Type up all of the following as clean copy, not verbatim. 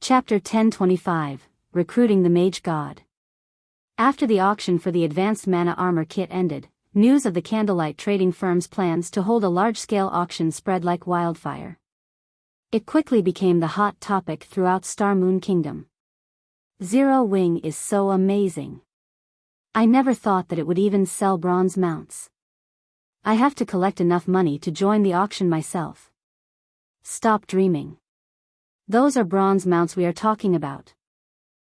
Chapter 1025, Recruiting the Mage God. After the auction for the Advanced Mana Armor Kit ended, news of the Candlelight trading firm's plans to hold a large-scale auction spread like wildfire. It quickly became the hot topic throughout Star Moon Kingdom. Zero Wing is so amazing. I never thought that it would even sell bronze mounts. I have to collect enough money to join the auction myself. Stop dreaming. Those are bronze mounts we are talking about.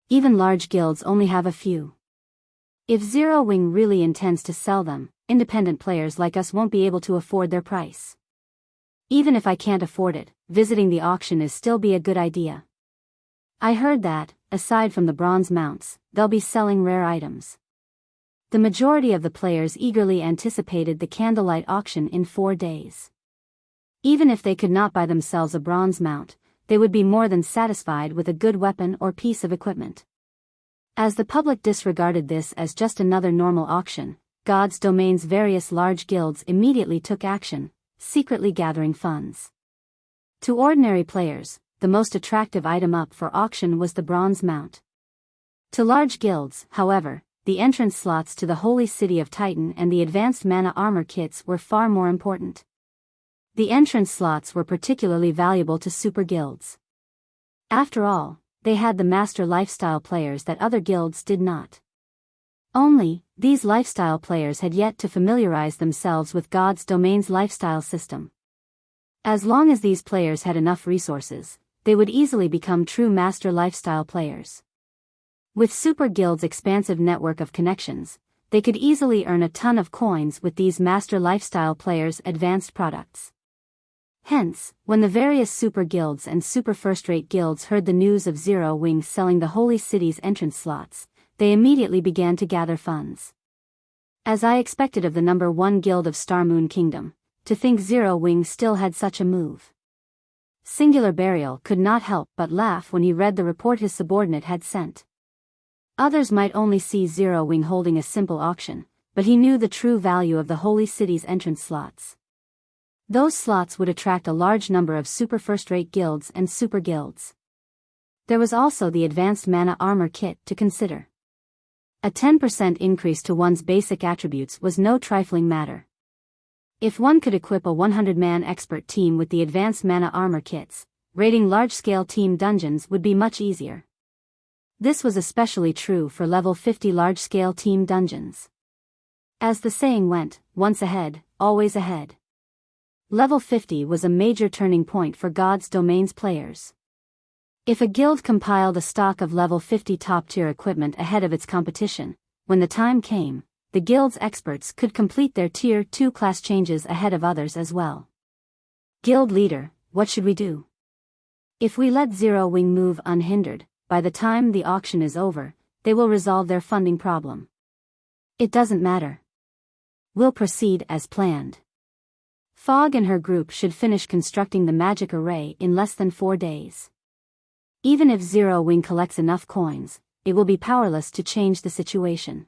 Even large guilds only have a few. If Zero Wing really intends to sell them, independent players like us won't be able to afford their price. Even if I can't afford it, visiting the auction is still be a good idea. I heard that, aside from the bronze mounts, they'll be selling rare items. The majority of the players eagerly anticipated the candlelight auction in 4 days. Even if they could not buy themselves a bronze mount, they would be more than satisfied with a good weapon or piece of equipment. As the public disregarded this as just another normal auction, God's Domain's various large guilds immediately took action, secretly gathering funds. To ordinary players, the most attractive item up for auction was the bronze mount. To large guilds, however, the entrance slots to the Holy City of Titan and the Advanced Mana Armor Kits were far more important. The entrance slots were particularly valuable to super guilds. After all, they had the master lifestyle players that other guilds did not. Only, these lifestyle players had yet to familiarize themselves with God's Domain's lifestyle system. As long as these players had enough resources, they would easily become true master lifestyle players. With Super Guild's expansive network of connections, they could easily earn a ton of coins with these master lifestyle players' advanced products. Hence, when the various super guilds and super first-rate guilds heard the news of Zero Wing selling the Holy City's entrance slots, they immediately began to gather funds. As I expected of the number 1 guild of Star Moon Kingdom, to think Zero Wing still had such a move. Singular Burial could not help but laugh when he read the report his subordinate had sent. Others might only see Zero Wing holding a simple auction, but he knew the true value of the Holy City's entrance slots. Those slots would attract a large number of super first-rate guilds and super guilds. There was also the Advanced Mana Armor Kit to consider. A 10% increase to one's basic attributes was no trifling matter. If one could equip a 100-man expert team with the Advanced Mana Armor Kits, raiding large-scale team dungeons would be much easier. This was especially true for level 50 large-scale team dungeons. As the saying went, once ahead, always ahead. Level 50 was a major turning point for God's Domain's players. If a guild compiled a stock of level 50 top-tier equipment ahead of its competition, when the time came, the guild's experts could complete their Tier 2 class changes ahead of others as well. Guild leader, what should we do? If we let Zero Wing move unhindered, by the time the auction is over, they will resolve their funding problem. It doesn't matter. We'll proceed as planned. Fog and her group should finish constructing the magic array in less than 4 days. Even if Zero Wing collects enough coins, it will be powerless to change the situation.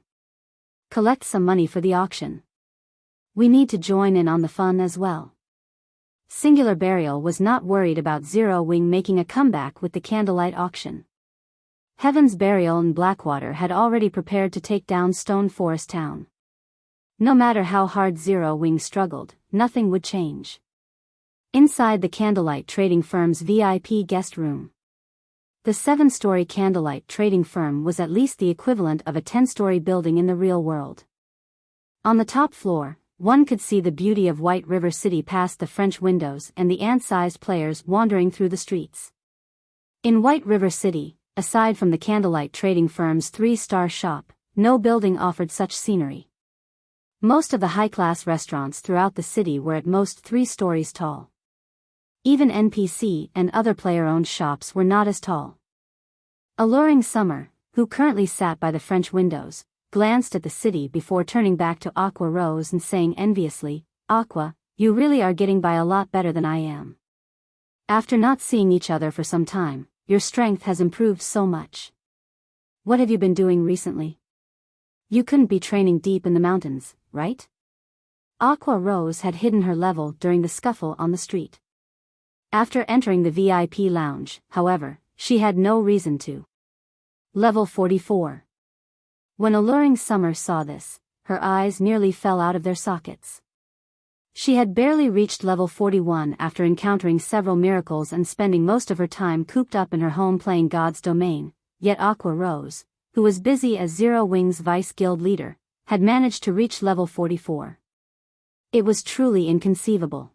Collect some money for the auction. We need to join in on the fun as well. Singular Burial was not worried about Zero Wing making a comeback with the candlelight auction. Heaven's Burial and Blackwater had already prepared to take down Stone Forest Town. No matter how hard Zero Wing struggled, nothing would change. Inside the candlelight trading firm's VIP guest room. The 7-story candlelight trading firm was at least the equivalent of a 10-story building in the real world. On the top floor, one could see the beauty of White River City past the French windows and the ant-sized players wandering through the streets. In White River City, aside from the candlelight trading firm's 3-star shop, no building offered such scenery. Most of the high-class restaurants throughout the city were at most 3 stories tall. Even NPC and other player-owned shops were not as tall. Alluring Summer, who currently sat by the French windows, glanced at the city before turning back to Aqua Rose and saying enviously, "Aqua, you really are getting by a lot better than I am. After not seeing each other for some time, your strength has improved so much. What have you been doing recently? You couldn't be training deep in the mountains, right?" Aqua Rose had hidden her level during the scuffle on the street. After entering the VIP lounge, however, she had no reason to. Level 44. When Alluring Summer saw this, her eyes nearly fell out of their sockets. She had barely reached level 41 after encountering several miracles and spending most of her time cooped up in her home playing God's Domain, yet Aqua Rose, who was busy as Zero Wing's vice guild leader, had managed to reach level 44. It was truly inconceivable.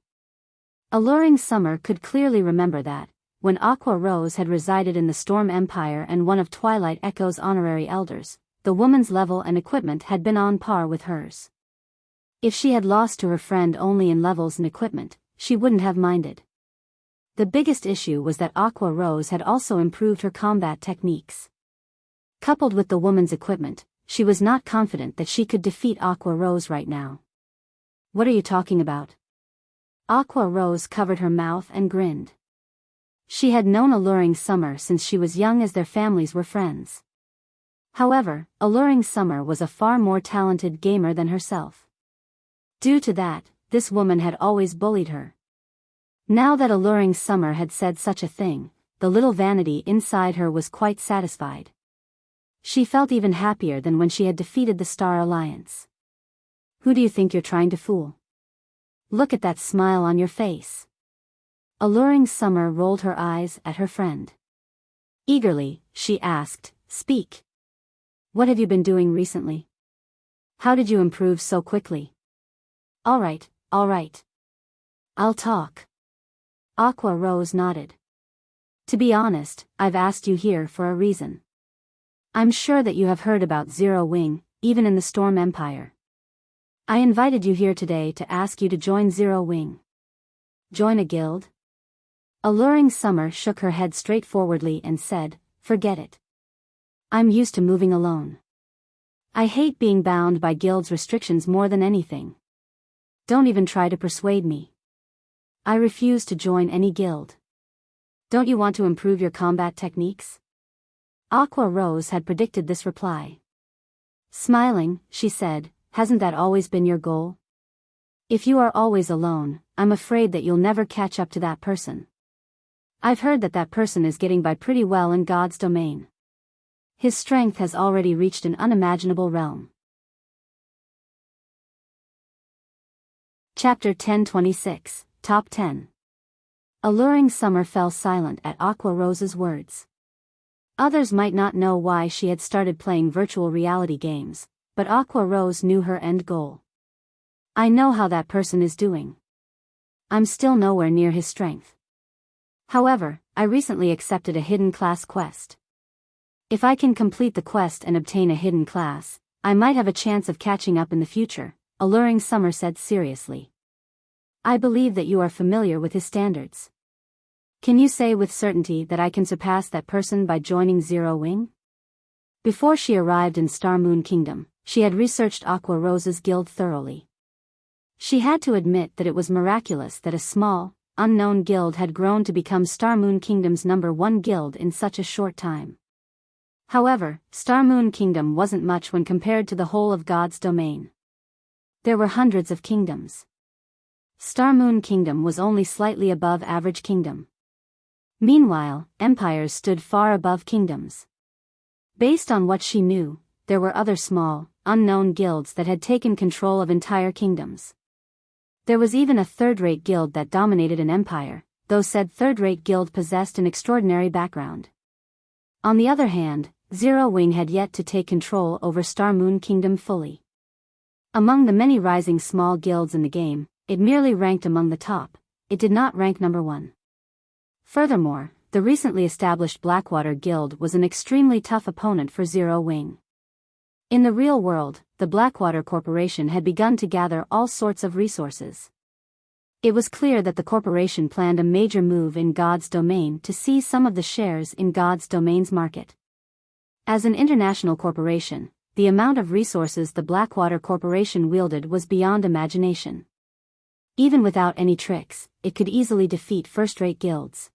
Alluring Summer could clearly remember that, when Aqua Rose had resided in the Storm Empire and one of Twilight Echo's honorary elders, the woman's level and equipment had been on par with hers. If she had lost to her friend only in levels and equipment, she wouldn't have minded. The biggest issue was that Aqua Rose had also improved her combat techniques. Coupled with the woman's equipment, she was not confident that she could defeat Aqua Rose right now. What are you talking about? Aqua Rose covered her mouth and grinned. She had known Alluring Summer since she was young as their families were friends. However, Alluring Summer was a far more talented gamer than herself. Due to that, this woman had always bullied her. Now that Alluring Summer had said such a thing, the little vanity inside her was quite satisfied. She felt even happier than when she had defeated the Star Alliance. Who do you think you're trying to fool? Look at that smile on your face. Alluring Summer rolled her eyes at her friend. Eagerly, she asked, "Speak. What have you been doing recently? How did you improve so quickly?" All right. I'll talk." Aqua Rose nodded. "To be honest, I've asked you here for a reason. I'm sure that you have heard about Zero Wing, even in the Storm Empire. I invited you here today to ask you to join Zero Wing." "Join a guild?" Alluring Summer shook her head straightforwardly and said, "Forget it. I'm used to moving alone. I hate being bound by guild's restrictions more than anything. Don't even try to persuade me. I refuse to join any guild." "Don't you want to improve your combat techniques?" Aqua Rose had predicted this reply. Smiling, she said, "Hasn't that always been your goal? If you are always alone, I'm afraid that you'll never catch up to that person. I've heard that that person is getting by pretty well in God's Domain. His strength has already reached an unimaginable realm." Chapter 1026, Top 10. Alluring Summer fell silent at Aqua Rose's words. Others might not know why she had started playing virtual reality games, but Aqua Rose knew her end goal. "I know how that person is doing. I'm still nowhere near his strength. However, I recently accepted a hidden class quest. If I can complete the quest and obtain a hidden class, I might have a chance of catching up in the future," Alluring Summer said seriously. "I believe that you are familiar with his standards. Can you say with certainty that I can surpass that person by joining Zero Wing?" Before she arrived in Star Moon Kingdom, she had researched Aqua Rose's guild thoroughly. She had to admit that it was miraculous that a small, unknown guild had grown to become Star Moon Kingdom's #1 guild in such a short time. However, Star Moon Kingdom wasn't much when compared to the whole of God's Domain. There were hundreds of kingdoms. Star Moon Kingdom was only slightly above average kingdom. Meanwhile, empires stood far above kingdoms. Based on what she knew, there were other small, unknown guilds that had taken control of entire kingdoms. There was even a third-rate guild that dominated an empire, though said third-rate guild possessed an extraordinary background. On the other hand, Zero Wing had yet to take control over Star Moon Kingdom fully. Among the many rising small guilds in the game, it merely ranked among the top. It did not rank #1. Furthermore, the recently established Blackwater Guild was an extremely tough opponent for Zero Wing. In the real world, the Blackwater Corporation had begun to gather all sorts of resources. It was clear that the corporation planned a major move in God's Domain to seize some of the shares in God's Domain's market. As an international corporation, the amount of resources the Blackwater Corporation wielded was beyond imagination. Even without any tricks, it could easily defeat first-rate guilds.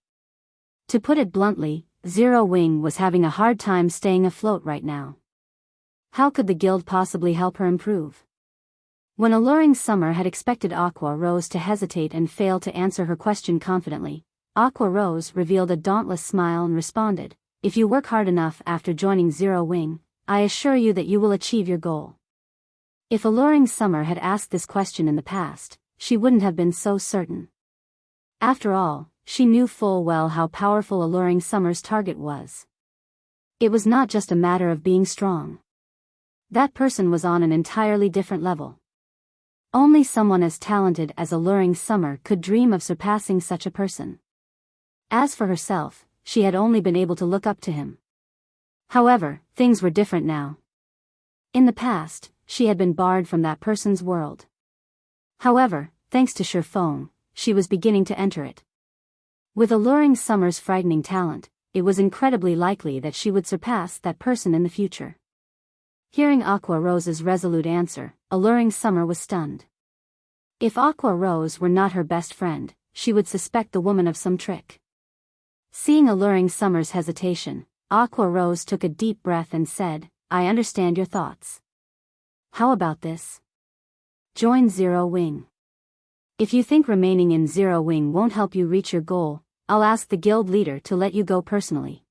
To put it bluntly, Zero Wing was having a hard time staying afloat right now. How could the guild possibly help her improve? When Alluring Summer had expected Aqua Rose to hesitate and fail to answer her question confidently, Aqua Rose revealed a dauntless smile and responded, "If you work hard enough after joining Zero Wing, I assure you that you will achieve your goal." If Alluring Summer had asked this question in the past, she wouldn't have been so certain. After all, she knew full well how powerful Alluring Summer's target was. It was not just a matter of being strong. That person was on an entirely different level. Only someone as talented as Alluring Summer could dream of surpassing such a person. As for herself, she had only been able to look up to him. However, things were different now. In the past, she had been barred from that person's world. However, thanks to Shifeng, she was beginning to enter it. With Alluring Summer's frightening talent, it was incredibly likely that she would surpass that person in the future. Hearing Aqua Rose's resolute answer, Alluring Summer was stunned. If Aqua Rose were not her best friend, she would suspect the woman of some trick. Seeing Alluring Summer's hesitation, Aqua Rose took a deep breath and said, "I understand your thoughts. How about this? Join Zero Wing. If you think remaining in Zero Wing won't help you reach your goal, I'll ask the guild leader to let you go personally.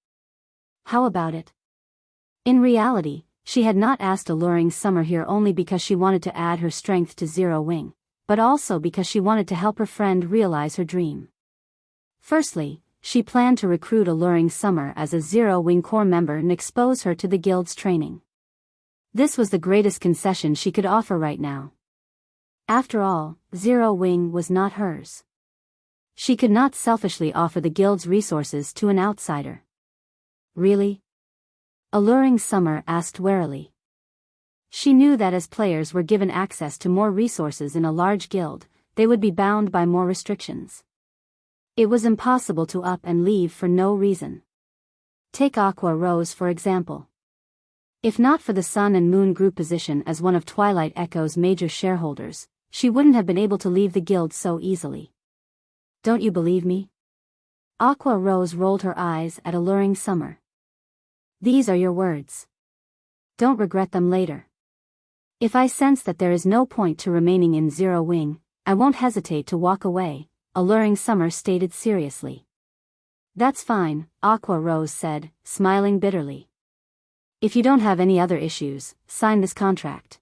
How about it?" In reality, she had not asked Alluring Summer here only because she wanted to add her strength to Zero Wing, but also because she wanted to help her friend realize her dream. Firstly, she planned to recruit Alluring Summer as a Zero Wing core member and expose her to the guild's training. This was the greatest concession she could offer right now. After all, Zero Wing was not hers. She could not selfishly offer the guild's resources to an outsider. Really? Alluring Summer asked warily. She knew that as players were given access to more resources in a large guild, they would be bound by more restrictions. It was impossible to up and leave for no reason. Take Aqua Rose for example. If not for the Sun and Moon group position as one of Twilight Echo's major shareholders, she wouldn't have been able to leave the guild so easily. Don't you believe me? Aqua Rose rolled her eyes at Alluring Summer. These are your words. Don't regret them later. If I sense that there is no point to remaining in Zero Wing, I won't hesitate to walk away, Alluring Summer stated seriously. That's fine, Aqua Rose said, smiling bitterly. If you don't have any other issues, sign this contract.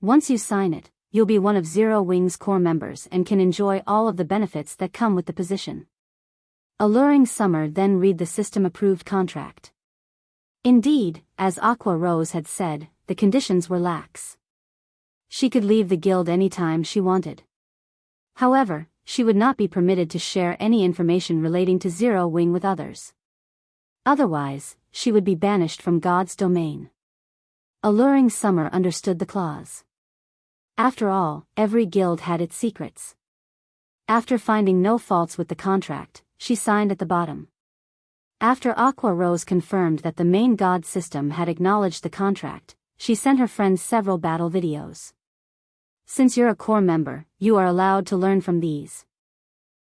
Once you sign it, you'll be one of Zero Wing's core members and can enjoy all of the benefits that come with the position. Alluring Summer then read the system-approved contract. Indeed, as Aqua Rose had said, the conditions were lax. She could leave the guild anytime she wanted. However, she would not be permitted to share any information relating to Zero Wing with others. Otherwise, she would be banished from God's domain. Alluring Summer understood the clause. After all, every guild had its secrets. After finding no faults with the contract, she signed at the bottom. After Aqua Rose confirmed that the main god system had acknowledged the contract, she sent her friends several battle videos. Since you're a core member, you are allowed to learn from these.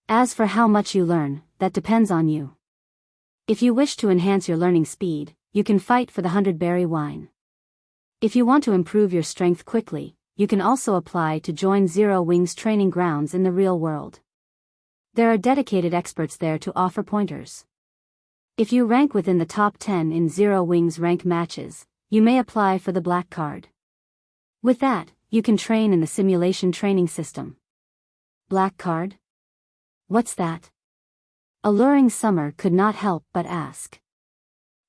As for how much you learn, that depends on you. If you wish to enhance your learning speed, you can fight for the 100-berry wine. If you want to improve your strength quickly, you can also apply to join Zero Wing's training grounds in the real world. There are dedicated experts there to offer pointers. If you rank within the top 10 in Zero Wing's rank matches, you may apply for the black card. With that, you can train in the simulation training system. Black card? What's that? Alluring Summer could not help but ask.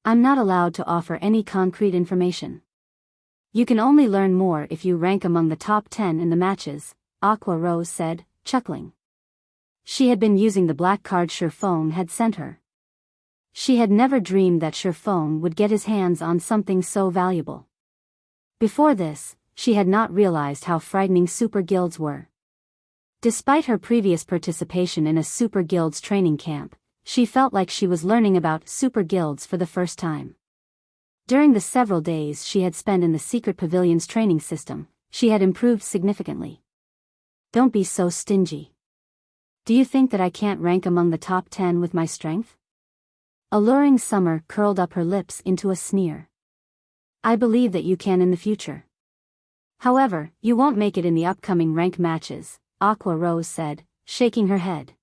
I'm not allowed to offer any concrete information. You can only learn more if you rank among the top 10 in the matches, Aqua Rose said, chuckling. She had been using the black card Shifeng had sent her. She had never dreamed that Shifeng would get his hands on something so valuable. Before this, she had not realized how frightening super guilds were. Despite her previous participation in a super guild's training camp, she felt like she was learning about super guilds for the first time. During the several days she had spent in the secret pavilion's training system, she had improved significantly. Don't be so stingy. Do you think that I can't rank among the top 10 with my strength? Alluring Summer curled up her lips into a sneer. I believe that you can in the future. However, you won't make it in the upcoming rank matches, Aqua Rose said, shaking her head.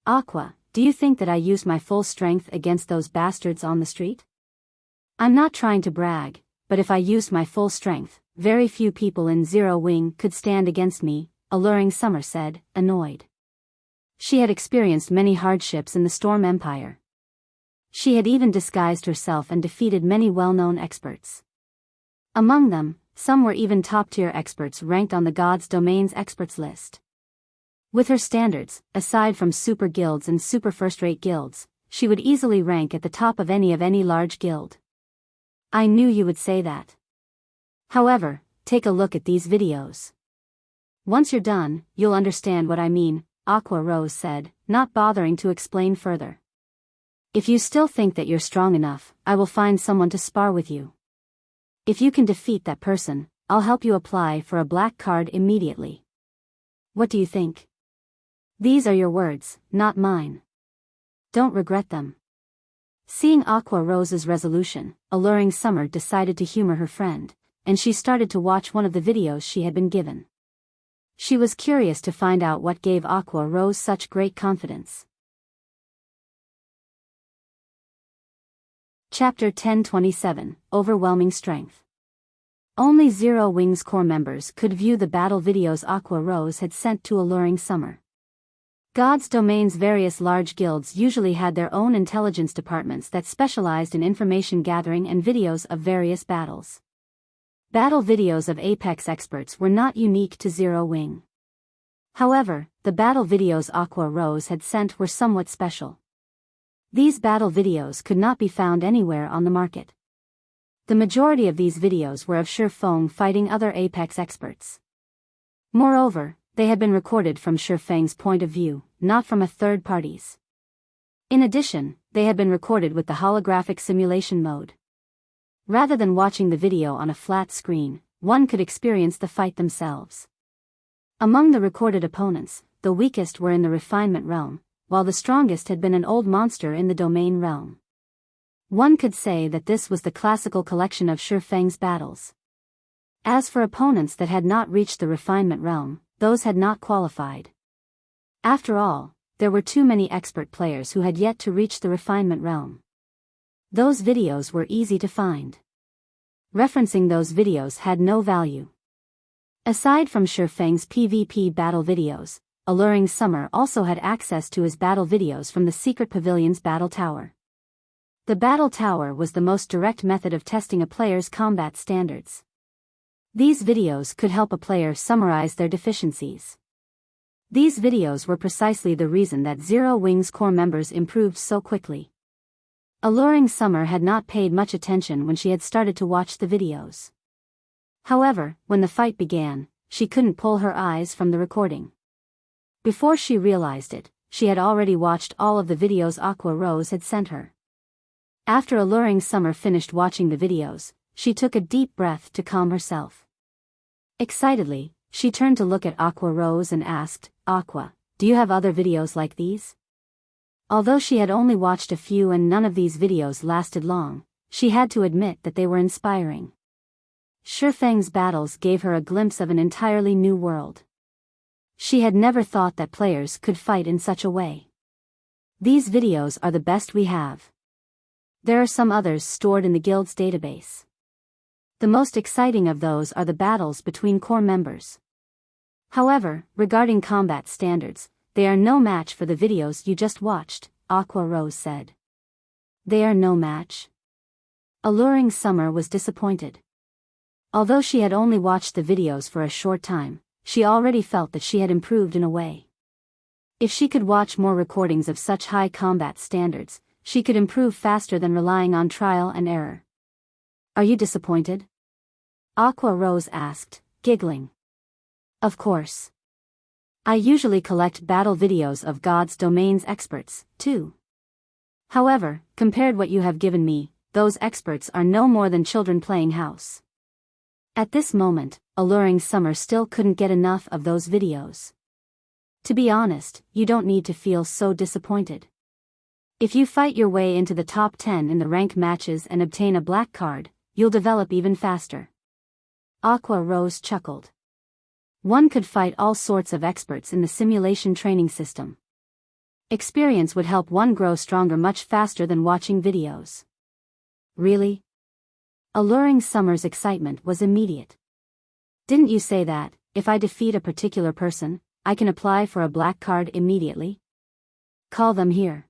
Aqua, do you think that I used my full strength against those bastards on the street? I'm not trying to brag, but if I used my full strength, very few people in Zero Wing could stand against me, Alluring Summer said, annoyed. She had experienced many hardships in the Storm Empire. She had even disguised herself and defeated many well-known experts. Among them, some were even top-tier experts ranked on the God's Domain's experts list. With her standards, aside from super guilds and super first-rate guilds, she would easily rank at the top of any large guild. I knew you would say that. However, take a look at these videos. Once you're done, you'll understand what I mean, Aqua Rose said, not bothering to explain further. If you still think that you're strong enough, I will find someone to spar with you. If you can defeat that person, I'll help you apply for a black card immediately. What do you think? These are your words, not mine. Don't regret them. Seeing Aqua Rose's resolution, Alluring Summer decided to humor her friend, and she started to watch one of the videos she had been given. She was curious to find out what gave Aqua Rose such great confidence. Chapter 1027, Overwhelming Strength. Only Zero Wing's core members could view the battle videos Aqua Rose had sent to Alluring Summer. God's Domain's various large guilds usually had their own intelligence departments that specialized in information gathering and videos of various battles. Battle videos of Apex experts were not unique to Zero Wing. However, the battle videos Aqua Rose had sent were somewhat special. These battle videos could not be found anywhere on the market. The majority of these videos were of Shifeng fighting other Apex experts. Moreover, they had been recorded from Shifeng's point of view, not from a third party's. In addition, they had been recorded with the holographic simulation mode. Rather than watching the video on a flat screen, one could experience the fight themselves. Among the recorded opponents, the weakest were in the refinement realm, while the strongest had been an old monster in the domain realm. One could say that this was the classical collection of Shifeng's battles. As for opponents that had not reached the refinement realm, those had not qualified. After all, there were too many expert players who had yet to reach the refinement realm. Those videos were easy to find. Referencing those videos had no value. Aside from Shifeng's PvP battle videos, Alluring Summer also had access to his battle videos from the Secret Pavilion's Battle Tower. The Battle Tower was the most direct method of testing a player's combat standards. These videos could help a player summarize their deficiencies. These videos were precisely the reason that Zero Wing's core members improved so quickly. Alluring Summer had not paid much attention when she had started to watch the videos. However, when the fight began, she couldn't pull her eyes from the recording. Before she realized it, she had already watched all of the videos Aqua Rose had sent her. After Alluring Summer finished watching the videos, she took a deep breath to calm herself. Excitedly, she turned to look at Aqua Rose and asked, Aqua, do you have other videos like these? Although she had only watched a few and none of these videos lasted long, she had to admit that they were inspiring. Shifeng's battles gave her a glimpse of an entirely new world. She had never thought that players could fight in such a way. These videos are the best we have. There are some others stored in the guild's database. The most exciting of those are the battles between core members. However, regarding combat standards, they are no match for the videos you just watched, Aqua Rose said. They are no match? Alluring Summer was disappointed. Although she had only watched the videos for a short time, she already felt that she had improved in a way. If she could watch more recordings of such high combat standards, she could improve faster than relying on trial and error. Are you disappointed? Aqua Rose asked, giggling. Of course. I usually collect battle videos of God's Domain's experts, too. However, compared what you have given me, those experts are no more than children playing house. At this moment, Alluring Summer still couldn't get enough of those videos. To be honest, you don't need to feel so disappointed. If you fight your way into the top 10 in the rank matches and obtain a black card, you'll develop even faster. Aqua Rose chuckled. One could fight all sorts of experts in the simulation training system. Experience would help one grow stronger much faster than watching videos. Really? Alluring Summer's excitement was immediate. Didn't you say that, if I defeat a particular person, I can apply for a black card immediately? Call them here.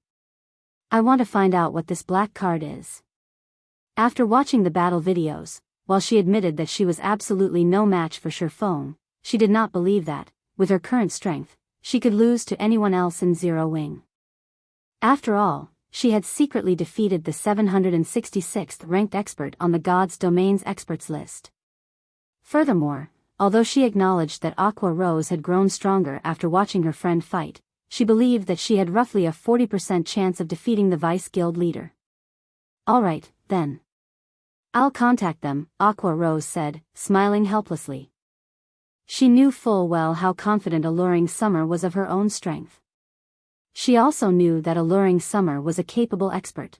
I want to find out what this black card is. After watching the battle videos, while she admitted that she was absolutely no match for Shifeng, she did not believe that, with her current strength, she could lose to anyone else in Zero Wing. After all, she had secretly defeated the 766th ranked expert on the God's Domains experts list. Furthermore, although she acknowledged that Aqua Rose had grown stronger after watching her friend fight, she believed that she had roughly a 40% chance of defeating the Vice Guild leader. Alright, then. I'll contact them, Aqua Rose said, smiling helplessly. She knew full well how confident Alluring Summer was of her own strength. She also knew that Alluring Summer was a capable expert.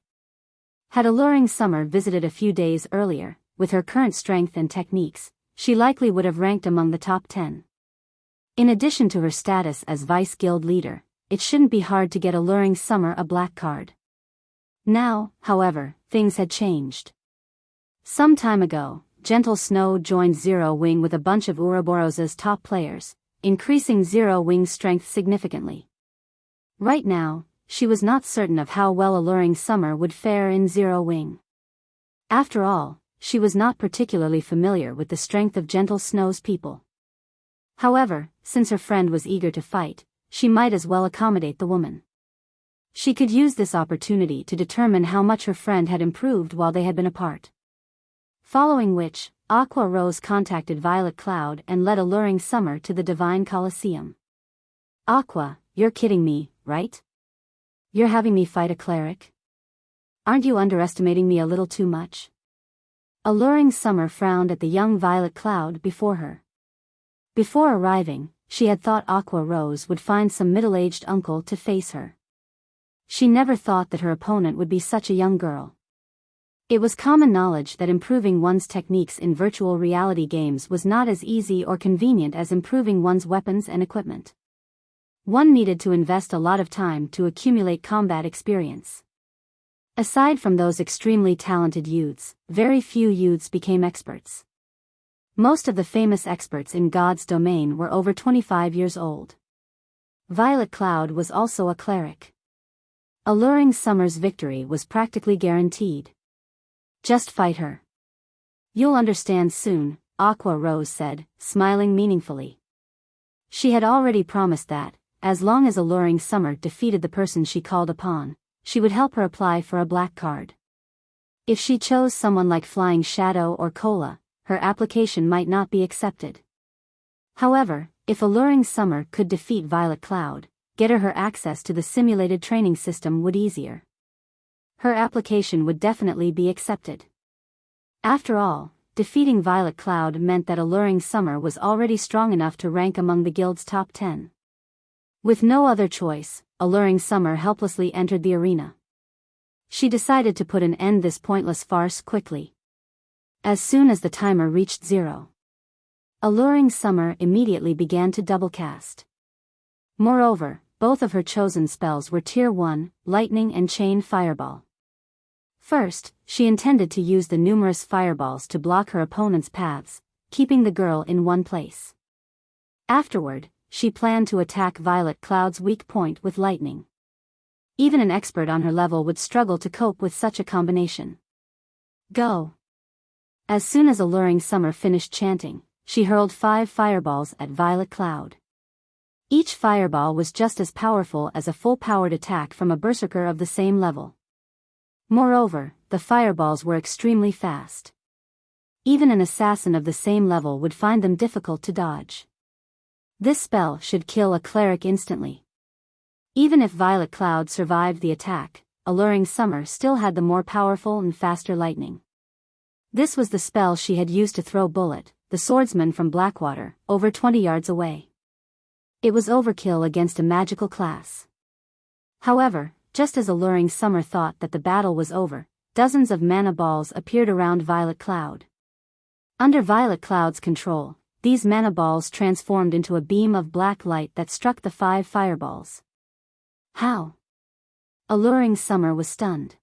Had Alluring Summer visited a few days earlier, with her current strength and techniques, she likely would have ranked among the top 10. In addition to her status as Vice Guild leader, it shouldn't be hard to get Alluring Summer a black card. Now, however, things had changed. Some time ago, Gentle Snow joined Zero Wing with a bunch of Ouroboros's top players, increasing Zero Wing's strength significantly. Right now, she was not certain of how well Alluring Summer would fare in Zero Wing. After all, she was not particularly familiar with the strength of Gentle Snow's people. However, since her friend was eager to fight, she might as well accommodate the woman. She could use this opportunity to determine how much her friend had improved while they had been apart. Following which, Aqua Rose contacted Violet Cloud and led Alluring Summer to the Divine Colosseum. Aqua, you're kidding me, right? You're having me fight a cleric? Aren't you underestimating me a little too much? Alluring Summer frowned at the young Violet Cloud before her. Before arriving, she had thought Aqua Rose would find some middle-aged uncle to face her. She never thought that her opponent would be such a young girl. It was common knowledge that improving one's techniques in virtual reality games was not as easy or convenient as improving one's weapons and equipment. One needed to invest a lot of time to accumulate combat experience. Aside from those extremely talented youths, very few youths became experts. Most of the famous experts in God's domain were over 25 years old. Violet Cloud was also a cleric. Alluring Summer's victory was practically guaranteed. Just fight her. You'll understand soon, Aqua Rose said, smiling meaningfully. She had already promised that, as long as Alluring Summer defeated the person she called upon, she would help her apply for a black card. If she chose someone like Flying Shadow or Cola, her application might not be accepted. However, if Alluring Summer could defeat Violet Cloud, get her access to the simulated training system would easier. Her application would definitely be accepted. After all, defeating Violet Cloud meant that Alluring Summer was already strong enough to rank among the guild's top 10. With no other choice, Alluring Summer helplessly entered the arena. She decided to put an end to this pointless farce quickly. As soon as the timer reached 0, Alluring Summer immediately began to double cast. Moreover, both of her chosen spells were Tier 1, Lightning and Chain Fireball. First, she intended to use the numerous fireballs to block her opponent's paths, keeping the girl in one place. Afterward, she planned to attack Violet Cloud's weak point with lightning. Even an expert on her level would struggle to cope with such a combination. Go! As soon as Alluring Summer finished chanting, she hurled 5 fireballs at Violet Cloud. Each fireball was just as powerful as a full-powered attack from a berserker of the same level. Moreover, the fireballs were extremely fast. Even an assassin of the same level would find them difficult to dodge. This spell should kill a cleric instantly. Even if Violet Cloud survived the attack, Alluring Summer still had the more powerful and faster lightning. This was the spell she had used to throw Bullet, the swordsman from Blackwater, over 20 yards away. It was overkill against a magical class. However, just as Alluring Summer thought that the battle was over, dozens of mana balls appeared around Violet Cloud. Under Violet Cloud's control, these mana balls transformed into a beam of black light that struck the 5 fireballs. How? Alluring Summer was stunned.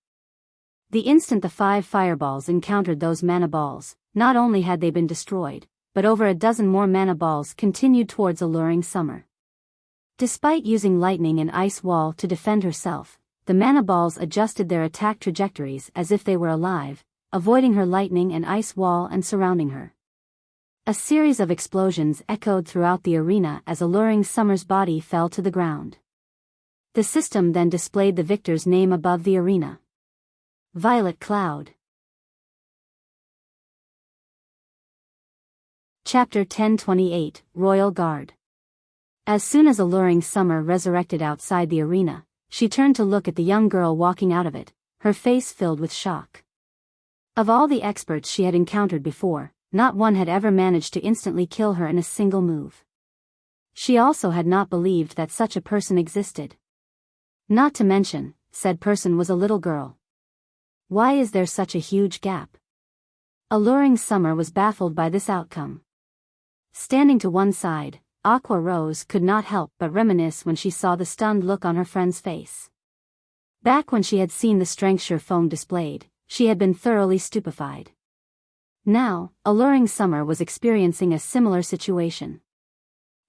The instant the 5 fireballs encountered those mana balls, not only had they been destroyed, but over a dozen more mana balls continued towards Alluring Summer. Despite using lightning and ice wall to defend herself, the mana balls adjusted their attack trajectories as if they were alive, avoiding her lightning and ice wall and surrounding her. A series of explosions echoed throughout the arena as Alluring Summer's body fell to the ground. The system then displayed the victor's name above the arena. Violet Cloud. Chapter 1028, Royal Guard. As soon as Alluring Summer resurrected outside the arena, she turned to look at the young girl walking out of it, her face filled with shock. Of all the experts she had encountered before, not one had ever managed to instantly kill her in a single move. She also had not believed that such a person existed. Not to mention, said person was a little girl. Why is there such a huge gap? Alluring Summer was baffled by this outcome. Standing to one side, Aqua Rose could not help but reminisce when she saw the stunned look on her friend's face. Back when she had seen the strength Shurfeng displayed, she had been thoroughly stupefied. Now, Alluring Summer was experiencing a similar situation.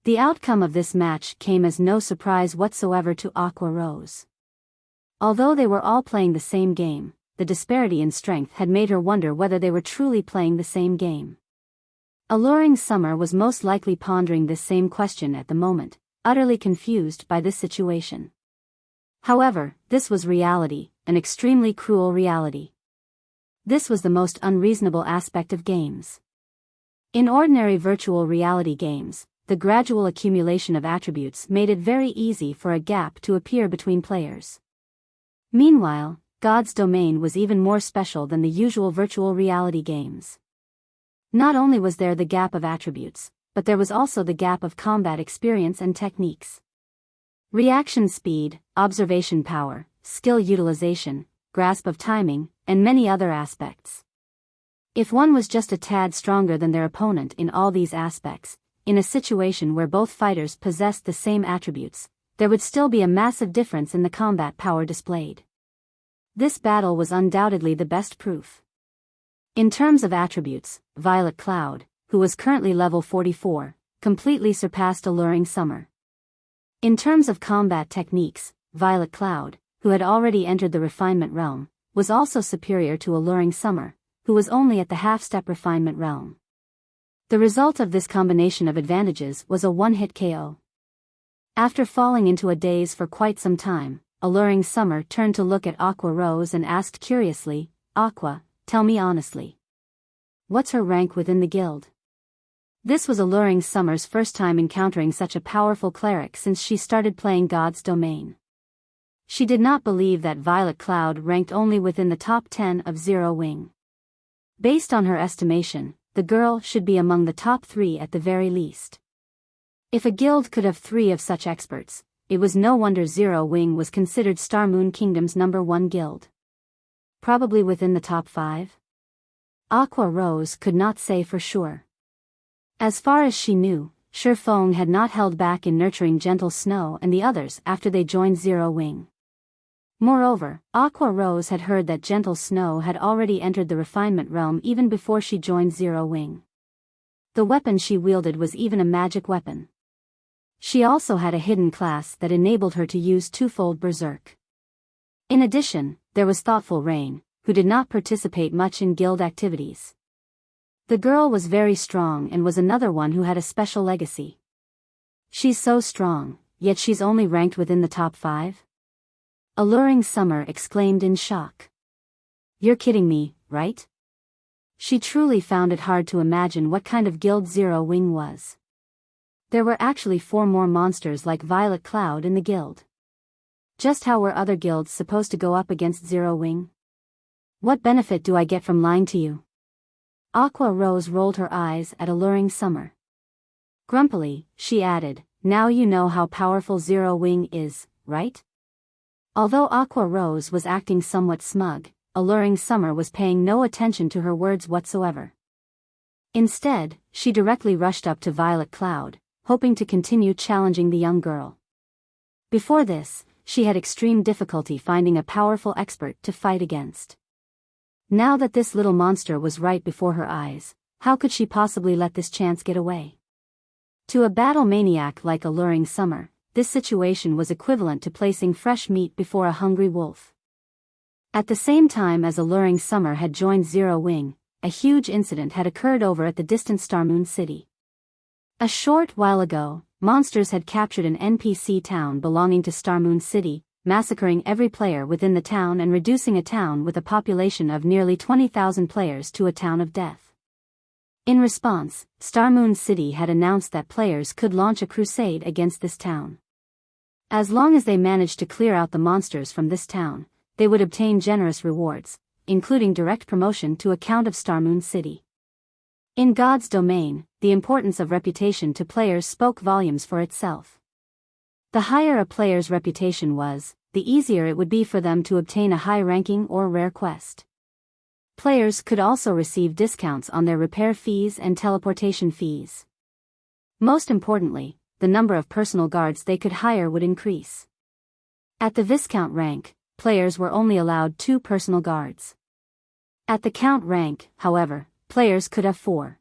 The outcome of this match came as no surprise whatsoever to Aqua Rose. Although they were all playing the same game, the disparity in strength had made her wonder whether they were truly playing the same game. Alluring Summer was most likely pondering this same question at the moment, utterly confused by this situation. However, this was reality, an extremely cruel reality. This was the most unreasonable aspect of games. In ordinary virtual reality games, the gradual accumulation of attributes made it very easy for a gap to appear between players. Meanwhile, God's Domain was even more special than the usual virtual reality games. Not only was there the gap of attributes, but there was also the gap of combat experience and techniques. Reaction speed, observation power, skill utilization, grasp of timing, and many other aspects. If one was just a tad stronger than their opponent in all these aspects, in a situation where both fighters possessed the same attributes, there would still be a massive difference in the combat power displayed. This battle was undoubtedly the best proof. In terms of attributes, Violet Cloud, who was currently level 44, completely surpassed Alluring Summer. In terms of combat techniques, Violet Cloud, who had already entered the refinement realm, was also superior to Alluring Summer, who was only at the half-step refinement realm. The result of this combination of advantages was a one-hit KO. After falling into a daze for quite some time, Alluring Summer turned to look at Aqua Rose and asked curiously, Aqua, tell me honestly. What's her rank within the guild? This was Alluring Summer's first time encountering such a powerful cleric since she started playing God's Domain. She did not believe that Violet Cloud ranked only within the top 10 of Zero Wing. Based on her estimation, the girl should be among the top 3 at the very least. If a guild could have 3 of such experts, it was no wonder Zero Wing was considered Star Moon Kingdom's #1 guild. Probably within the top 5? Aqua Rose could not say for sure. As far as she knew, Shurfeng had not held back in nurturing Gentle Snow and the others after they joined Zero Wing. Moreover, Aqua Rose had heard that Gentle Snow had already entered the refinement realm even before she joined Zero Wing. The weapon she wielded was even a magic weapon. She also had a hidden class that enabled her to use twofold Berserk. In addition, there was Thoughtful Rain, who did not participate much in guild activities. The girl was very strong and was another one who had a special legacy. She's so strong, yet she's only ranked within the top 5? Alluring Summer exclaimed in shock. You're kidding me, right? She truly found it hard to imagine what kind of guild Zero Wing was. There were actually 4 more monsters like Violet Cloud in the guild. Just how were other guilds supposed to go up against Zero Wing? What benefit do I get from lying to you? Aqua Rose rolled her eyes at Alluring Summer. Grumpily, she added, now you know how powerful Zero Wing is, right? Although Aqua Rose was acting somewhat smug, Alluring Summer was paying no attention to her words whatsoever. Instead, she directly rushed up to Violet Cloud, hoping to continue challenging the young girl. Before this, she had extreme difficulty finding a powerful expert to fight against. Now that this little monster was right before her eyes, how could she possibly let this chance get away? To a battle maniac like Alluring Summer, this situation was equivalent to placing fresh meat before a hungry wolf. At the same time as Alluring Summer had joined Zero Wing, a huge incident had occurred over at the distant Starmoon City. A short while ago, monsters had captured an NPC town belonging to Starmoon City, massacring every player within the town and reducing a town with a population of nearly 20,000 players to a town of death. In response, Starmoon City had announced that players could launch a crusade against this town. As long as they managed to clear out the monsters from this town, they would obtain generous rewards, including direct promotion to a Count of Starmoon City. In God's domain, the importance of reputation to players spoke volumes for itself. The higher a player's reputation was, the easier it would be for them to obtain a high ranking or rare quest. Players could also receive discounts on their repair fees and teleportation fees. Most importantly, the number of personal guards they could hire would increase. At the Viscount rank, players were only allowed 2 personal guards. At the Count rank, however, players could have 4.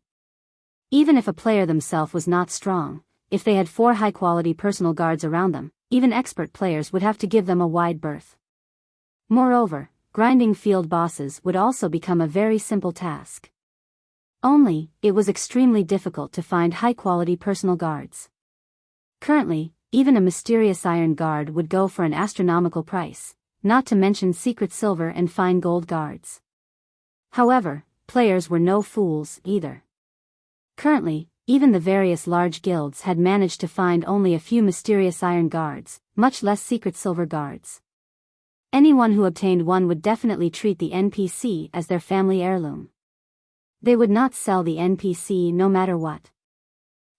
Even if a player themselves was not strong, if they had 4 high-quality personal guards around them, even expert players would have to give them a wide berth. Moreover, grinding field bosses would also become a very simple task. Only, it was extremely difficult to find high-quality personal guards. Currently, even a mysterious iron guard would go for an astronomical price, not to mention secret silver and fine gold guards. However, players were no fools either. Currently, even the various large guilds had managed to find only a few mysterious iron guards, much less secret silver guards. Anyone who obtained one would definitely treat the NPC as their family heirloom. They would not sell the NPC no matter what.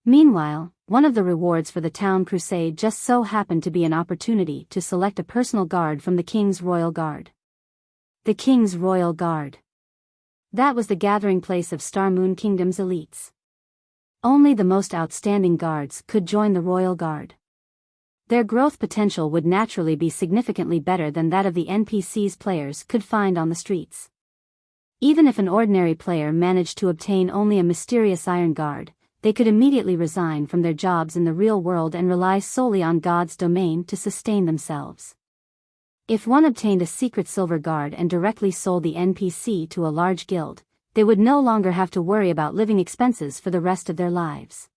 Meanwhile, one of the rewards for the town crusade just so happened to be an opportunity to select a personal guard from the King's Royal Guard. The King's Royal Guard. That was the gathering place of Starmoon Kingdom's elites. Only the most outstanding guards could join the Royal Guard. Their growth potential would naturally be significantly better than that of the NPCs players could find on the streets. Even if an ordinary player managed to obtain only a mysterious iron guard, they could immediately resign from their jobs in the real world and rely solely on God's domain to sustain themselves. If one obtained a secret silver guard and directly sold the NPC to a large guild, they would no longer have to worry about living expenses for the rest of their lives.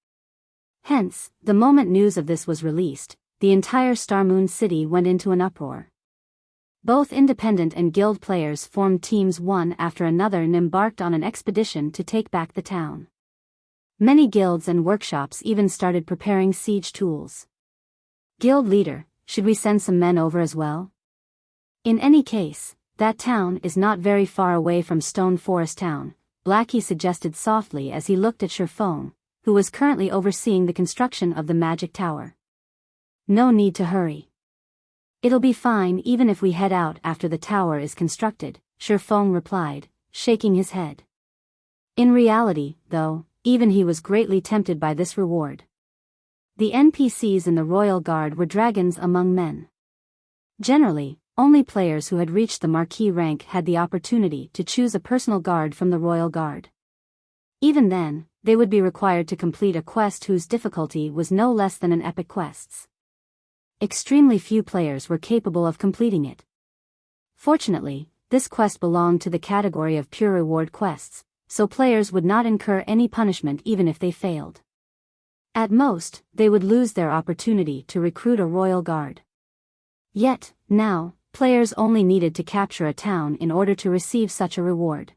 Hence, the moment news of this was released, the entire Starmoon City went into an uproar. Both independent and guild players formed teams one after another and embarked on an expedition to take back the town. Many guilds and workshops even started preparing siege tools. Guild leader, should we send some men over as well? In any case, that town is not very far away from Stone Forest Town, Blackie suggested softly as he looked at Shifeng, who was currently overseeing the construction of the magic tower. No need to hurry. It'll be fine even if we head out after the tower is constructed, Shifeng replied, shaking his head. In reality, though, even he was greatly tempted by this reward. The NPCs in the Royal Guard were dragons among men. Generally, only players who had reached the Marquis rank had the opportunity to choose a personal guard from the Royal Guard. Even then, they would be required to complete a quest whose difficulty was no less than an epic quest's. Extremely few players were capable of completing it. Fortunately, this quest belonged to the category of pure reward quests, so players would not incur any punishment even if they failed. At most, they would lose their opportunity to recruit a royal guard. Yet, now, players only needed to capture a town in order to receive such a reward.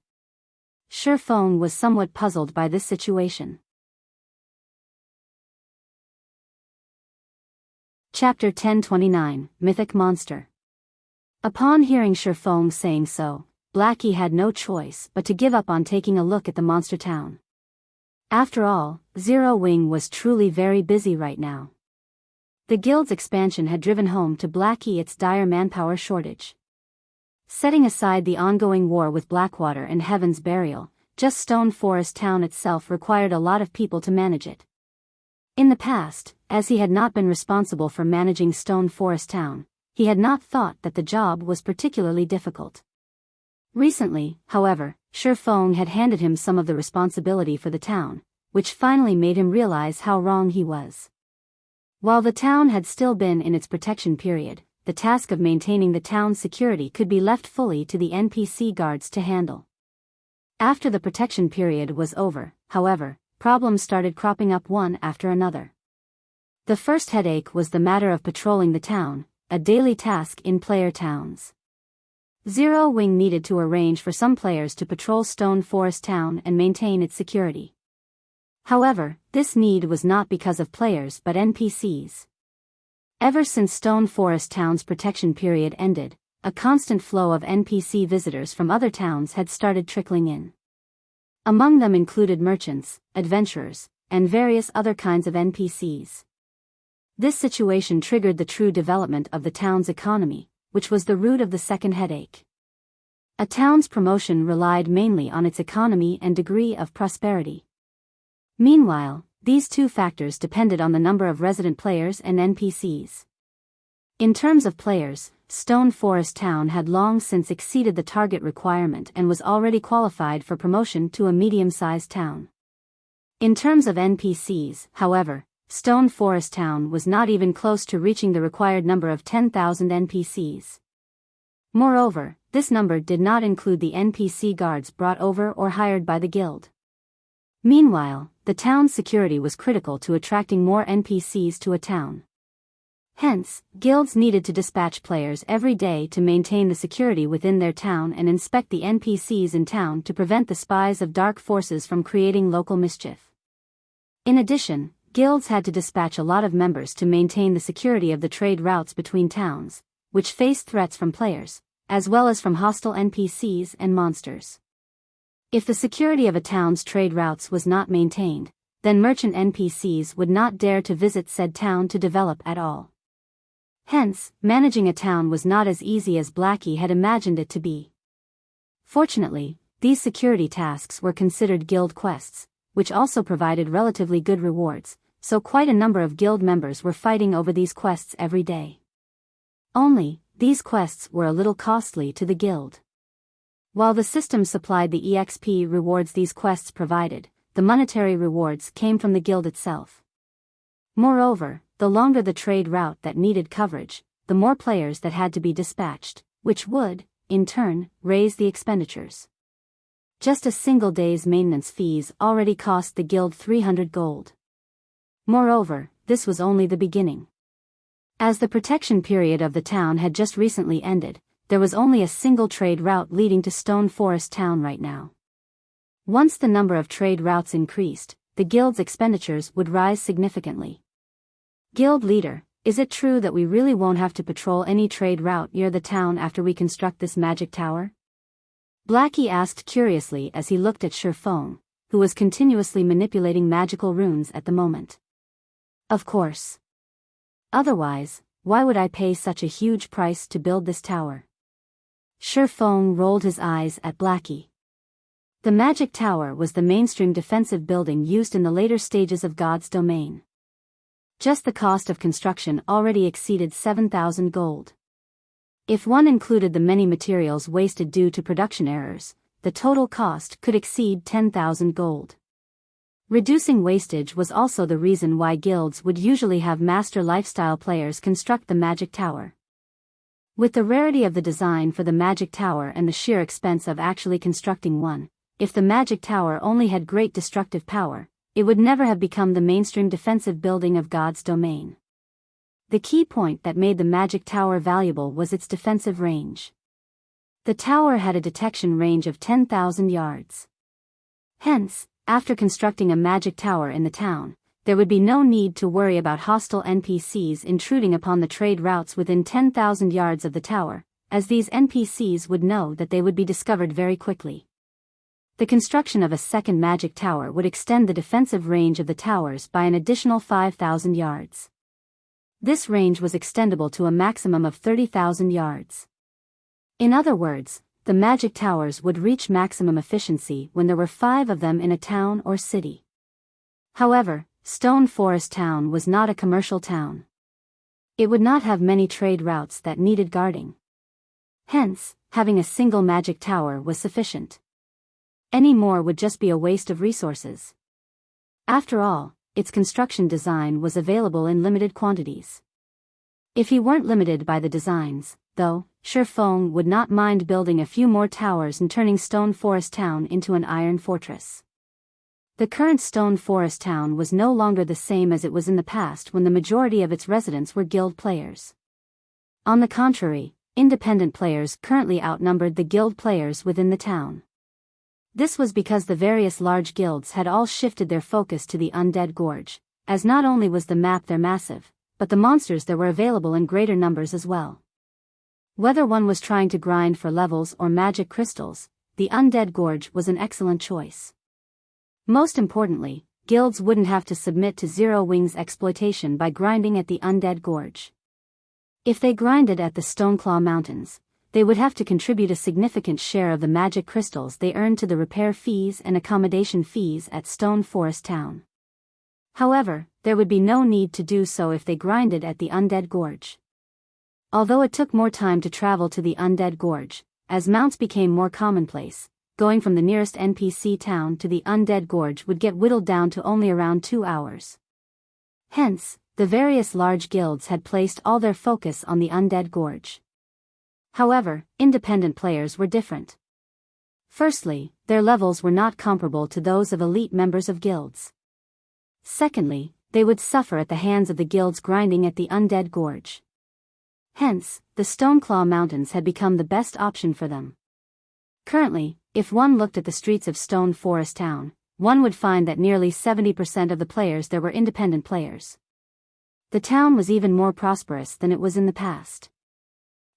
Shifeng was somewhat puzzled by this situation. Chapter 1029, Mythic Monster. Upon hearing Shifeng saying so, Blackie had no choice but to give up on taking a look at the monster town. After all, Zero Wing was truly very busy right now. The guild's expansion had driven home to Blackie its dire manpower shortage. Setting aside the ongoing war with Blackwater and Heaven's Burial, just Stone Forest Town itself required a lot of people to manage it. In the past, as he had not been responsible for managing Stone Forest Town, he had not thought that the job was particularly difficult. Recently, however, Shifeng had handed him some of the responsibility for the town, which finally made him realize how wrong he was. While the town had still been in its protection period, the task of maintaining the town's security could be left fully to the NPC guards to handle. After the protection period was over, however, problems started cropping up one after another. The first headache was the matter of patrolling the town, a daily task in player towns. Zero Wing needed to arrange for some players to patrol Stone Forest Town and maintain its security. However, this need was not because of players but NPCs. Ever since Stone Forest Town's protection period ended, a constant flow of NPC visitors from other towns had started trickling in. Among them included merchants, adventurers, and various other kinds of NPCs. This situation triggered the true development of the town's economy, which was the root of the second headache. A town's promotion relied mainly on its economy and degree of prosperity. Meanwhile, these two factors depended on the number of resident players and NPCs. In terms of players, Stone Forest Town had long since exceeded the target requirement and was already qualified for promotion to a medium-sized town. In terms of NPCs, however, Stone Forest Town was not even close to reaching the required number of 10,000 NPCs. Moreover, this number did not include the NPC guards brought over or hired by the guild. Meanwhile, the town's security was critical to attracting more NPCs to a town. Hence, guilds needed to dispatch players every day to maintain the security within their town and inspect the NPCs in town to prevent the spies of dark forces from creating local mischief. In addition, guilds had to dispatch a lot of members to maintain the security of the trade routes between towns, which faced threats from players, as well as from hostile NPCs and monsters. If the security of a town's trade routes was not maintained, then merchant NPCs would not dare to visit said town to develop at all. Hence, managing a town was not as easy as Blackie had imagined it to be. Fortunately, these security tasks were considered guild quests, which also provided relatively good rewards, so quite a number of guild members were fighting over these quests every day. Only, these quests were a little costly to the guild. While the system supplied the EXP rewards these quests provided, the monetary rewards came from the guild itself. Moreover, the longer the trade route that needed coverage, the more players that had to be dispatched, which would, in turn, raise the expenditures. Just a single day's maintenance fees already cost the guild 300 gold. Moreover, this was only the beginning. As the protection period of the town had just recently ended, there was only a single trade route leading to Stone Forest Town right now. Once the number of trade routes increased, the guild's expenditures would rise significantly. Guild leader, is it true that we really won't have to patrol any trade route near the town after we construct this magic tower? Blackie asked curiously as he looked at Shifeng, who was continuously manipulating magical runes at the moment. Of course. Otherwise, why would I pay such a huge price to build this tower? Shifeng rolled his eyes at Blackie. The magic tower was the mainstream defensive building used in the later stages of God's domain. Just the cost of construction already exceeded 7,000 gold. If one included the many materials wasted due to production errors, the total cost could exceed 10,000 gold. Reducing wastage was also the reason why guilds would usually have master lifestyle players construct the magic tower. With the rarity of the design for the magic tower and the sheer expense of actually constructing one, if the magic tower only had great destructive power, it would never have become the mainstream defensive building of God's domain. The key point that made the magic tower valuable was its defensive range. The tower had a detection range of 10,000 yards. Hence, after constructing a magic tower in the town, there would be no need to worry about hostile NPCs intruding upon the trade routes within 10,000 yards of the tower, as these NPCs would know that they would be discovered very quickly. The construction of a second magic tower would extend the defensive range of the towers by an additional 5,000 yards. This range was extendable to a maximum of 30,000 yards. In other words, the magic towers would reach maximum efficiency when there were 5 of them in a town or city. However, Stone Forest Town was not a commercial town. It would not have many trade routes that needed guarding. Hence, having a single magic tower was sufficient. Any more would just be a waste of resources. After all, its construction design was available in limited quantities. If he weren't limited by the designs, though, Shifeng would not mind building a few more towers and turning Stone Forest Town into an iron fortress. The current Stone Forest Town was no longer the same as it was in the past when the majority of its residents were guild players. On the contrary, independent players currently outnumbered the guild players within the town. This was because the various large guilds had all shifted their focus to the Undead Gorge, as not only was the map there massive, but the monsters there were available in greater numbers as well. Whether one was trying to grind for levels or magic crystals, the Undead Gorge was an excellent choice. Most importantly, guilds wouldn't have to submit to Zero Wings exploitation by grinding at the Undead Gorge. If they grinded at the Stoneclaw Mountains, they would have to contribute a significant share of the magic crystals they earned to the repair fees and accommodation fees at Stone Forest Town. However, there would be no need to do so if they grinded at the Undead Gorge. Although it took more time to travel to the Undead Gorge, as mounts became more commonplace, going from the nearest NPC town to the Undead Gorge would get whittled down to only around 2 hours. Hence, the various large guilds had placed all their focus on the Undead Gorge. However, independent players were different. Firstly, their levels were not comparable to those of elite members of guilds. Secondly, they would suffer at the hands of the guilds grinding at the Undead Gorge. Hence, the Stoneclaw Mountains had become the best option for them. Currently, if one looked at the streets of Stone Forest Town, one would find that nearly 70% of the players there were independent players. The town was even more prosperous than it was in the past.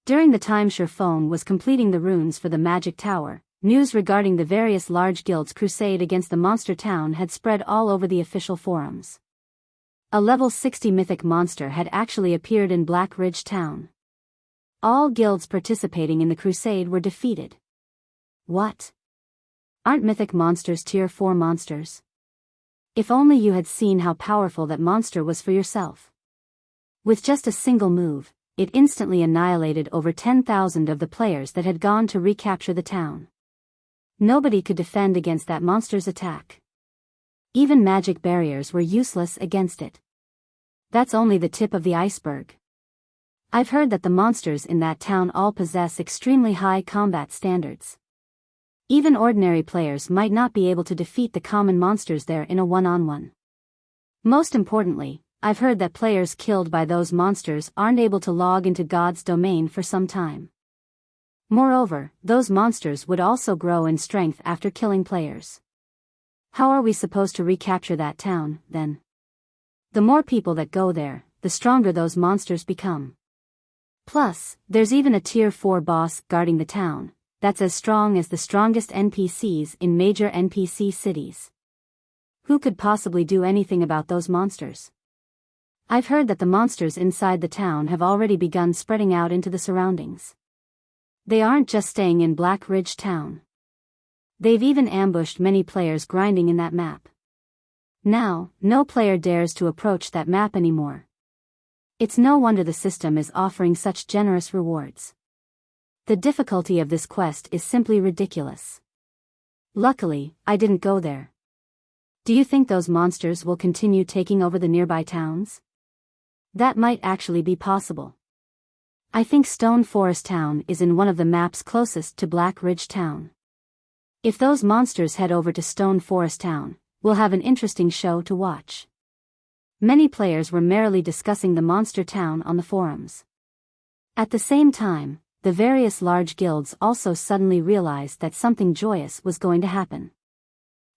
During the time Shifeng was completing the runes for the Magic Tower, news regarding the various large guilds' crusade against the monster town had spread all over the official forums. A level 60 mythic monster had actually appeared in Black Ridge Town. All guilds participating in the crusade were defeated. What? Aren't mythic monsters tier 4 monsters? If only you had seen how powerful that monster was for yourself. With just a single move, it instantly annihilated over 10,000 of the players that had gone to recapture the town. Nobody could defend against that monster's attack. Even magic barriers were useless against it. That's only the tip of the iceberg. I've heard that the monsters in that town all possess extremely high combat standards. Even ordinary players might not be able to defeat the common monsters there in a one-on-one. Most importantly, I've heard that players killed by those monsters aren't able to log into God's domain for some time. Moreover, those monsters would also grow in strength after killing players. How are we supposed to recapture that town, then? The more people that go there, the stronger those monsters become. Plus, there's even a tier 4 boss guarding the town, that's as strong as the strongest NPCs in major NPC cities. Who could possibly do anything about those monsters? I've heard that the monsters inside the town have already begun spreading out into the surroundings. They aren't just staying in Black Ridge Town. They've even ambushed many players grinding in that map. Now, no player dares to approach that map anymore. It's no wonder the system is offering such generous rewards. The difficulty of this quest is simply ridiculous. Luckily, I didn't go there. Do you think those monsters will continue taking over the nearby towns? That might actually be possible. I think Stone Forest Town is in one of the maps closest to Black Ridge Town. If those monsters head over to Stone Forest Town, we'll have an interesting show to watch. Many players were merrily discussing the monster town on the forums. At the same time, the various large guilds also suddenly realized that something joyous was going to happen.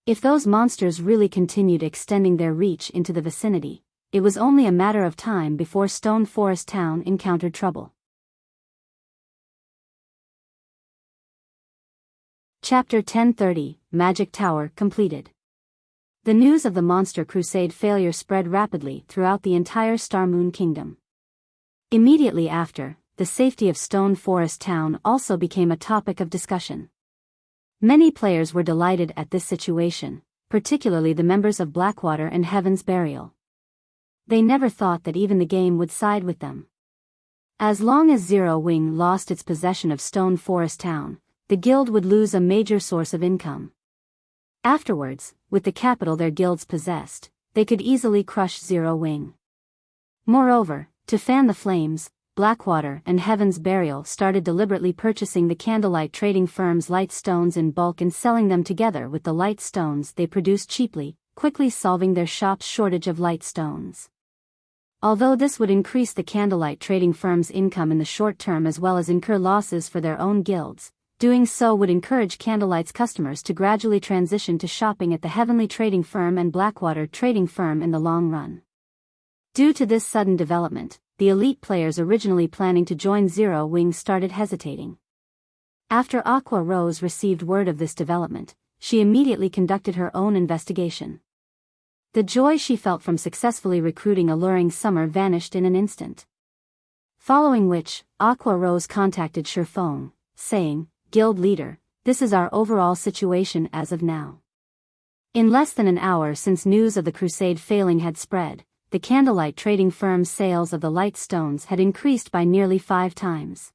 If those monsters really continued extending their reach into the vicinity, it was only a matter of time before Stone Forest Town encountered trouble. Chapter 1030, Magic Tower completed. The news of the Monster Crusade failure spread rapidly throughout the entire Star Moon Kingdom. Immediately after, the safety of Stone Forest Town also became a topic of discussion. Many players were delighted at this situation, particularly the members of Blackwater and Heaven's Burial. They never thought that even the game would side with them. As long as Zero Wing lost its possession of Stone Forest Town, the guild would lose a major source of income. Afterwards, with the capital their guilds possessed, they could easily crush Zero Wing. Moreover, to fan the flames, Blackwater and Heaven's Burial started deliberately purchasing the Candlelight trading firm's light stones in bulk and selling them together with the light stones they produced cheaply, quickly solving their shop's shortage of light stones. Although this would increase the Candlelight trading firm's income in the short term as well as incur losses for their own guilds, doing so would encourage Candlelight's customers to gradually transition to shopping at the Heavenly Trading Firm and Blackwater Trading Firm in the long run. Due to this sudden development, the elite players originally planning to join Zero Wing started hesitating. After Aqua Rose received word of this development, she immediately conducted her own investigation. The joy she felt from successfully recruiting Alluring Summer vanished in an instant. Following which, Aqua Rose contacted Shifeng, saying, "Guild leader, this is our overall situation as of now." In less than an hour since news of the crusade failing had spread, the Candlelight trading firm's sales of the light stones had increased by nearly 5 times.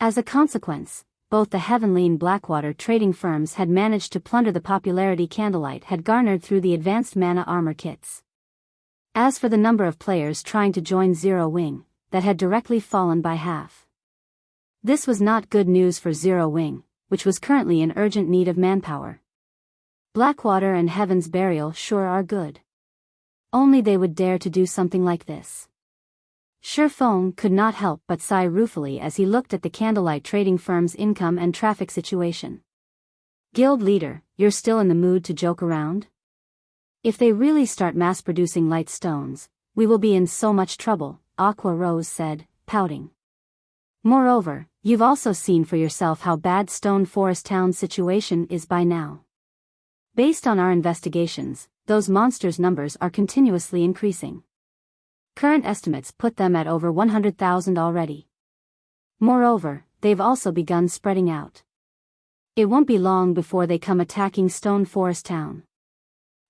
As a consequence, both the Heavenly and Blackwater trading firms had managed to plunder the popularity Candlelight had garnered through the advanced mana armor kits. As for the number of players trying to join Zero Wing, that had directly fallen by half. This was not good news for Zero Wing, which was currently in urgent need of manpower. Blackwater and Heaven's Burial sure are good. Only they would dare to do something like this. Shifeng could not help but sigh ruefully as he looked at the Candlelight trading firm's income and traffic situation. "Guild leader, you're still in the mood to joke around? If they really start mass-producing light stones, we will be in so much trouble," Aqua Rose said, pouting. "Moreover, you've also seen for yourself how bad Stone Forest Town's situation is by now. Based on our investigations, those monsters' numbers are continuously increasing. Current estimates put them at over 100,000 already. Moreover, they've also begun spreading out. It won't be long before they come attacking Stone Forest Town."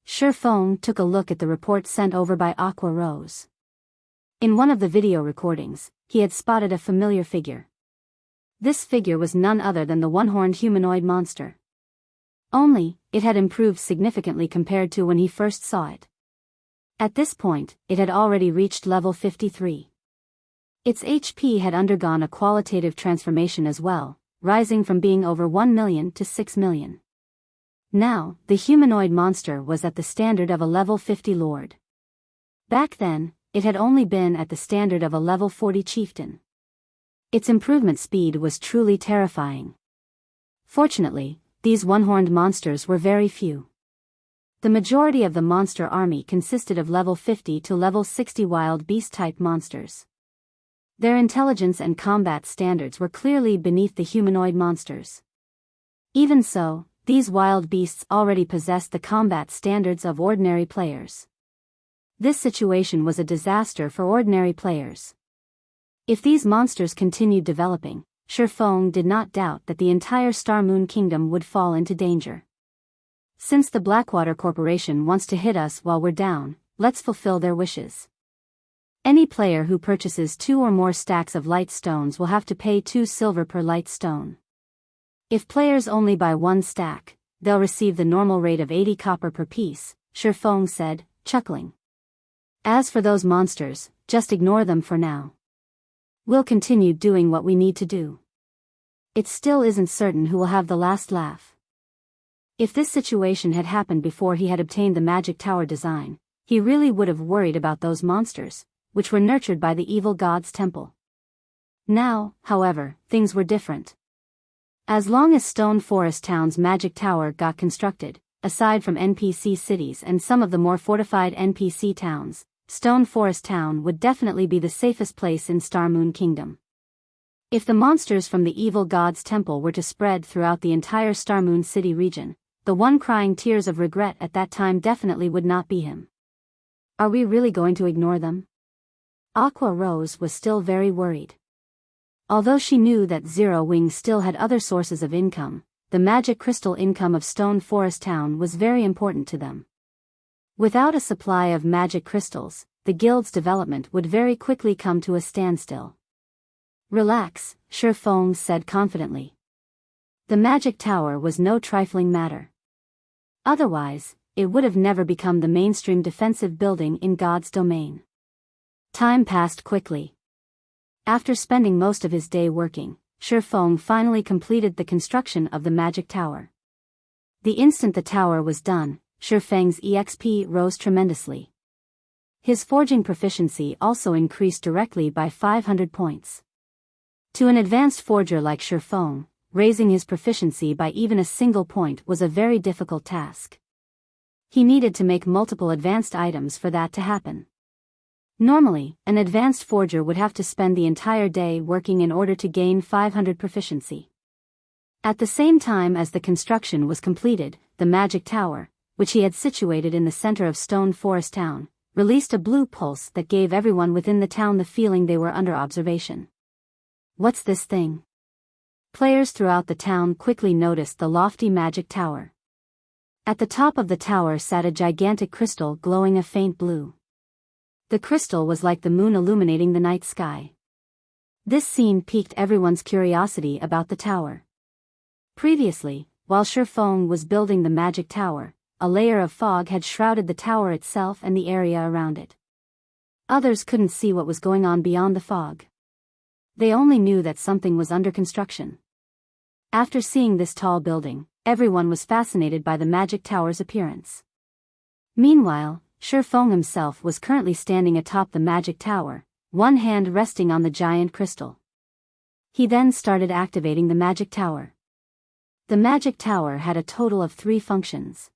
Shifeng took a look at the report sent over by Aqua Rose. In one of the video recordings, he had spotted a familiar figure. This figure was none other than the one-horned humanoid monster. Only, it had improved significantly compared to when he first saw it. At this point, it had already reached level 53. Its HP had undergone a qualitative transformation as well, rising from being over 1 million to 6 million. Now, the humanoid monster was at the standard of a level 50 lord. Back then, it had only been at the standard of a level 40 chieftain. Its improvement speed was truly terrifying. Fortunately, these one-horned monsters were very few. The majority of the monster army consisted of level 50 to level 60 wild beast-type monsters. Their intelligence and combat standards were clearly beneath the humanoid monsters. Even so, these wild beasts already possessed the combat standards of ordinary players. This situation was a disaster for ordinary players. If these monsters continued developing, Shifeng did not doubt that the entire Star Moon Kingdom would fall into danger. "Since the Blackwater Corporation wants to hit us while we're down, let's fulfill their wishes. Any player who purchases 2 or more stacks of light stones will have to pay 2 silver per light stone. If players only buy 1 stack, they'll receive the normal rate of 80 copper per piece," Shifeng said, chuckling. "As for those monsters, just ignore them for now. We'll continue doing what we need to do. It still isn't certain who will have the last laugh." If this situation had happened before he had obtained the magic tower design, he really would have worried about those monsters, which were nurtured by the evil god's temple. Now, however, things were different. As long as Stone Forest Town's magic tower got constructed, aside from NPC cities and some of the more fortified NPC towns, Stone Forest Town would definitely be the safest place in Star Moon Kingdom. If the monsters from the evil god's temple were to spread throughout the entire Star Moon City region, the one crying tears of regret at that time definitely would not be him. Are we really going to ignore them? Aqua Rose was still very worried. Although she knew that Zero Wing still had other sources of income, the magic crystal income of Stone Forest Town was very important to them. Without a supply of magic crystals, the guild's development would very quickly come to a standstill. Relax, Shifeng said confidently. The magic tower was no trifling matter. Otherwise, it would have never become the mainstream defensive building in God's domain. Time passed quickly. After spending most of his day working, Shifeng finally completed the construction of the magic tower. The instant the tower was done, Shifeng's EXP rose tremendously. His forging proficiency also increased directly by 500 points. To an advanced forger like Shifeng, raising his proficiency by even a single point was a very difficult task. He needed to make multiple advanced items for that to happen. Normally, an advanced forger would have to spend the entire day working in order to gain 500 proficiency. At the same time as the construction was completed, the magic tower, which he had situated in the center of Stone Forest Town, released a blue pulse that gave everyone within the town the feeling they were under observation. What's this thing? Players throughout the town quickly noticed the lofty magic tower. At the top of the tower sat a gigantic crystal glowing a faint blue. The crystal was like the moon illuminating the night sky. This scene piqued everyone's curiosity about the tower. Previously, while Shifeng was building the magic tower, a layer of fog had shrouded the tower itself and the area around it. Others couldn't see what was going on beyond the fog. They only knew that something was under construction. After seeing this tall building, everyone was fascinated by the magic tower's appearance. Meanwhile, Shifeng himself was currently standing atop the magic tower, one hand resting on the giant crystal. He then started activating the magic tower. The magic tower had a total of 3 functions.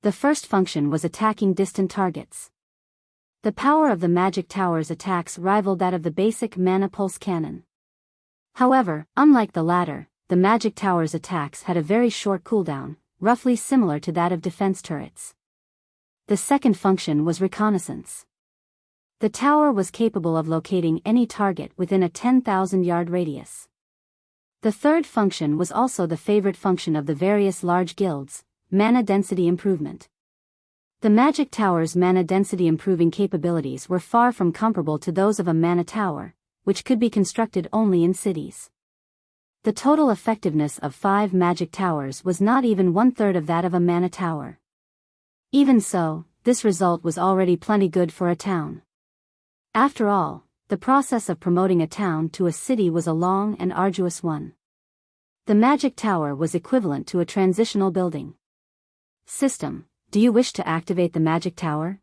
The first function was attacking distant targets. The power of the magic tower's attacks rivaled that of the basic mana pulse cannon. However, unlike the latter, the magic tower's attacks had a very short cooldown, roughly similar to that of defense turrets. The second function was reconnaissance. The tower was capable of locating any target within a 10,000-yard radius. The third function was also the favorite function of the various large guilds, mana density improvement. The magic tower's mana density improving capabilities were far from comparable to those of a mana tower, which could be constructed only in cities. The total effectiveness of 5 magic towers was not even 1/3 of that of a mana tower. Even so, this result was already plenty good for a town. After all, the process of promoting a town to a city was a long and arduous one. The magic tower was equivalent to a transitional building. System, do you wish to activate the magic tower?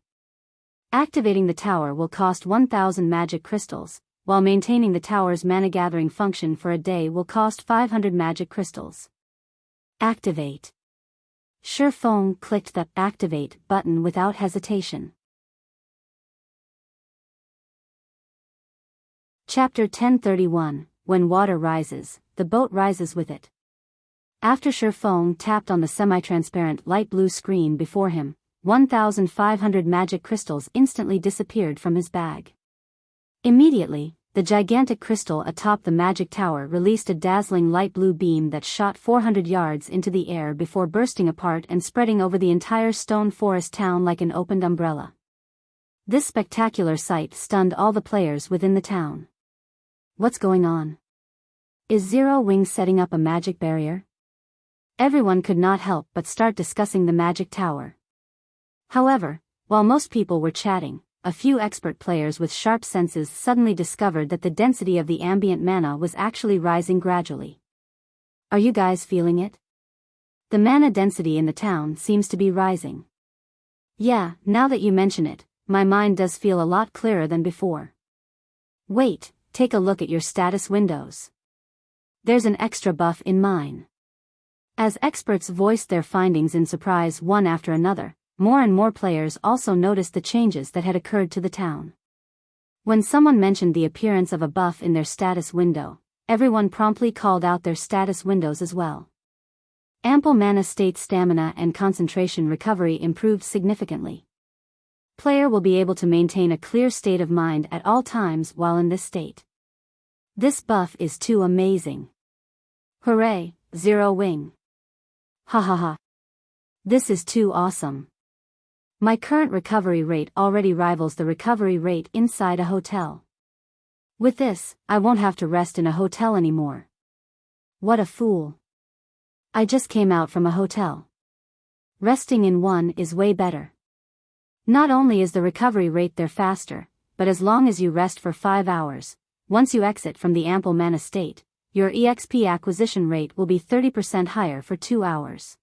Activating the tower will cost 1,000 magic crystals, while maintaining the tower's mana gathering function for a day will cost 500 magic crystals. Activate. Shifeng clicked the Activate button without hesitation. Chapter 1031, When Water Rises, the Boat Rises with It. After Shifeng tapped on the semi-transparent light blue screen before him, 1,500 magic crystals instantly disappeared from his bag. Immediately, the gigantic crystal atop the magic tower released a dazzling light blue beam that shot 400 yards into the air before bursting apart and spreading over the entire Stone Forest town like an opened umbrella. This spectacular sight stunned all the players within the town. What's going on? Is Zero Wing setting up a magic barrier? Everyone could not help but start discussing the magic tower. However, while most people were chatting, a few expert players with sharp senses suddenly discovered that the density of the ambient mana was actually rising gradually. Are you guys feeling it? The mana density in the town seems to be rising. Yeah, now that you mention it, my mind does feel a lot clearer than before. Wait, take a look at your status windows. There's an extra buff in mine. As experts voiced their findings in surprise one after another, more and more players also noticed the changes that had occurred to the town. When someone mentioned the appearance of a buff in their status window, everyone promptly called out their status windows as well. Ample mana state stamina and concentration recovery improved significantly. Player will be able to maintain a clear state of mind at all times while in this state. This buff is too amazing. Hooray, Zero Wing. Ha ha ha. This is too awesome. My current recovery rate already rivals the recovery rate inside a hotel. With this, I won't have to rest in a hotel anymore. What a fool. I just came out from a hotel. Resting in one is way better. Not only is the recovery rate there faster, but as long as you rest for 5 hours, once you exit from the ample mana state, your EXP acquisition rate will be 30% higher for 2 hours.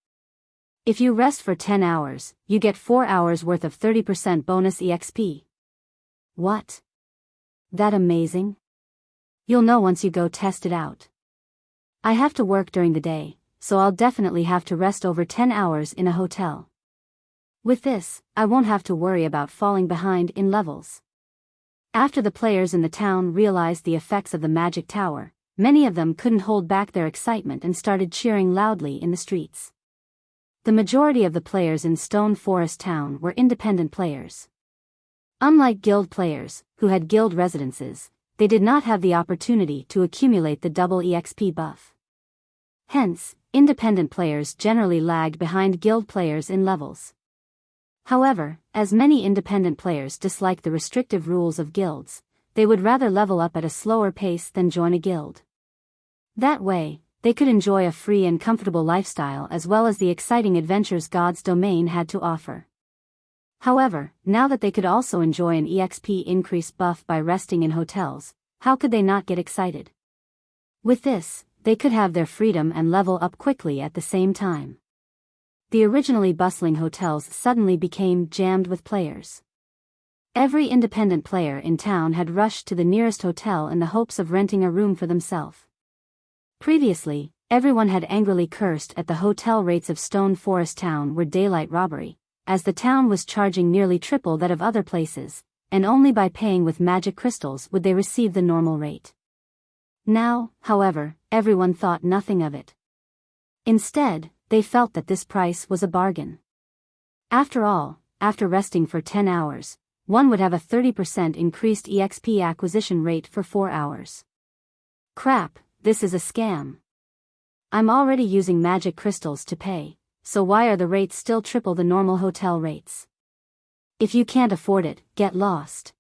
If you rest for 10 hours, you get 4 hours worth of 30% bonus EXP. What? That amazing? You'll know once you go test it out. I have to work during the day, so I'll definitely have to rest over 10 hours in a hotel. With this, I won't have to worry about falling behind in levels. After the players in the town realized the effects of the magic tower, many of them couldn't hold back their excitement and started cheering loudly in the streets. The majority of the players in Stone Forest Town were independent players. Unlike guild players, who had guild residences, they did not have the opportunity to accumulate the double EXP buff. Hence, independent players generally lagged behind guild players in levels. However, as many independent players disliked the restrictive rules of guilds, they would rather level up at a slower pace than join a guild. That way, they could enjoy a free and comfortable lifestyle as well as the exciting adventures God's domain had to offer. However, now that they could also enjoy an EXP increase buff by resting in hotels, how could they not get excited? With this, they could have their freedom and level up quickly at the same time. The originally bustling hotels suddenly became jammed with players. Every independent player in town had rushed to the nearest hotel in the hopes of renting a room for themselves. Previously, everyone had angrily cursed at the hotel rates of Stone Forest Town were daylight robbery, as the town was charging nearly triple that of other places, and only by paying with magic crystals would they receive the normal rate. Now, however, everyone thought nothing of it. Instead, they felt that this price was a bargain. After all, after resting for 10 hours, one would have a 30% increased EXP acquisition rate for 4 hours. Crap, this is a scam. I'm already using magic crystals to pay, so why are the rates still triple the normal hotel rates? If you can't afford it, get lost.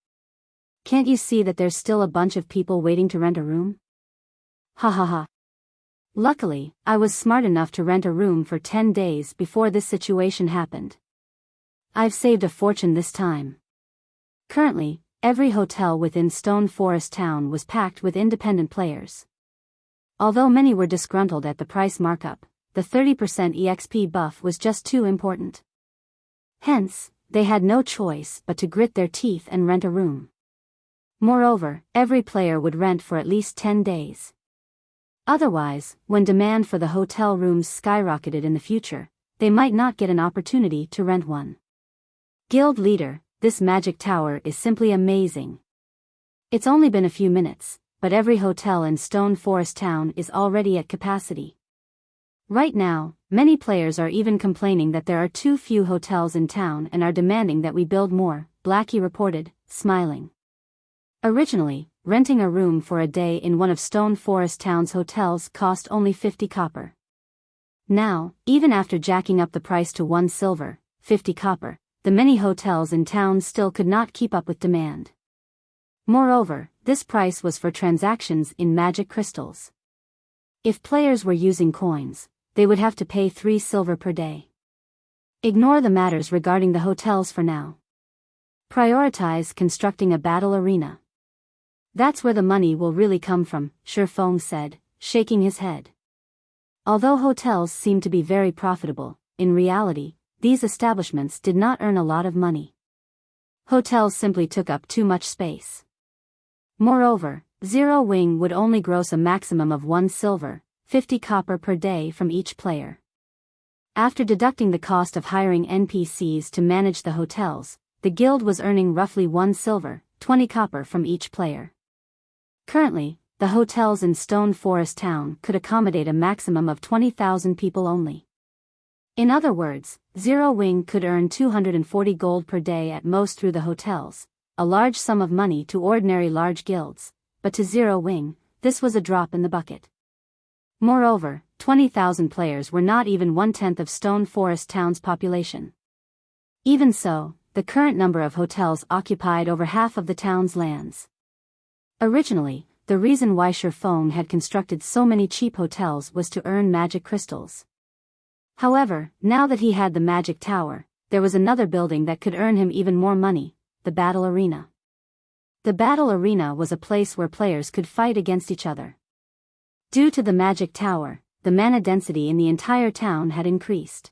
Can't you see that there's still a bunch of people waiting to rent a room? Ha ha ha. Luckily, I was smart enough to rent a room for 10 days before this situation happened. I've saved a fortune this time. Currently, every hotel within Stone Forest Town was packed with independent players. Although many were disgruntled at the price markup, the 30% EXP buff was just too important. Hence, they had no choice but to grit their teeth and rent a room. Moreover, every player would rent for at least 10 days. Otherwise, when demand for the hotel rooms skyrocketed in the future, they might not get an opportunity to rent one. Guild leader, this magic tower is simply amazing. It's only been a few minutes, but every hotel in Stone Forest Town is already at capacity. Right now, many players are even complaining that there are too few hotels in town and are demanding that we build more, Blackie reported, smiling. Originally, renting a room for a day in one of Stone Forest Town's hotels cost only 50 copper. Now, even after jacking up the price to 1 silver, 50 copper, the many hotels in town still could not keep up with demand. Moreover, this price was for transactions in magic crystals. If players were using coins, they would have to pay 3 silver per day. Ignore the matters regarding the hotels for now. Prioritize constructing a battle arena. That's where the money will really come from, Shifeng said, shaking his head. Although hotels seem to be very profitable, in reality, these establishments did not earn a lot of money. Hotels simply took up too much space. Moreover, Zero Wing would only gross a maximum of 1 silver, 50 copper per day from each player. After deducting the cost of hiring NPCs to manage the hotels, the guild was earning roughly 1 silver, 20 copper from each player. Currently, the hotels in Stone Forest Town could accommodate a maximum of 20,000 people only. In other words, Zero Wing could earn 240 gold per day at most through the hotels, a large sum of money to ordinary large guilds, but to Zero Wing, this was a drop in the bucket. Moreover, 20,000 players were not even 1/10 of Stone Forest Town's population. Even so, the current number of hotels occupied over half of the town's lands. Originally, the reason why Shifeng had constructed so many cheap hotels was to earn magic crystals. However, now that he had the magic tower, there was another building that could earn him even more money, the battle arena. The battle arena was a place where players could fight against each other. Due to the magic tower, the mana density in the entire town had increased.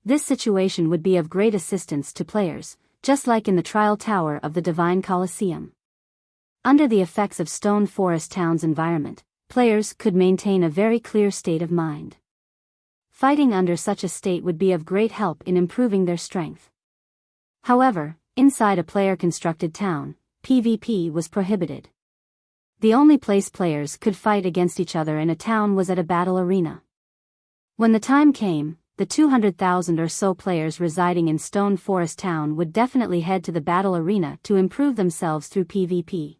This situation would be of great assistance to players, just like in the trial tower of the Divine Colosseum. Under the effects of Stone Forest Town's environment, players could maintain a very clear state of mind. Fighting under such a state would be of great help in improving their strength. However, inside a player-constructed town, PvP was prohibited. The only place players could fight against each other in a town was at a battle arena. When the time came, the 200,000 or so players residing in Stone Forest Town would definitely head to the battle arena to improve themselves through PvP.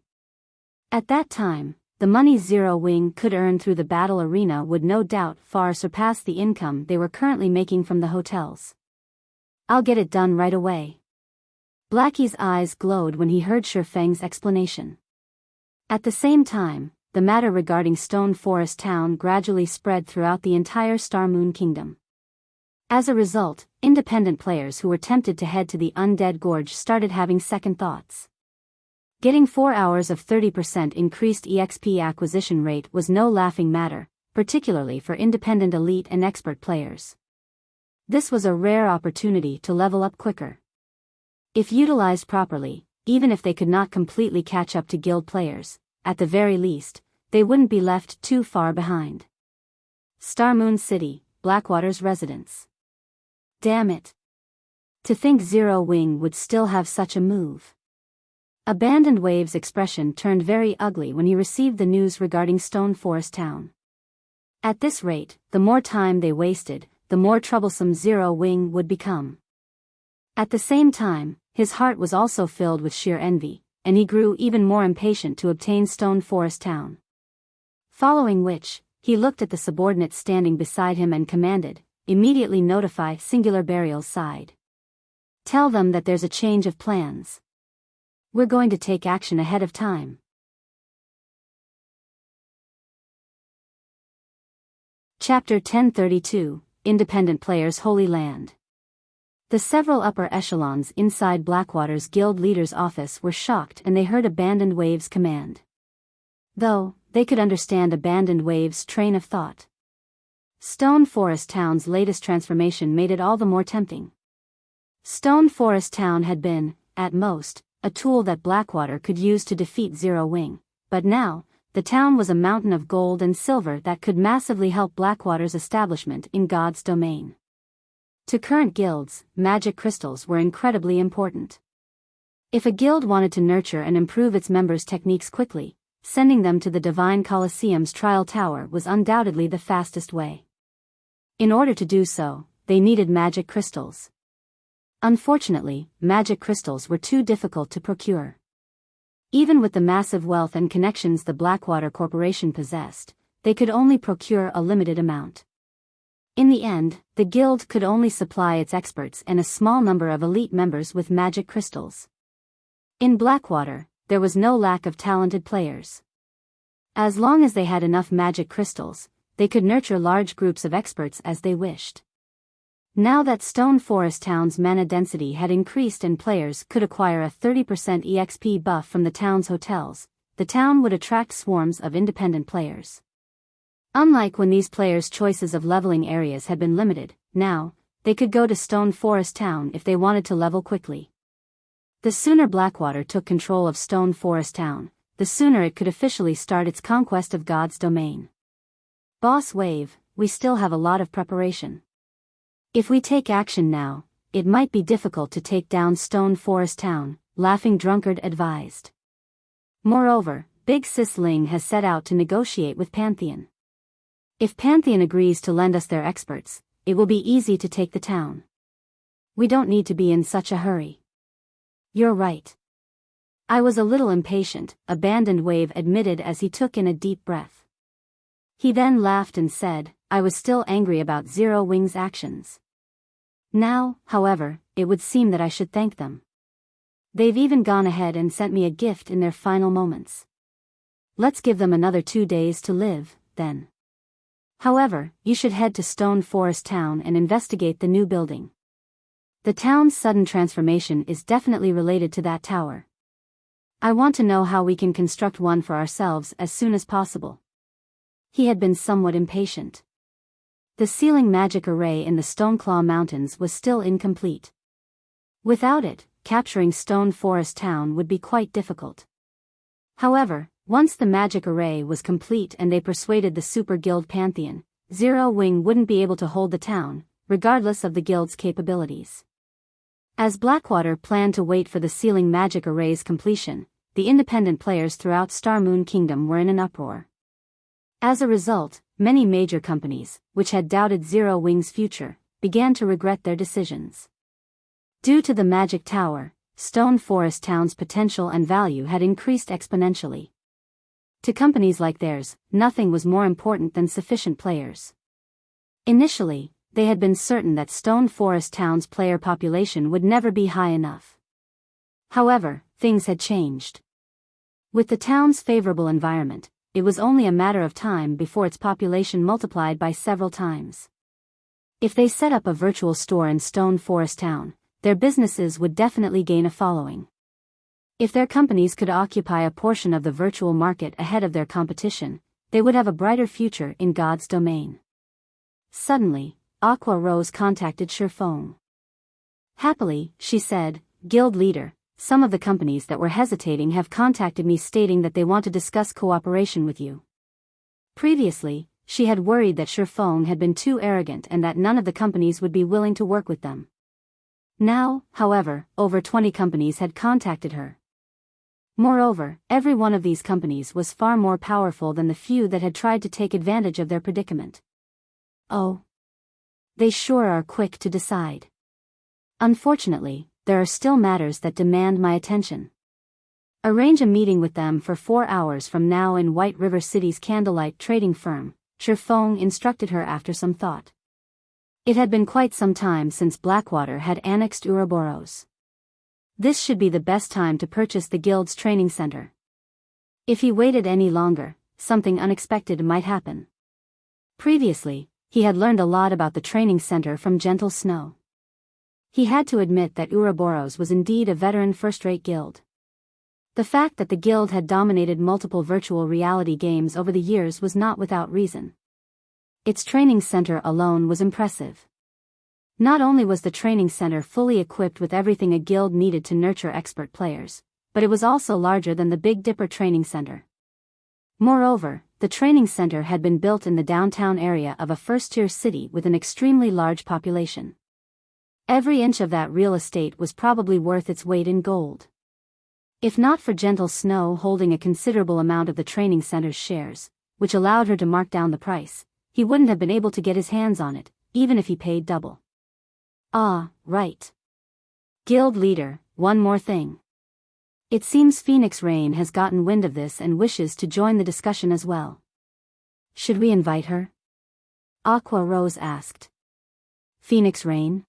At that time, the money Zero Wing could earn through the battle arena would no doubt far surpass the income they were currently making from the hotels. I'll get it done right away. Blackie's eyes glowed when he heard Shifeng's explanation. At the same time, the matter regarding Stone Forest Town gradually spread throughout the entire Star Moon Kingdom. As a result, independent players who were tempted to head to the Undead Gorge started having second thoughts. Getting 4 hours of 30% increased EXP acquisition rate was no laughing matter, particularly for independent elite and expert players. This was a rare opportunity to level up quicker. If utilized properly, even if they could not completely catch up to guild players, at the very least, they wouldn't be left too far behind. Star Moon City, Blackwater's residence. Damn it. To think Zero Wing would still have such a move. Abandoned Wave's expression turned very ugly when he received the news regarding Stone Forest Town. At this rate, the more time they wasted, the more troublesome Zero Wing would become. At the same time, his heart was also filled with sheer envy, and he grew even more impatient to obtain Stone Forest Town. Following which, he looked at the subordinates standing beside him and commanded, "Immediately notify Singular Burial's side. Tell them that there's a change of plans. We're going to take action ahead of time." Chapter 1032, Independent Players' Holy Land. The several upper echelons inside Blackwater's guild leader's office were shocked and they heard Abandoned Wave's command. Though, they could understand Abandoned Wave's train of thought. Stone Forest Town's latest transformation made it all the more tempting. Stone Forest Town had been, at most, a tool that Blackwater could use to defeat Zero Wing, but now, the town was a mountain of gold and silver that could massively help Blackwater's establishment in God's domain. To current guilds, magic crystals were incredibly important. If a guild wanted to nurture and improve its members' techniques quickly, sending them to the Divine Colosseum's trial tower was undoubtedly the fastest way. In order to do so, they needed magic crystals. Unfortunately, magic crystals were too difficult to procure. Even with the massive wealth and connections the Blackwater Corporation possessed, they could only procure a limited amount. In the end, the guild could only supply its experts and a small number of elite members with magic crystals. In Blackwater, there was no lack of talented players. As long as they had enough magic crystals, they could nurture large groups of experts as they wished. Now that Stone Forest Town's mana density had increased and players could acquire a 30% EXP buff from the town's hotels, the town would attract swarms of independent players. Unlike when these players' choices of leveling areas had been limited, now, they could go to Stone Forest Town if they wanted to level quickly. The sooner Blackwater took control of Stone Forest Town, the sooner it could officially start its conquest of God's domain. Boss Wave, we still have a lot of preparation. If we take action now, it might be difficult to take down Stone Forest Town, Laughing Drunkard advised. Moreover, Big Sis Ling has set out to negotiate with Pantheon. If Pantheon agrees to lend us their experts, it will be easy to take the town. We don't need to be in such a hurry. You're right. I was a little impatient, Abandoned Wave admitted as he took in a deep breath. He then laughed and said, I was still angry about Zero Wing's actions. Now, however, it would seem that I should thank them. They've even gone ahead and sent me a gift in their final moments. Let's give them another 2 days to live, then. However, you should head to Stone Forest Town and investigate the new building. The town's sudden transformation is definitely related to that tower. I want to know how we can construct one for ourselves as soon as possible. He had been somewhat impatient. The sealing magic array in the Stoneclaw Mountains was still incomplete. Without it, capturing Stone Forest Town would be quite difficult. However, once the magic array was complete and they persuaded the Super Guild Pantheon, Zero Wing wouldn't be able to hold the town, regardless of the guild's capabilities. As Blackwater planned to wait for the sealing magic array's completion, the independent players throughout Star Moon Kingdom were in an uproar. As a result, many major companies, which had doubted Zero Wing's future, began to regret their decisions. Due to the magic tower, Stone Forest Town's potential and value had increased exponentially. To companies like theirs, nothing was more important than sufficient players. Initially, they had been certain that Stone Forest Town's player population would never be high enough. However, things had changed. With the town's favorable environment, it was only a matter of time before its population multiplied by several times. If they set up a virtual store in Stone Forest Town, their businesses would definitely gain a following. If their companies could occupy a portion of the virtual market ahead of their competition, they would have a brighter future in God's domain. Suddenly, Aqua Rose contacted Shifeng. Happily, she said, "Guild leader, some of the companies that were hesitating have contacted me stating that they want to discuss cooperation with you." Previously, she had worried that Shifeng had been too arrogant and that none of the companies would be willing to work with them. Now, however, over 20 companies had contacted her. Moreover, every one of these companies was far more powerful than the few that had tried to take advantage of their predicament. Oh. They sure are quick to decide. Unfortunately, there are still matters that demand my attention. Arrange a meeting with them for 4 hours from now in White River City's Candlelight Trading Firm, Shifeng instructed her after some thought. It had been quite some time since Blackwater had annexed Ouroboros. This should be the best time to purchase the guild's training center. If he waited any longer, something unexpected might happen. Previously, he had learned a lot about the training center from Gentle Snow. He had to admit that Ouroboros was indeed a veteran first-rate guild. The fact that the guild had dominated multiple virtual reality games over the years was not without reason. Its training center alone was impressive. Not only was the training center fully equipped with everything a guild needed to nurture expert players, but it was also larger than the Big Dipper Training Center. Moreover, the training center had been built in the downtown area of a first-tier city with an extremely large population. Every inch of that real estate was probably worth its weight in gold. If not for Gentle Snow holding a considerable amount of the training center's shares, which allowed her to mark down the price, he wouldn't have been able to get his hands on it, even if he paid double. Ah, right. Guild leader, one more thing. It seems Phoenix Rain has gotten wind of this and wishes to join the discussion as well. Should we invite her? Aqua Rose asked. Phoenix Rain?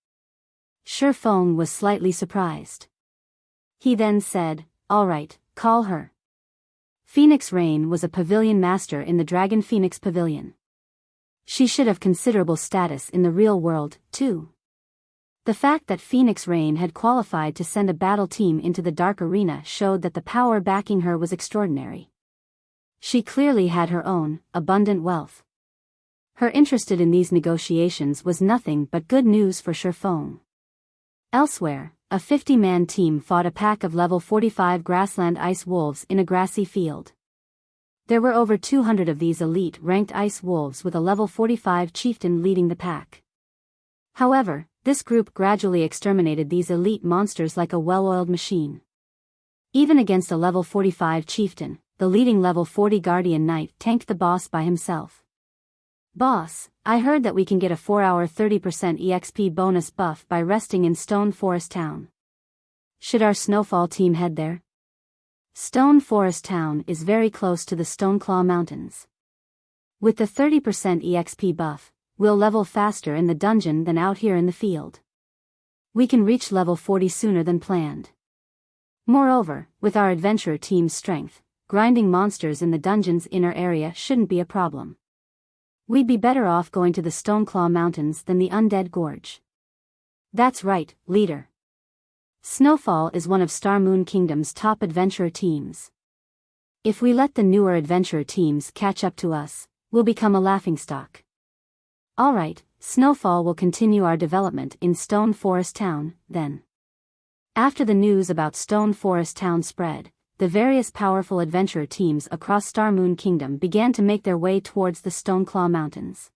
Shifeng was slightly surprised. He then said, "All right, call her." Phoenix Rain was a pavilion master in the Dragon Phoenix Pavilion. She should have considerable status in the real world, too. The fact that Phoenix Rain had qualified to send a battle team into the Dark Arena showed that the power backing her was extraordinary. She clearly had her own, abundant wealth. Her interest in these negotiations was nothing but good news for Shifeng. Elsewhere, a 50-man team fought a pack of level 45 grassland ice wolves in a grassy field. There were over 200 of these elite-ranked ice wolves with a level 45 chieftain leading the pack. However, this group gradually exterminated these elite monsters like a well-oiled machine. Even against a level 45 chieftain, the leading level 40 guardian knight tanked the boss by himself. "Boss, I heard that we can get a 4-hour 30% EXP bonus buff by resting in Stone Forest Town. Should our Snowfall team head there?" Stone Forest Town is very close to the Stoneclaw Mountains. With the 30% EXP buff, we'll level faster in the dungeon than out here in the field. We can reach level 40 sooner than planned. Moreover, with our adventurer team's strength, grinding monsters in the dungeon's inner area shouldn't be a problem. We'd be better off going to the Stoneclaw Mountains than the Undead Gorge. That's right, leader. Snowfall is one of Star Moon Kingdom's top adventurer teams. If we let the newer adventurer teams catch up to us, we'll become a laughingstock. Alright, Snowfall will continue our development in Stone Forest Town, then. After the news about Stone Forest Town spread, the various powerful adventurer teams across Star Moon Kingdom began to make their way towards the Stoneclaw Mountains.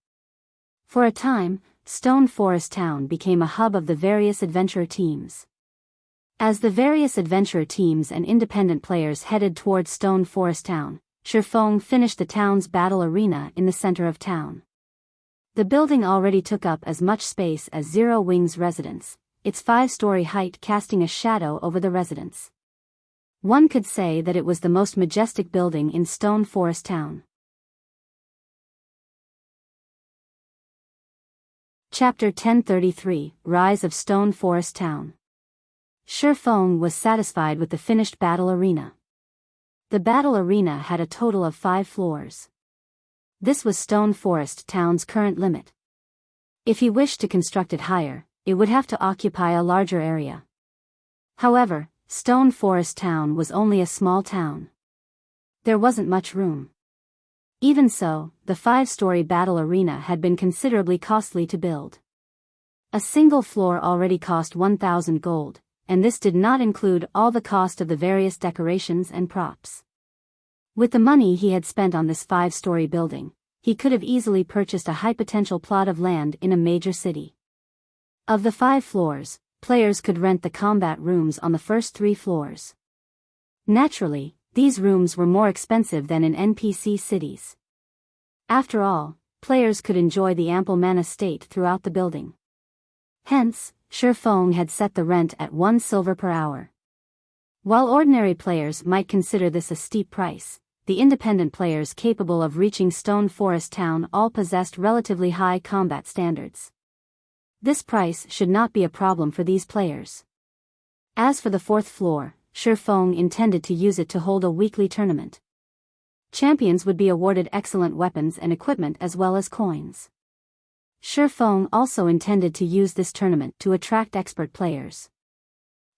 For a time, Stone Forest Town became a hub of the various adventurer teams. As the various adventurer teams and independent players headed towards Stone Forest Town, Shifeng finished the town's battle arena in the center of town. The building already took up as much space as Zero Wing's residence, its 5-story height casting a shadow over the residence. One could say that it was the most majestic building in Stone Forest Town. Chapter 1033, Rise of Stone Forest Town. Shifeng was satisfied with the finished battle arena. The battle arena had a total of 5 floors. This was Stone Forest Town's current limit. If he wished to construct it higher, it would have to occupy a larger area. However, Stone Forest Town was only a small town. There wasn't much room. Even so, the 5-story battle arena had been considerably costly to build. A single floor already cost 1,000 gold, and this did not include all the cost of the various decorations and props. With the money he had spent on this 5-story building, he could have easily purchased a high-potential plot of land in a major city. Of the 5 floors, players could rent the combat rooms on the first 3 floors. Naturally, these rooms were more expensive than in NPC cities. After all, players could enjoy the ample mana state throughout the building. Hence, Shifeng had set the rent at 1 silver per hour. While ordinary players might consider this a steep price, the independent players capable of reaching Stone Forest Town all possessed relatively high combat standards. This price should not be a problem for these players. As for the 4th floor, Shifeng intended to use it to hold a weekly tournament. Champions would be awarded excellent weapons and equipment as well as coins. Shifeng also intended to use this tournament to attract expert players.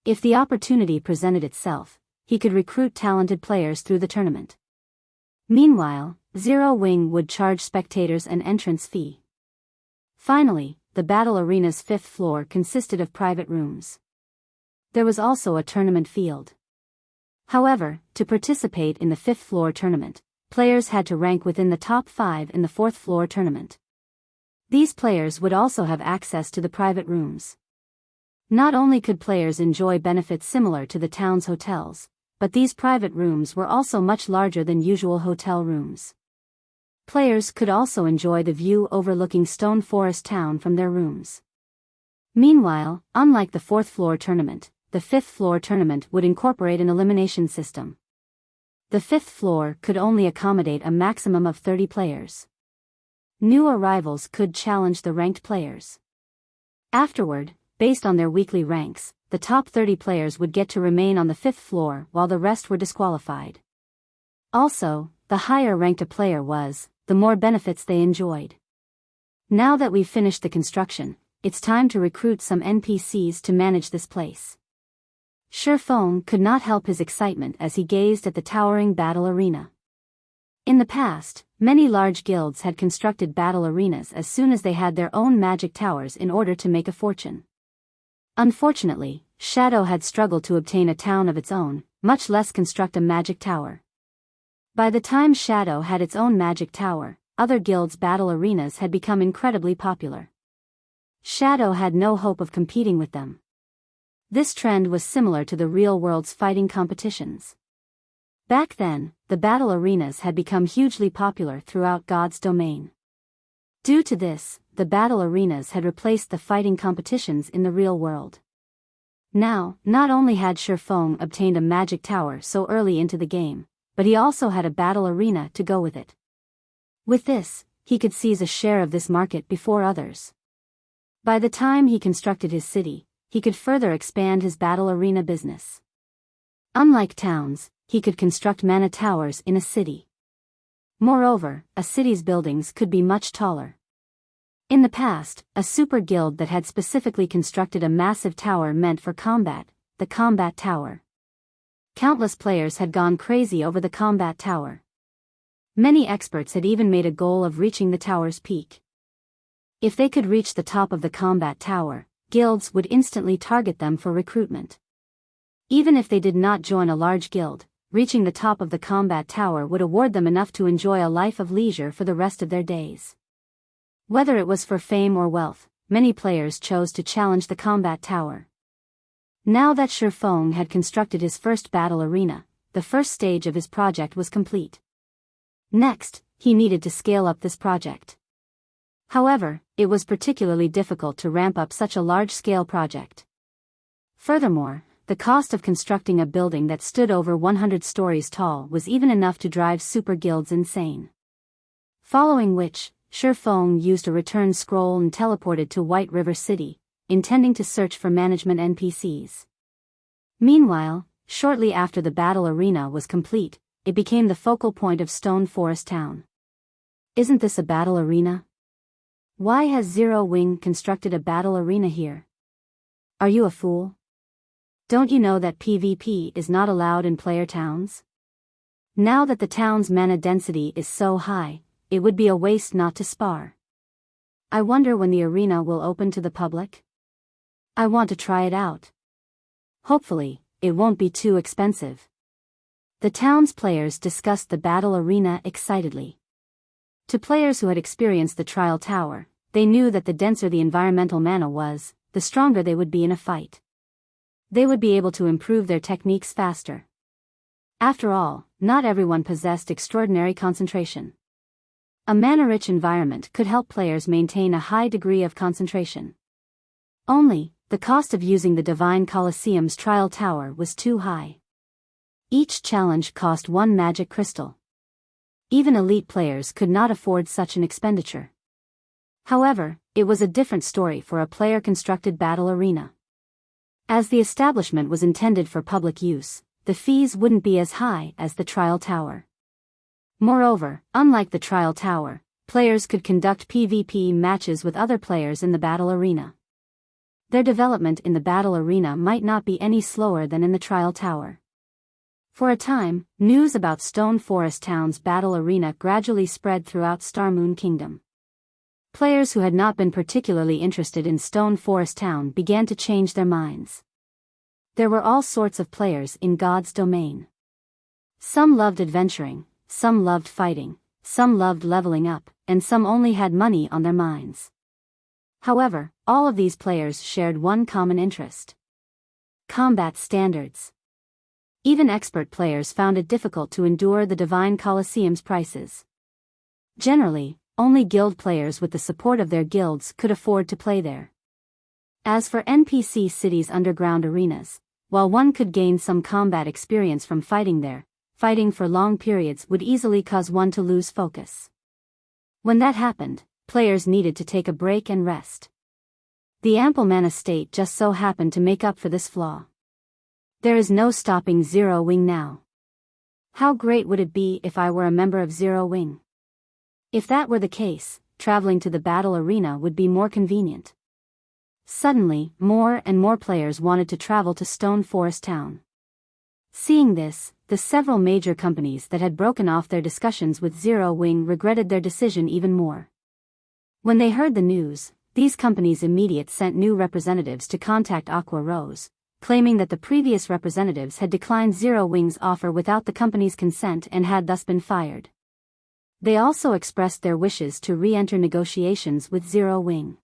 If the opportunity presented itself, he could recruit talented players through the tournament. Meanwhile, Zero Wing would charge spectators an entrance fee. Finally, the battle arena's 5th floor consisted of private rooms. There was also a tournament field. However, to participate in the 5th floor tournament, players had to rank within the top 5 in the 4th floor tournament. These players would also have access to the private rooms. Not only could players enjoy benefits similar to the town's hotels, but these private rooms were also much larger than usual hotel rooms. Players could also enjoy the view overlooking Stone Forest Town from their rooms. Meanwhile, unlike the 4th floor tournament, the 5th floor tournament would incorporate an elimination system. The 5th floor could only accommodate a maximum of 30 players. New arrivals could challenge the ranked players. Afterward, based on their weekly ranks, the top 30 players would get to remain on the 5th floor while the rest were disqualified. Also, the higher ranked a player was, the more benefits they enjoyed. Now that we've finished the construction, it's time to recruit some NPCs to manage this place. Shifeng could not help his excitement as he gazed at the towering battle arena. In the past, many large guilds had constructed battle arenas as soon as they had their own magic towers in order to make a fortune. Unfortunately, Shadow had struggled to obtain a town of its own, much less construct a magic tower. By the time Shadow had its own magic tower, other guilds' battle arenas had become incredibly popular. Shadow had no hope of competing with them. This trend was similar to the real world's fighting competitions. Back then, the battle arenas had become hugely popular throughout God's domain. Due to this, the battle arenas had replaced the fighting competitions in the real world. Now, not only had Shifeng obtained a magic tower so early into the game, but he also had a battle arena to go with it. With this, he could seize a share of this market before others. By the time he constructed his city, he could further expand his battle arena business. Unlike towns, he could construct mana towers in a city. Moreover, a city's buildings could be much taller. In the past, a super guild that had specifically constructed a massive tower meant for combat, the combat tower. Countless players had gone crazy over the combat tower. Many experts had even made a goal of reaching the tower's peak. If they could reach the top of the combat tower, guilds would instantly target them for recruitment. Even if they did not join a large guild, reaching the top of the combat tower would award them enough to enjoy a life of leisure for the rest of their days. Whether it was for fame or wealth, many players chose to challenge the combat tower. Now that Shi Feng had constructed his first battle arena, the first stage of his project was complete. Next, he needed to scale up this project. However, it was particularly difficult to ramp up such a large-scale project. Furthermore, the cost of constructing a building that stood over 100 stories tall was even enough to drive super guilds insane. Following which, Shi Feng used a return scroll and teleported to White River City, intending to search for management NPCs. Meanwhile, shortly after the battle arena was complete, it became the focal point of Stone Forest Town. Isn't this a battle arena? Why has Zero Wing constructed a battle arena here? Are you a fool? Don't you know that PvP is not allowed in player towns? Now that the town's mana density is so high, it would be a waste not to spar. I wonder when the arena will open to the public? I want to try it out. Hopefully, it won't be too expensive. The town's players discussed the battle arena excitedly. To players who had experienced the trial tower, they knew that the denser the environmental mana was, the stronger they would be in a fight. They would be able to improve their techniques faster. After all, not everyone possessed extraordinary concentration. A mana-rich environment could help players maintain a high degree of concentration. Only, the cost of using the Divine Colosseum's trial tower was too high. Each challenge cost 1 magic crystal. Even elite players could not afford such an expenditure. However, it was a different story for a player-constructed battle arena. As the establishment was intended for public use, the fees wouldn't be as high as the trial tower. Moreover, unlike the trial tower, players could conduct PvP matches with other players in the battle arena. Their development in the battle arena might not be any slower than in the trial tower. For a time, news about Stone Forest Town's battle arena gradually spread throughout Starmoon Kingdom. Players who had not been particularly interested in Stone Forest Town began to change their minds. There were all sorts of players in God's domain. Some loved adventuring, some loved fighting, some loved leveling up, and some only had money on their minds. However, all of these players shared one common interest: combat standards. Even expert players found it difficult to endure the Divine Colosseum's prices. Generally, only guild players with the support of their guilds could afford to play there. As for NPC cities' underground arenas, while one could gain some combat experience from fighting there, fighting for long periods would easily cause one to lose focus. When that happened, players needed to take a break and rest. The ample mana state just so happened to make up for this flaw. There is no stopping Zero Wing now. How great would it be if I were a member of Zero Wing? If that were the case, traveling to the battle arena would be more convenient. Suddenly, more and more players wanted to travel to Stone Forest Town. Seeing this, the several major companies that had broken off their discussions with Zero Wing regretted their decision even more. When they heard the news, these companies immediately sent new representatives to contact Aqua Rose, claiming that the previous representatives had declined Zero Wing's offer without the company's consent and had thus been fired. They also expressed their wishes to re-enter negotiations with Zero Wing.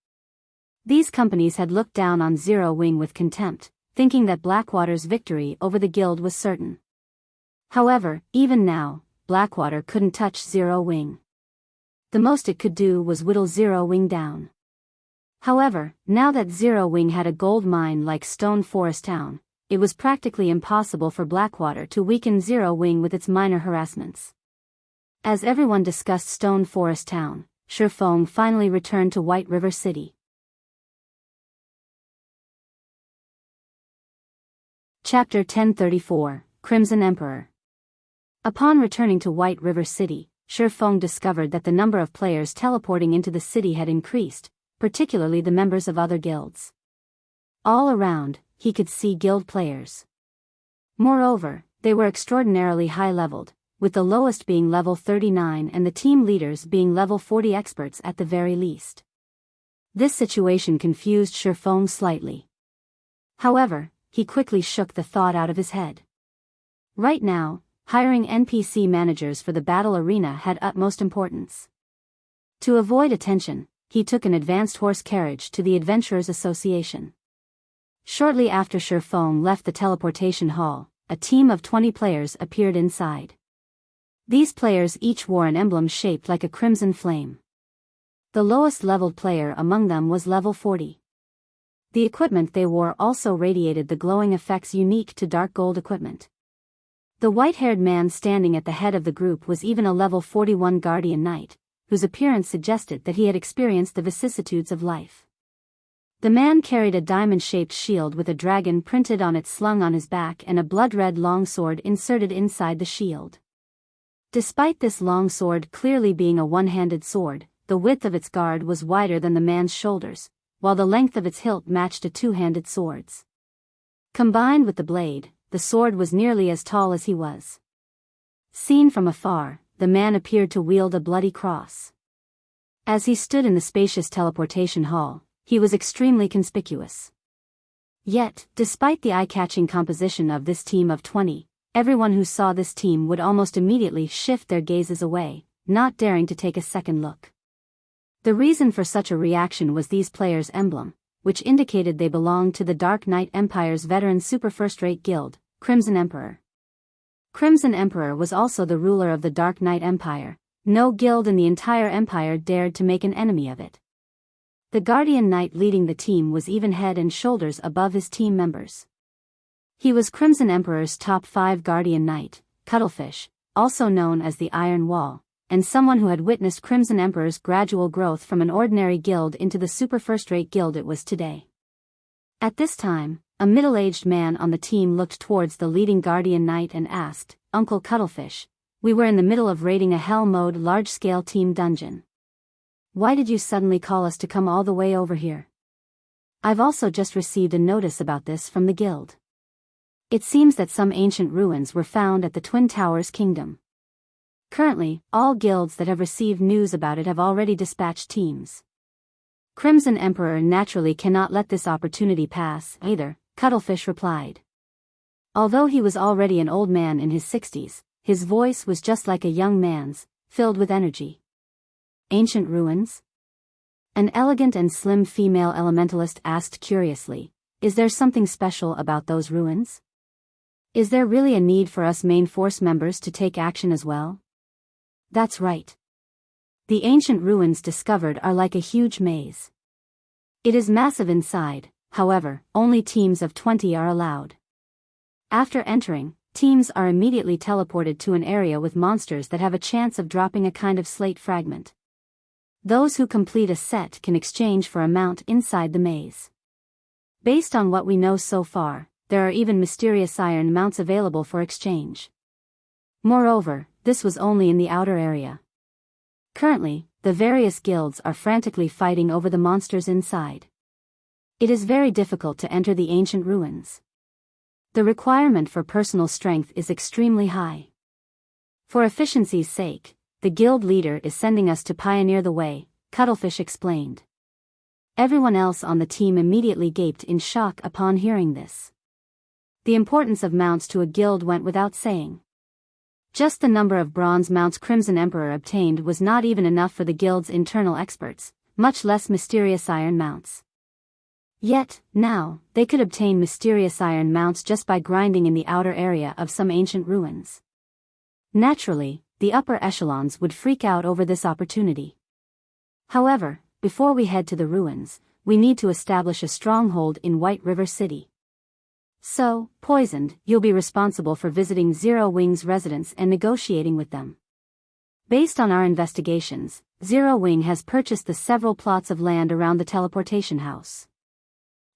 These companies had looked down on Zero Wing with contempt, thinking that Blackwater's victory over the guild was certain. However, even now, Blackwater couldn't touch Zero Wing. The most it could do was whittle Zero Wing down. However, now that Zero Wing had a gold mine like Stone Forest Town, it was practically impossible for Blackwater to weaken Zero Wing with its minor harassments. As everyone discussed Stone Forest Town, Shi Feng finally returned to White River City. Chapter 1034, Crimson Emperor. Upon returning to White River City, Shifeng discovered that the number of players teleporting into the city had increased, particularly the members of other guilds. All around, he could see guild players. Moreover, they were extraordinarily high-leveled, with the lowest being level 39 and the team leaders being level 40 experts at the very least. This situation confused Shifeng slightly. However, he quickly shook the thought out of his head. Right now, hiring NPC managers for the battle arena had utmost importance. To avoid attention, he took an advanced horse carriage to the Adventurers Association. Shortly after Shifeng left the teleportation hall, a team of 20 players appeared inside. These players each wore an emblem shaped like a crimson flame. The lowest leveled player among them was level 40. The equipment they wore also radiated the glowing effects unique to dark gold equipment. The white-haired man standing at the head of the group was even a level 41 Guardian Knight, whose appearance suggested that he had experienced the vicissitudes of life. The man carried a diamond-shaped shield with a dragon printed on it slung on his back and a blood-red longsword inserted inside the shield. Despite this longsword clearly being a one-handed sword, the width of its guard was wider than the man's shoulders, while the length of its hilt matched a two-handed sword's. Combined with the blade, the sword was nearly as tall as he was. Seen from afar, the man appeared to wield a bloody cross. As he stood in the spacious teleportation hall, he was extremely conspicuous. Yet, despite the eye-catching composition of this team of 20, everyone who saw this team would almost immediately shift their gazes away, not daring to take a second look. The reason for such a reaction was these players' emblem, which indicated they belonged to the Dark Knight Empire's veteran super first-rate guild, Crimson Emperor. Crimson Emperor was also the ruler of the Dark Knight Empire. No guild in the entire empire dared to make an enemy of it. The Guardian Knight leading the team was even head and shoulders above his team members. He was Crimson Emperor's top 5 Guardian Knight, Cuttlefish, also known as the Iron Wall, and someone who had witnessed Crimson Emperor's gradual growth from an ordinary guild into the super first-rate guild it was today. At this time, a middle-aged man on the team looked towards the leading Guardian Knight and asked, "Uncle Cuttlefish, we were in the middle of raiding a Hell Mode large-scale team dungeon. Why did you suddenly call us to come all the way over here? I've also just received a notice about this from the guild. It seems that some ancient ruins were found at the Twin Towers Kingdom. Currently, all guilds that have received news about it have already dispatched teams. Crimson Emperor naturally cannot let this opportunity pass either," Cuttlefish replied. Although he was already an old man in his 60s, his voice was just like a young man's, filled with energy. "Ancient ruins?" An elegant and slim female elementalist asked curiously, "Is there something special about those ruins? Is there really a need for us main force members to take action as well?" "That's right. The ancient ruins discovered are like a huge maze. It is massive inside, however, only teams of 20 are allowed. After entering, teams are immediately teleported to an area with monsters that have a chance of dropping a kind of slate fragment. Those who complete a set can exchange for a mount inside the maze. Based on what we know so far, there are even mysterious iron mounts available for exchange. Moreover, this was only in the outer area. Currently, the various guilds are frantically fighting over the monsters inside. It is very difficult to enter the ancient ruins. The requirement for personal strength is extremely high. For efficiency's sake, the guild leader is sending us to pioneer the way," Cuttlefish explained. Everyone else on the team immediately gaped in shock upon hearing this. The importance of mounts to a guild went without saying. Just the number of bronze mounts Crimson Emperor obtained was not even enough for the guild's internal experts, much less mysterious iron mounts. Yet, now, they could obtain mysterious iron mounts just by grinding in the outer area of some ancient ruins. Naturally, the upper echelons would freak out over this opportunity. However, before we head to the ruins, we need to establish a stronghold in White River City. So, Poisoned, you'll be responsible for visiting Zero Wing's residents and negotiating with them. Based on our investigations, Zero Wing has purchased the several plots of land around the teleportation house.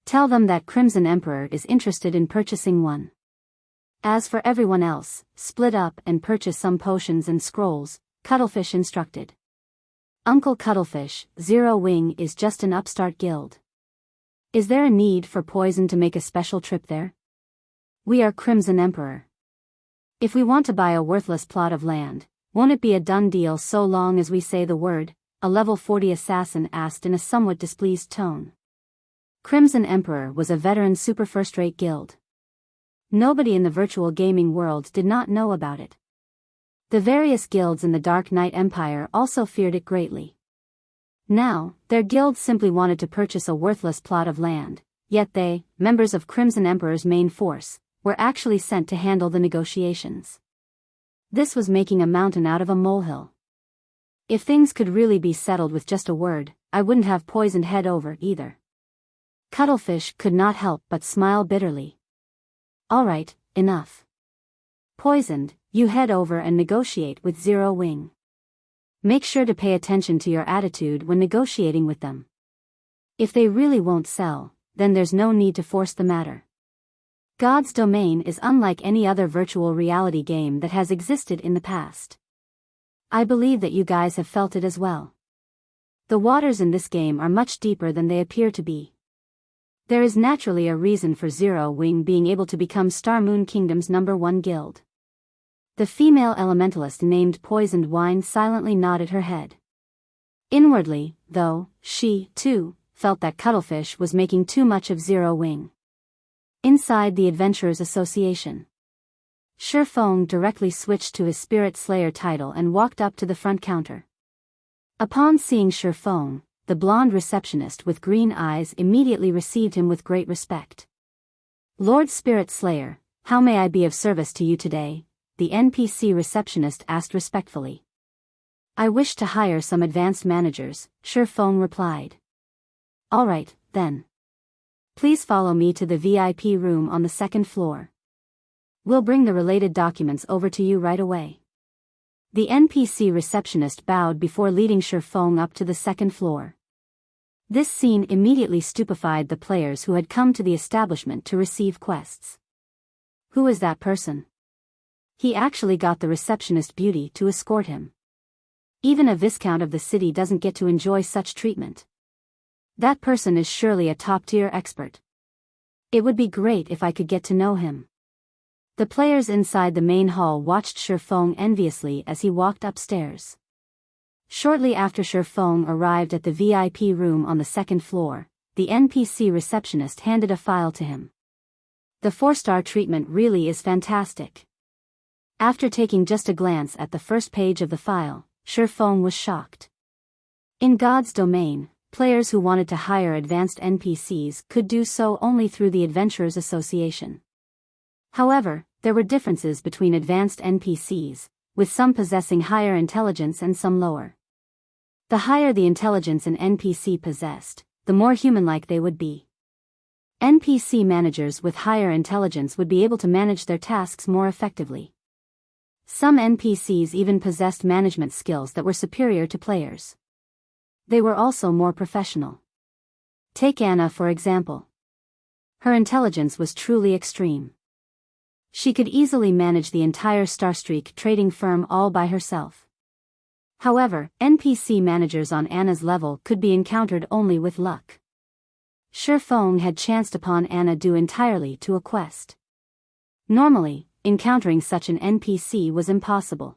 Tell them that Crimson Emperor is interested in purchasing one. As for everyone else, split up and purchase some potions and scrolls, Cuttlefish instructed. Uncle Cuttlefish, Zero Wing is just an upstart guild. Is there a need for poison to make a special trip there? We are Crimson Emperor. If we want to buy a worthless plot of land, won't it be a done deal so long as we say the word? A level 40 assassin asked in a somewhat displeased tone. Crimson Emperor was a veteran super first-rate guild. Nobody in the virtual gaming world did not know about it. The various guilds in the Dark Knight Empire also feared it greatly. Now, their guild simply wanted to purchase a worthless plot of land, yet they, members of Crimson Emperor's main force, were actually sent to handle the negotiations. This was making a mountain out of a molehill. If things could really be settled with just a word, I wouldn't have poisoned head over either. Cuttlefish could not help but smile bitterly. Alright, enough. Poisoned, you head over and negotiate with Zero Wing. Make sure to pay attention to your attitude when negotiating with them. If they really won't sell, then there's no need to force the matter. God's Domain is unlike any other virtual reality game that has existed in the past. I believe that you guys have felt it as well. The waters in this game are much deeper than they appear to be. There is naturally a reason for Zero Wing being able to become Star Moon Kingdom's #1 guild. The female elementalist named Poisoned Wine silently nodded her head. Inwardly, though, she, too, felt that Cuttlefish was making too much of Zero Wing. Inside the Adventurers Association, Shifeng directly switched to his Spirit Slayer title and walked up to the front counter. Upon seeing Shifeng, the blonde receptionist with green eyes immediately received him with great respect. Lord Spirit Slayer, how may I be of service to you today? The NPC receptionist asked respectfully. I wish to hire some advanced managers, Shifeng replied. Alright, then. Please follow me to the VIP room on the 2nd floor. We'll bring the related documents over to you right away. The NPC receptionist bowed before leading Shifeng up to the 2nd floor. This scene immediately stupefied the players who had come to the establishment to receive quests. Who is that person? He actually got the receptionist beauty to escort him. Even a viscount of the city doesn't get to enjoy such treatment. That person is surely a top-tier expert. It would be great if I could get to know him. The players inside the main hall watched Shifeng enviously as he walked upstairs. Shortly after Shifeng arrived at the VIP room on the 2nd floor, the NPC receptionist handed a file to him. The 4-star treatment really is fantastic. After taking just a glance at the first page of the file, Shifeng was shocked. In God's Domain, players who wanted to hire advanced NPCs could do so only through the Adventurers Association. However, there were differences between advanced NPCs, with some possessing higher intelligence and some lower. The higher the intelligence an NPC possessed, the more human-like they would be. NPC managers with higher intelligence would be able to manage their tasks more effectively. Some NPCs even possessed management skills that were superior to players. They were also more professional. Take Anna for example. Her intelligence was truly extreme. She could easily manage the entire Starstreak trading firm all by herself. However, NPC managers on Anna's level could be encountered only with luck. Shifeng had chanced upon Anna due entirely to a quest. Normally, encountering such an NPC was impossible.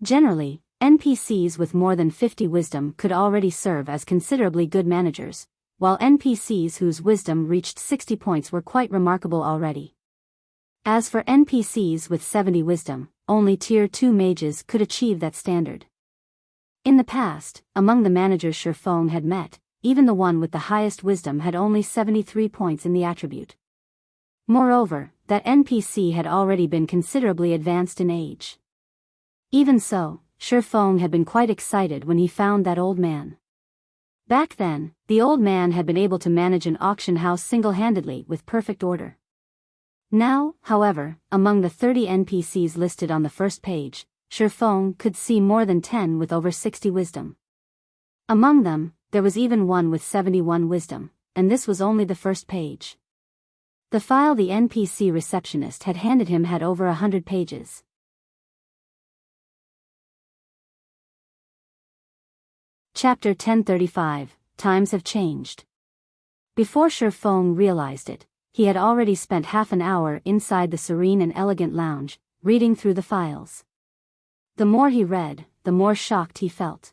Generally, NPCs with more than 50 wisdom could already serve as considerably good managers, while NPCs whose wisdom reached 60 points were quite remarkable already. As for NPCs with 70 wisdom, only Tier 2 mages could achieve that standard. In the past, among the managers Shifeng had met, even the one with the highest wisdom had only 73 points in the attribute. Moreover, that NPC had already been considerably advanced in age. Even so, Shifeng had been quite excited when he found that old man. Back then, the old man had been able to manage an auction house single-handedly with perfect order. Now, however, among the 30 NPCs listed on the first page, Shifeng could see more than 10 with over 60 wisdom. Among them, there was even one with 71 wisdom, and this was only the first page. The file the NPC receptionist had handed him had over 100 pages. Chapter 1035, Times Have Changed. Before Shi Feng realized it, he had already spent half an hour inside the serene and elegant lounge, reading through the files. The more he read, the more shocked he felt.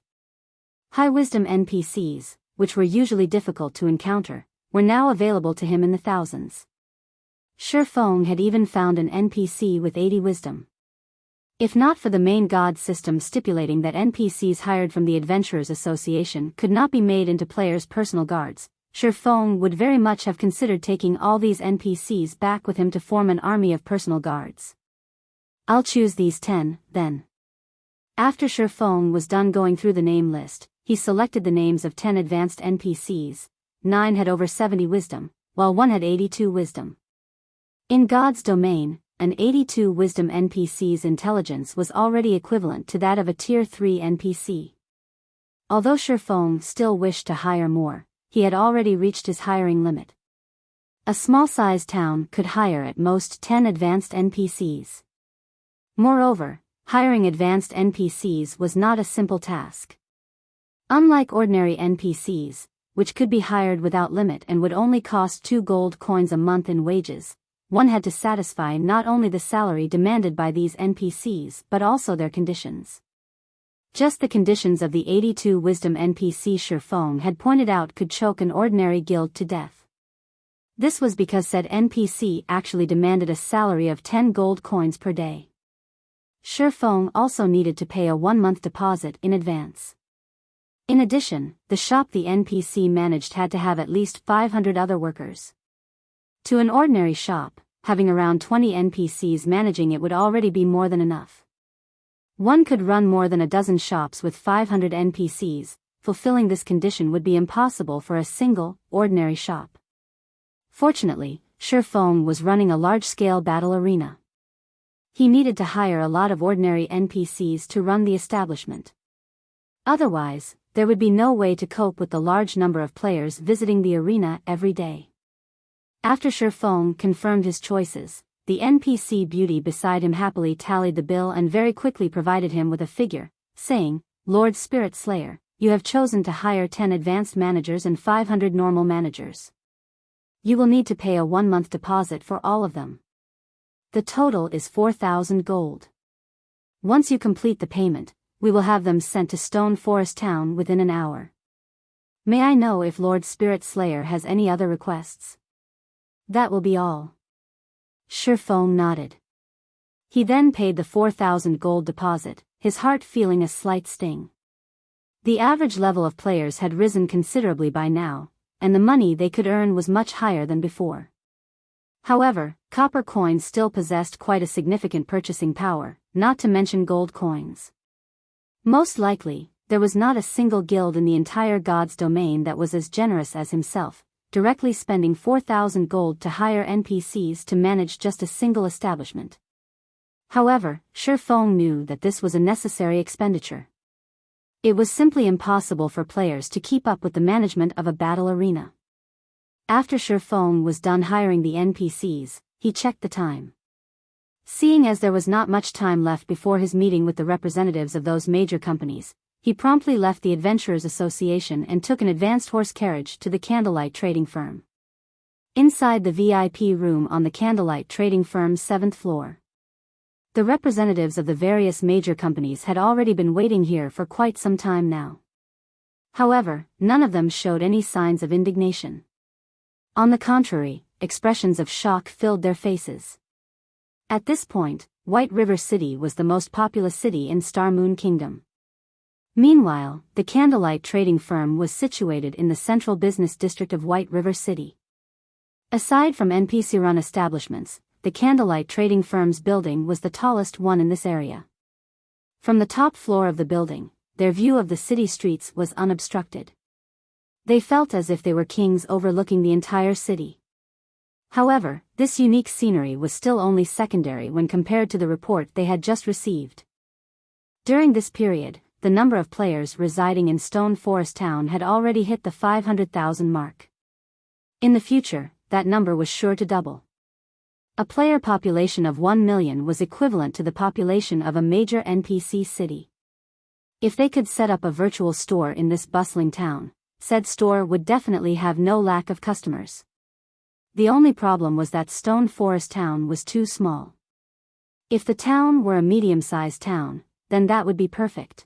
High-wisdom NPCs, which were usually difficult to encounter, were now available to him in the thousands. Shi Feng had even found an NPC with 80 wisdom. If not for the main god system stipulating that NPCs hired from the Adventurers Association could not be made into players' personal guards, Shi Feng would very much have considered taking all these NPCs back with him to form an army of personal guards. I'll choose these 10, then. After Shi Feng was done going through the name list, he selected the names of 10 advanced NPCs. 9 had over 70 wisdom, while 1 had 82 wisdom. In God's domain, an 82 wisdom NPC's intelligence was already equivalent to that of a Tier 3 NPC. Although Shi Feng still wished to hire more, he had already reached his hiring limit. A small-sized town could hire at most 10 advanced NPCs. Moreover, hiring advanced NPCs was not a simple task. Unlike ordinary NPCs, which could be hired without limit and would only cost 2 gold coins a month in wages, one had to satisfy not only the salary demanded by these NPCs but also their conditions. Just the conditions of the 82 wisdom NPC Shi Feng had pointed out could choke an ordinary guild to death. This was because said NPC actually demanded a salary of 10 gold coins per day. Shi Feng also needed to pay a 1-month deposit in advance. In addition, the shop the NPC managed had to have at least 500 other workers. To an ordinary shop, having around 20 NPCs managing it would already be more than enough. One could run more than a dozen shops with 500 NPCs, fulfilling this condition would be impossible for a single, ordinary shop. Fortunately, Shi Feng was running a large-scale battle arena. He needed to hire a lot of ordinary NPCs to run the establishment. Otherwise, there would be no way to cope with the large number of players visiting the arena every day. After Shi Feng confirmed his choices, the NPC beauty beside him happily tallied the bill and very quickly provided him with a figure, saying, "Lord Spirit Slayer, you have chosen to hire 10 advanced managers and 500 normal managers. You will need to pay a 1-month deposit for all of them. The total is 4,000 gold. Once you complete the payment, we will have them sent to Stone Forest Town within an hour. May I know if Lord Spirit Slayer has any other requests?" "That will be all." Shi Feng nodded. He then paid the 4,000 gold deposit, his heart feeling a slight sting. The average level of players had risen considerably by now, and the money they could earn was much higher than before. However, copper coins still possessed quite a significant purchasing power, not to mention gold coins. Most likely, there was not a single guild in the entire God's domain that was as generous as himself, directly spending 4,000 gold to hire NPCs to manage just a single establishment. However, Shi Feng knew that this was a necessary expenditure. It was simply impossible for players to keep up with the management of a battle arena. After Shi Feng was done hiring the NPCs, he checked the time. Seeing as there was not much time left before his meeting with the representatives of those major companies, he promptly left the Adventurers Association and took an advanced horse carriage to the Candlelight Trading Firm. Inside the VIP room on the Candlelight Trading Firm's 7th floor, the representatives of the various major companies had already been waiting here for quite some time now. However, none of them showed any signs of indignation. On the contrary, expressions of shock filled their faces. At this point, White River City was the most populous city in Star Moon Kingdom. Meanwhile, the Candlelight Trading Firm was situated in the central business district of White River City. Aside from NPC-run establishments, the Candlelight Trading Firm's building was the tallest one in this area. From the top floor of the building, their view of the city streets was unobstructed. They felt as if they were kings overlooking the entire city. However, this unique scenery was still only secondary when compared to the report they had just received. During this period, the number of players residing in Stone Forest Town had already hit the 500,000 mark. In the future, that number was sure to double. A player population of 1 million was equivalent to the population of a major NPC city. If they could set up a virtual store in this bustling town, said store would definitely have no lack of customers. The only problem was that Stone Forest Town was too small. If the town were a medium-sized town, then that would be perfect.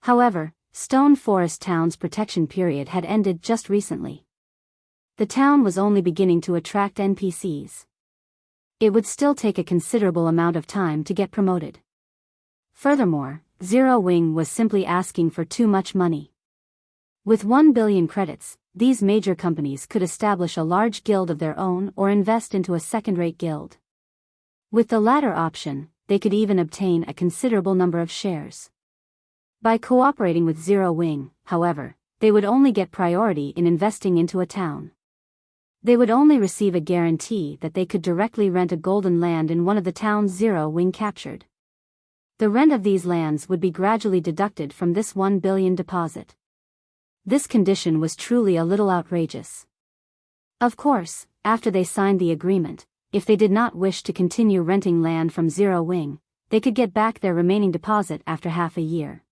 However, Stone Forest Town's protection period had ended just recently. The town was only beginning to attract NPCs. It would still take a considerable amount of time to get promoted. Furthermore, Zero Wing was simply asking for too much money. With 1 billion credits, these major companies could establish a large guild of their own or invest into a second-rate guild. With the latter option, they could even obtain a considerable number of shares. By cooperating with Zero Wing, however, they would only get priority in investing into a town. They would only receive a guarantee that they could directly rent a golden land in one of the towns Zero Wing captured. The rent of these lands would be gradually deducted from this 1 billion deposit. This condition was truly a little outrageous. Of course, after they signed the agreement, if they did not wish to continue renting land from Zero Wing, they could get back their remaining deposit after half a year.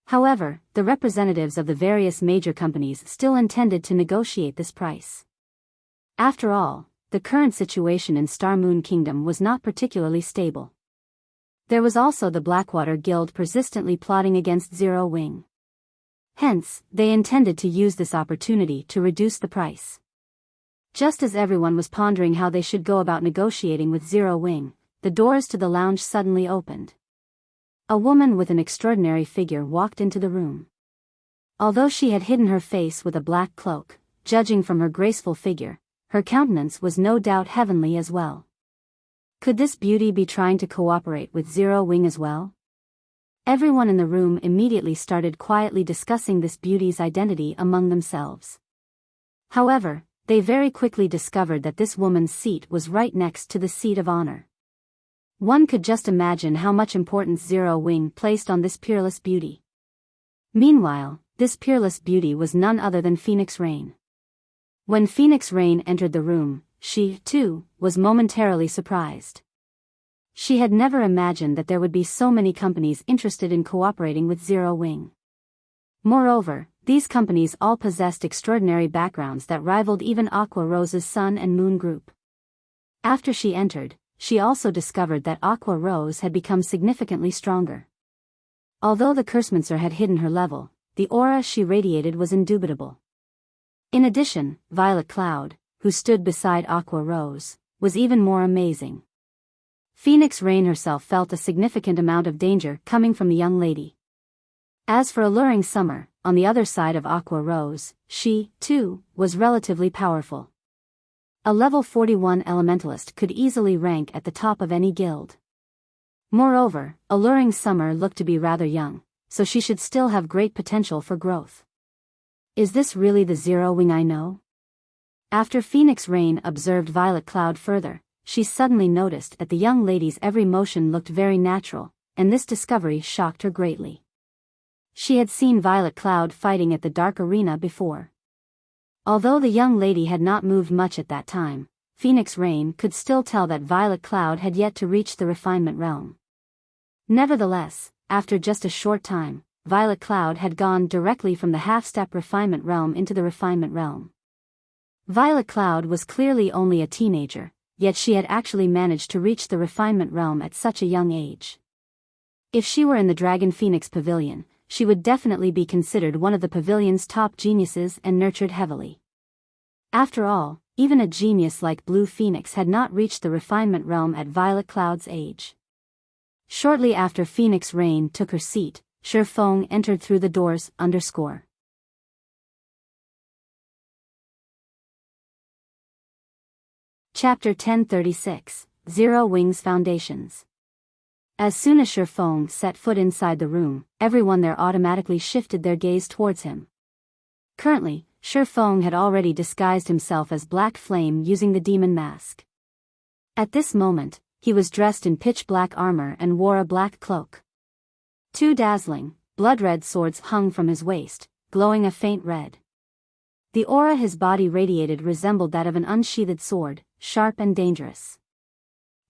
However, the representatives of the various major companies still intended to negotiate this price. After all, the current situation in Star Moon Kingdom was not particularly stable. There was also the Blackwater Guild persistently plotting against Zero Wing. Hence, they intended to use this opportunity to reduce the price. Just as everyone was pondering how they should go about negotiating with Zero Wing, the doors to the lounge suddenly opened. A woman with an extraordinary figure walked into the room. Although she had hidden her face with a black cloak, judging from her graceful figure, her countenance was no doubt heavenly as well. Could this beauty be trying to cooperate with Zero Wing as well? Everyone in the room immediately started quietly discussing this beauty's identity among themselves. However, they very quickly discovered that this woman's seat was right next to the seat of honor. One could just imagine how much importance Zero Wing placed on this peerless beauty. Meanwhile, this peerless beauty was none other than Phoenix Rain. When Phoenix Rain entered the room, she, too, was momentarily surprised. She had never imagined that there would be so many companies interested in cooperating with Zero Wing. Moreover, these companies all possessed extraordinary backgrounds that rivaled even Aqua Rose's Sun and Moon group. After she entered, she also discovered that Aqua Rose had become significantly stronger. Although the Cursemancer had hidden her level, the aura she radiated was indubitable. In addition, Violet Cloud, who stood beside Aqua Rose, was even more amazing. Phoenix Rain herself felt a significant amount of danger coming from the young lady. As for Alluring Summer, on the other side of Aqua Rose, she, too, was relatively powerful. A level 41 elementalist could easily rank at the top of any guild. Moreover, Alluring Summer looked to be rather young, so she should still have great potential for growth. Is this really the Zero Wing I know? After Phoenix Rain observed Violet Cloud further, she suddenly noticed that the young lady's every motion looked very natural, and this discovery shocked her greatly. She had seen Violet Cloud fighting at the Dark Arena before. Although the young lady had not moved much at that time, Phoenix Rain could still tell that Violet Cloud had yet to reach the refinement realm. Nevertheless, after just a short time, Violet Cloud had gone directly from the half-step refinement realm into the refinement realm. Violet Cloud was clearly only a teenager, yet she had actually managed to reach the refinement realm at such a young age. If she were in the Dragon Phoenix Pavilion, she would definitely be considered one of the pavilion's top geniuses and nurtured heavily. After all, even a genius like Blue Phoenix had not reached the refinement realm at Violet Cloud's age. Shortly after Phoenix Rain took her seat, Shifeng entered through the doors. Chapter 1036, Zero Wing's Foundations. As soon as Shifeng set foot inside the room, everyone there automatically shifted their gaze towards him. Currently, Shifeng had already disguised himself as Black Flame using the demon mask. At this moment, he was dressed in pitch-black armor and wore a black cloak. Two dazzling, blood-red swords hung from his waist, glowing a faint red. The aura his body radiated resembled that of an unsheathed sword, sharp and dangerous.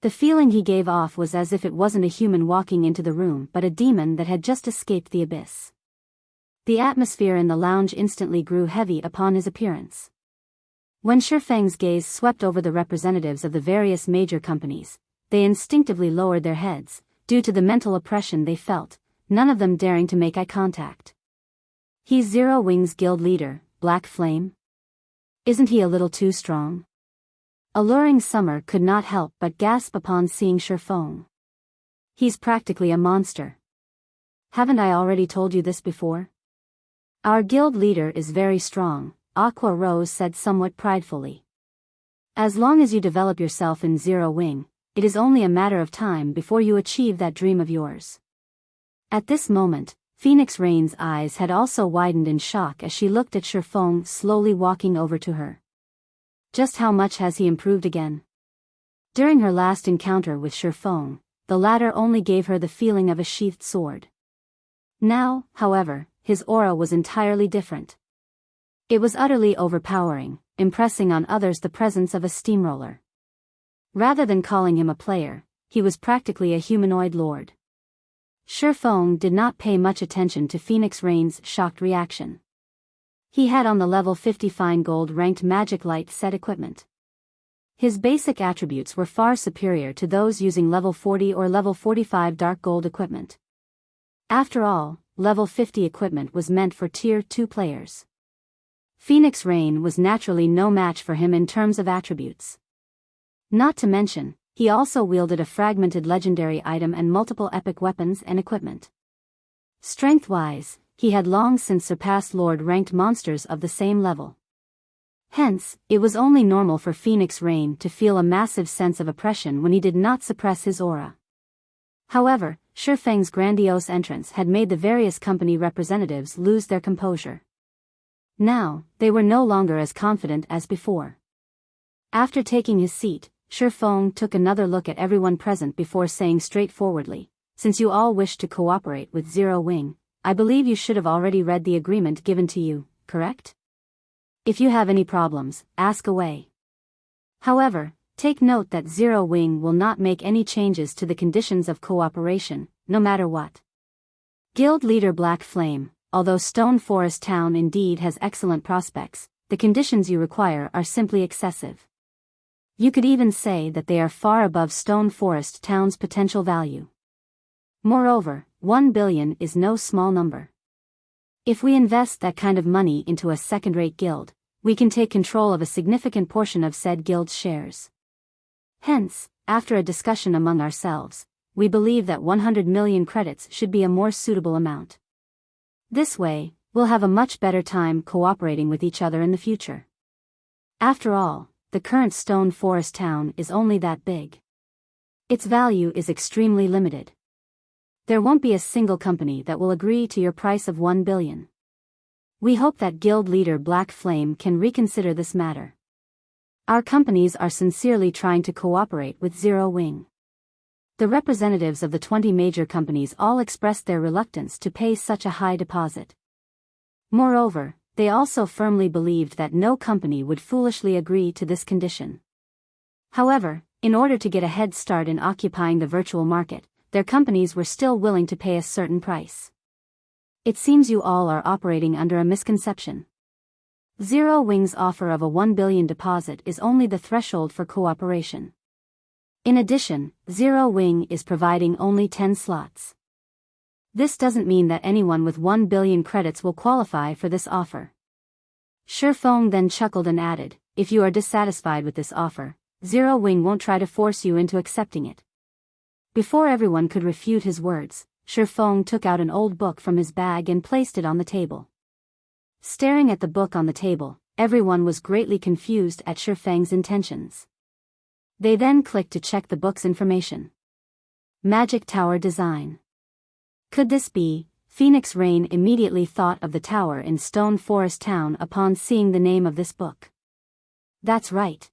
The feeling he gave off was as if it wasn't a human walking into the room but a demon that had just escaped the abyss. The atmosphere in the lounge instantly grew heavy upon his appearance. When Shifeng's gaze swept over the representatives of the various major companies, they instinctively lowered their heads, due to the mental oppression they felt, none of them daring to make eye contact. He's Zero Wing's guild leader, Black Flame? Isn't he a little too strong? Alluring Summer could not help but gasp upon seeing Shifeng. He's practically a monster. Haven't I already told you this before? Our guild leader is very strong, Aqua Rose said somewhat pridefully. As long as you develop yourself in Zero Wing, it is only a matter of time before you achieve that dream of yours. At this moment, Phoenix Rain's eyes had also widened in shock as she looked at Shifeng slowly walking over to her. Just how much has he improved again? During her last encounter with Shifeng, the latter only gave her the feeling of a sheathed sword. Now, however, his aura was entirely different. It was utterly overpowering, impressing on others the presence of a steamroller. Rather than calling him a player, he was practically a humanoid lord. Shifeng did not pay much attention to Phoenix Rain's shocked reaction. He had on the level 50 fine gold ranked magic light set equipment. His basic attributes were far superior to those using level 40 or level 45 dark gold equipment. After all, level 50 equipment was meant for tier 2 players. Phoenix Rain was naturally no match for him in terms of attributes. Not to mention, he also wielded a fragmented legendary item and multiple epic weapons and equipment. Strength-wise, he had long since surpassed Lord-ranked monsters of the same level. Hence, it was only normal for Phoenix Rain to feel a massive sense of oppression when he did not suppress his aura. However, Shifeng's grandiose entrance had made the various company representatives lose their composure. Now, they were no longer as confident as before. After taking his seat, Shifeng took another look at everyone present before saying straightforwardly, "Since you all wish to cooperate with Zero Wing, I believe you should have already read the agreement given to you, correct? If you have any problems, ask away. However, take note that Zero Wing will not make any changes to the conditions of cooperation, no matter what." Guild leader Black Flame, although Stone Forest Town indeed has excellent prospects, the conditions you require are simply excessive. You could even say that they are far above Stone Forest Town's potential value. Moreover, 1 billion is no small number. If we invest that kind of money into a second-rate guild, we can take control of a significant portion of said guild's shares. Hence, after a discussion among ourselves, we believe that 100 million credits should be a more suitable amount. This way, we'll have a much better time cooperating with each other in the future. After all, the current Stone Forest Town is only that big. Its value is extremely limited. There won't be a single company that will agree to your price of 1 billion. We hope that guild leader Black Flame can reconsider this matter. Our companies are sincerely trying to cooperate with Zero Wing. The representatives of the 20 major companies all expressed their reluctance to pay such a high deposit. Moreover, they also firmly believed that no company would foolishly agree to this condition. However, in order to get a head start in occupying the virtual market, their companies were still willing to pay a certain price. It seems you all are operating under a misconception. Zero Wing's offer of a 1 billion deposit is only the threshold for cooperation. In addition, Zero Wing is providing only 10 slots. This doesn't mean that anyone with 1 billion credits will qualify for this offer. Shifeng then chuckled and added, "If you are dissatisfied with this offer, Zero Wing won't try to force you into accepting it." Before everyone could refute his words, Shifeng took out an old book from his bag and placed it on the table. Staring at the book on the table, everyone was greatly confused at Shifeng's intentions. They then clicked to check the book's information. Magic Tower Design. Could this be? Phoenix Rain immediately thought of the tower in Stone Forest Town upon seeing the name of this book. That's right.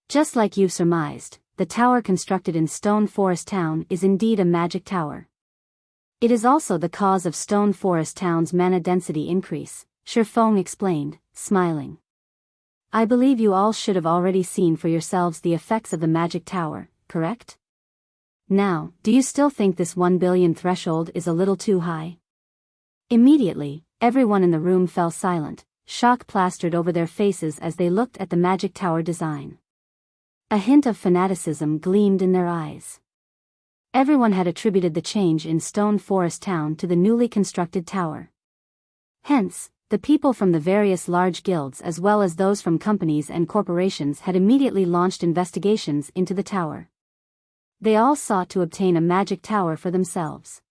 Just like you've surmised, the tower constructed in Stone Forest Town is indeed a magic tower. It is also the cause of Stone Forest Town's mana density increase, Shifeng explained, smiling. I believe you all should have already seen for yourselves the effects of the magic tower, correct? Now, do you still think this 1 billion threshold is a little too high? Immediately, everyone in the room fell silent, shock plastered over their faces as they looked at the magic tower design. A hint of fanaticism gleamed in their eyes. Everyone had attributed the change in Stone Forest Town to the newly constructed tower. Hence, the people from the various large guilds as well as those from companies and corporations had immediately launched investigations into the tower. They all sought to obtain a magic tower for themselves.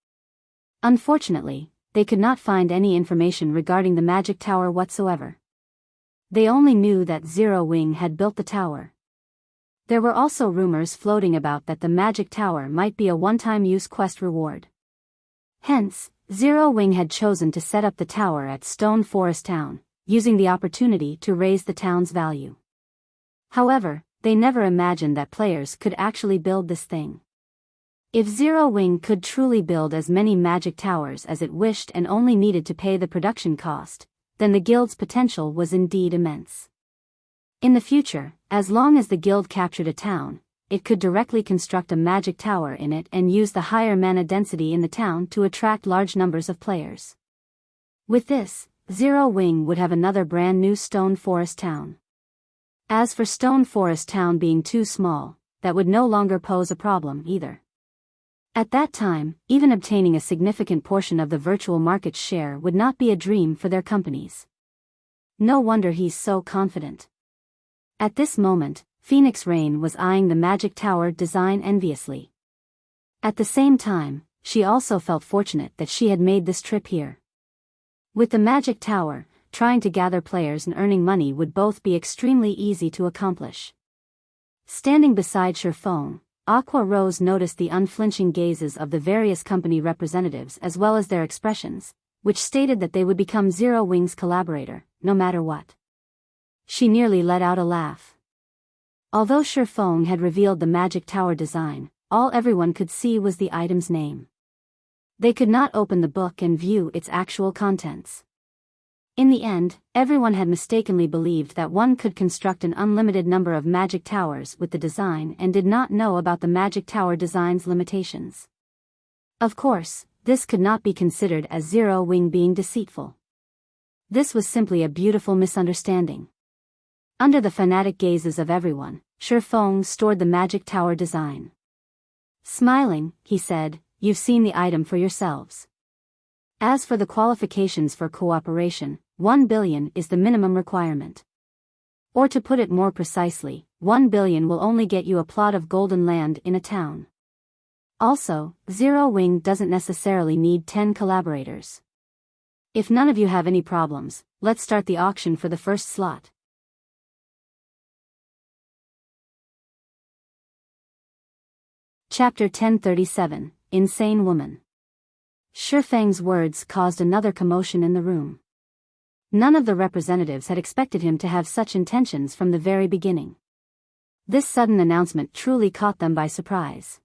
Unfortunately, they could not find any information regarding the magic tower whatsoever. They only knew that Zero Wing had built the tower. There were also rumors floating about that the magic tower might be a one-time use quest reward. Hence, Zero Wing had chosen to set up the tower at Stone Forest Town, using the opportunity to raise the town's value. However, they never imagined that players could actually build this thing. If Zero Wing could truly build as many magic towers as it wished and only needed to pay the production cost, then the guild's potential was indeed immense. In the future, as long as the guild captured a town, it could directly construct a magic tower in it and use the higher mana density in the town to attract large numbers of players. With this, Zero Wing would have another brand new Stone Forest Town. As for Stone Forest Town being too small, that would no longer pose a problem either. At that time, even obtaining a significant portion of the virtual market share would not be a dream for their companies. No wonder he's so confident. At this moment, Phoenix Rain was eyeing the magic tower design enviously. At the same time, she also felt fortunate that she had made this trip here. With the magic tower, trying to gather players and earning money would both be extremely easy to accomplish. Standing beside Shifeng, Aqua Rose noticed the unflinching gazes of the various company representatives as well as their expressions, which stated that they would become Zero Wing's collaborator, no matter what. She nearly let out a laugh. Although Shifeng had revealed the magic tower design, all everyone could see was the item's name. They could not open the book and view its actual contents. In the end, everyone had mistakenly believed that one could construct an unlimited number of magic towers with the design and did not know about the magic tower design's limitations. Of course, this could not be considered as Zero Wing being deceitful. This was simply a beautiful misunderstanding. Under the fanatic gazes of everyone, Shifeng stored the magic tower design. Smiling, he said, "You've seen the item for yourselves. As for the qualifications for cooperation, 1 billion is the minimum requirement. Or to put it more precisely, 1 billion will only get you a plot of golden land in a town. Also, Zero Wing doesn't necessarily need 10 collaborators. If none of you have any problems, let's start the auction for the first slot." Chapter 1037, Insane Woman. Shifeng's words caused another commotion in the room. None of the representatives had expected him to have such intentions from the very beginning. This sudden announcement truly caught them by surprise.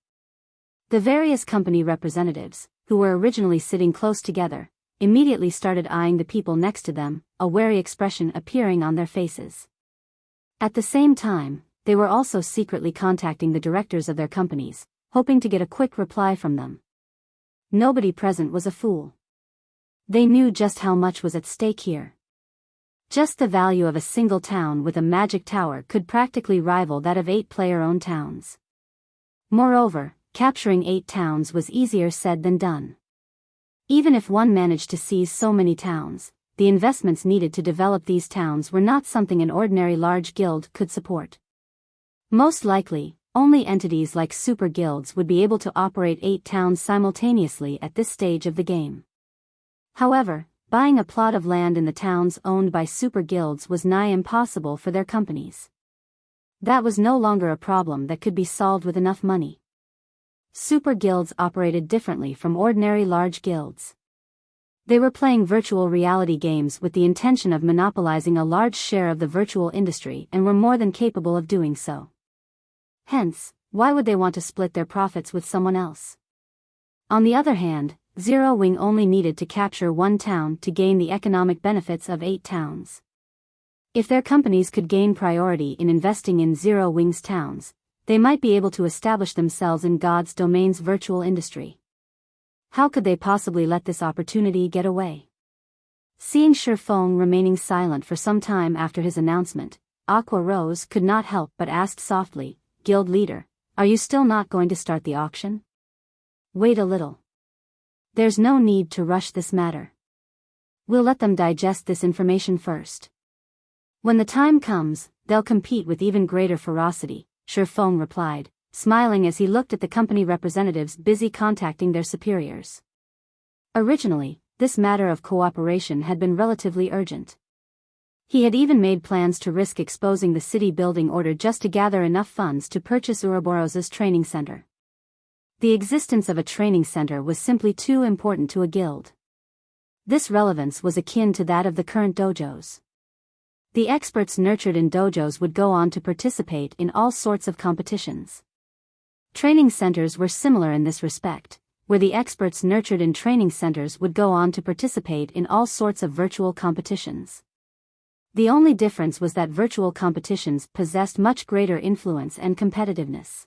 The various company representatives, who were originally sitting close together, immediately started eyeing the people next to them, a wary expression appearing on their faces. At the same time, they were also secretly contacting the directors of their companies, hoping to get a quick reply from them. Nobody present was a fool. They knew just how much was at stake here. Just the value of a single town with a magic tower could practically rival that of 8 player-owned towns. Moreover, capturing 8 towns was easier said than done. Even if one managed to seize so many towns, the investments needed to develop these towns were not something an ordinary large guild could support. Most likely, only entities like super guilds would be able to operate 8 towns simultaneously at this stage of the game. However, buying a plot of land in the towns owned by super guilds was nigh impossible for their companies. That was no longer a problem that could be solved with enough money. Super guilds operated differently from ordinary large guilds. They were playing virtual reality games with the intention of monopolizing a large share of the virtual industry and were more than capable of doing so. Hence, why would they want to split their profits with someone else? On the other hand, Zero Wing only needed to capture 1 town to gain the economic benefits of 8 towns. If their companies could gain priority in investing in Zero Wings towns, they might be able to establish themselves in God's domain's virtual industry. How could they possibly let this opportunity get away? Seeing Shifeng remaining silent for some time after his announcement, Aqua Rose could not help but ask softly, "Guild leader, are you still not going to start the auction?" "Wait a little. There's no need to rush this matter. We'll let them digest this information first. When the time comes, they'll compete with even greater ferocity," Shifeng replied, smiling as he looked at the company representatives busy contacting their superiors. Originally, this matter of cooperation had been relatively urgent. He had even made plans to risk exposing the city building order just to gather enough funds to purchase Ouroboros's training center. The existence of a training center was simply too important to a guild. This relevance was akin to that of the current dojos. The experts nurtured in dojos would go on to participate in all sorts of competitions. Training centers were similar in this respect, where the experts nurtured in training centers would go on to participate in all sorts of virtual competitions. The only difference was that virtual competitions possessed much greater influence and competitiveness.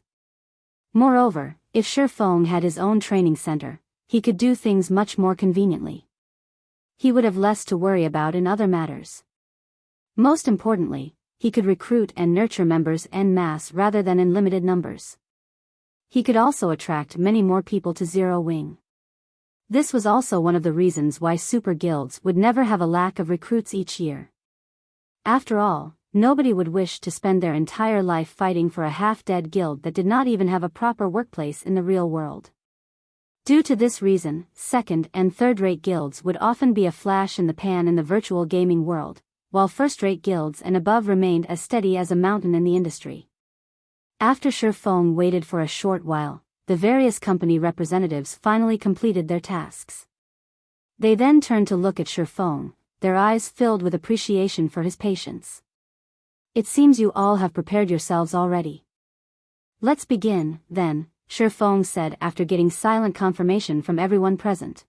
Moreover, if Shifeng had his own training center, he could do things much more conveniently. He would have less to worry about in other matters. Most importantly, he could recruit and nurture members en masse rather than in limited numbers. He could also attract many more people to Zero Wing. This was also one of the reasons why super guilds would never have a lack of recruits each year. After all, nobody would wish to spend their entire life fighting for a half-dead guild that did not even have a proper workplace in the real world. Due to this reason, second- and third-rate guilds would often be a flash in the pan in the virtual gaming world, while first-rate guilds and above remained as steady as a mountain in the industry. After Shifeng waited for a short while, the various company representatives finally completed their tasks. They then turned to look at Shifeng, their eyes filled with appreciation for his patience. "It seems you all have prepared yourselves already. Let's begin, then," Shifeng said after getting silent confirmation from everyone present.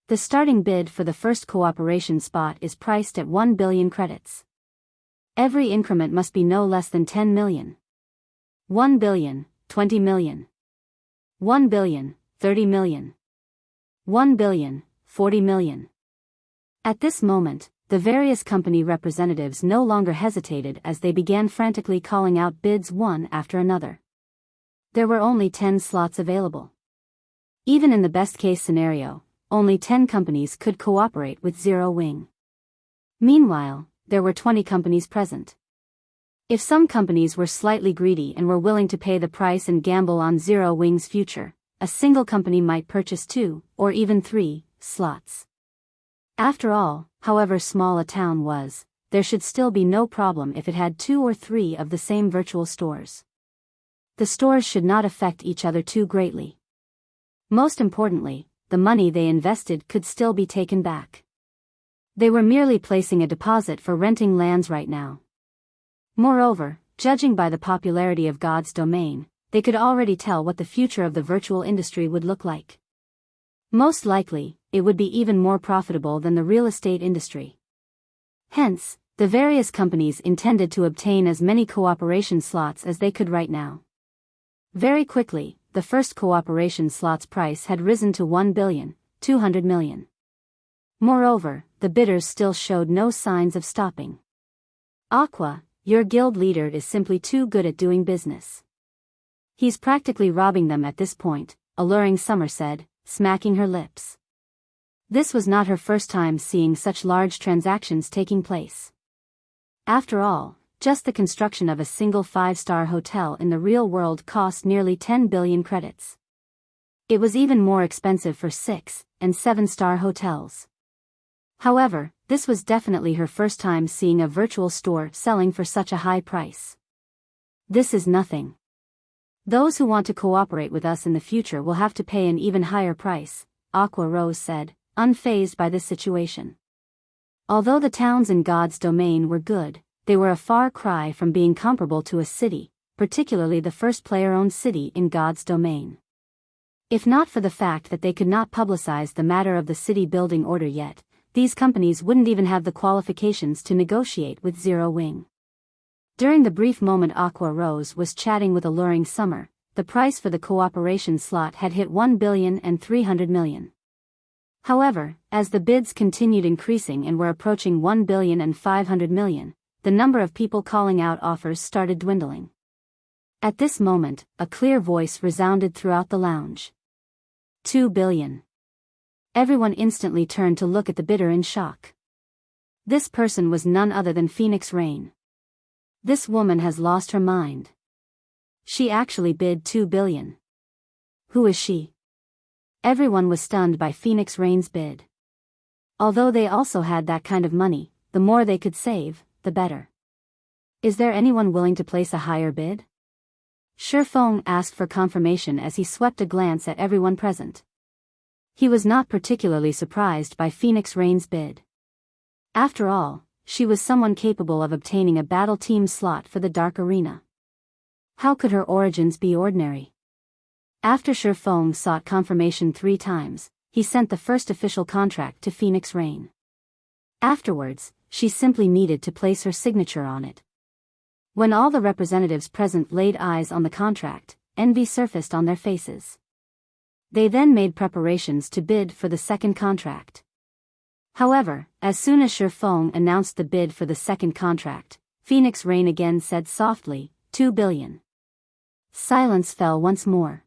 The starting bid for the first cooperation spot is priced at 1 billion credits. Every increment must be no less than 10 million. 1 billion, 20 million. 1 billion, 30 million. 1 billion, 40 million. At this moment, the various company representatives no longer hesitated as they began frantically calling out bids one after another. There were only 10 slots available. Even in the best-case scenario, only 10 companies could cooperate with Zero Wing. Meanwhile, there were 20 companies present. If some companies were slightly greedy and were willing to pay the price and gamble on Zero Wing's future, a single company might purchase 2, or even 3, slots. After all, however small a town was, there should still be no problem if it had 2 or 3 of the same virtual stores. The stores should not affect each other too greatly. Most importantly, the money they invested could still be taken back. They were merely placing a deposit for renting lands right now. Moreover, judging by the popularity of God's domain, they could already tell what the future of the virtual industry would look like. Most likely, it would be even more profitable than the real estate industry. Hence, the various companies intended to obtain as many cooperation slots as they could right now. Very quickly, the first cooperation slot's price had risen to 1,200 million. Moreover, the bidders still showed no signs of stopping. "Aqua, your guild leader is simply too good at doing business. He's practically robbing them at this point," Alluring Summer said, smacking her lips. This was not her first time seeing such large transactions taking place. After all, just the construction of a single 5-star hotel in the real world cost nearly 10 billion credits. It was even more expensive for 6- and 7-star hotels. However, this was definitely her first time seeing a virtual store selling for such a high price. "This is nothing. Those who want to cooperate with us in the future will have to pay an even higher price," Aqua Rose said, unfazed by this situation. Although the towns in God's domain were good, they were a far cry from being comparable to a city, particularly the first player-owned city in God's domain. If not for the fact that they could not publicize the matter of the city building order yet, these companies wouldn't even have the qualifications to negotiate with Zero Wing. During the brief moment Aqua Rose was chatting with Alluring Summer, the price for the cooperation slot had hit 1,300,000,000. However, as the bids continued increasing and were approaching 1,500,000,000, the number of people calling out offers started dwindling. At this moment, a clear voice resounded throughout the lounge. 2 billion. Everyone instantly turned to look at the bidder in shock. This person was none other than Phoenix Rain. This woman has lost her mind. She actually bid 2 billion. Who is she? Everyone was stunned by Phoenix Rain's bid. Although they also had that kind of money, the more they could save, the better. Is there anyone willing to place a higher bid? Shifeng asked for confirmation as he swept a glance at everyone present. He was not particularly surprised by Phoenix Rain's bid. After all, she was someone capable of obtaining a battle team slot for the Dark Arena. How could her origins be ordinary? After Shifeng sought confirmation 3 times, he sent the first official contract to Phoenix Rain. Afterwards, she simply needed to place her signature on it. When all the representatives present laid eyes on the contract, envy surfaced on their faces. They then made preparations to bid for the second contract. However, as soon as Shifeng announced the bid for the second contract, Phoenix Rain again said softly, 2 billion. Silence fell once more.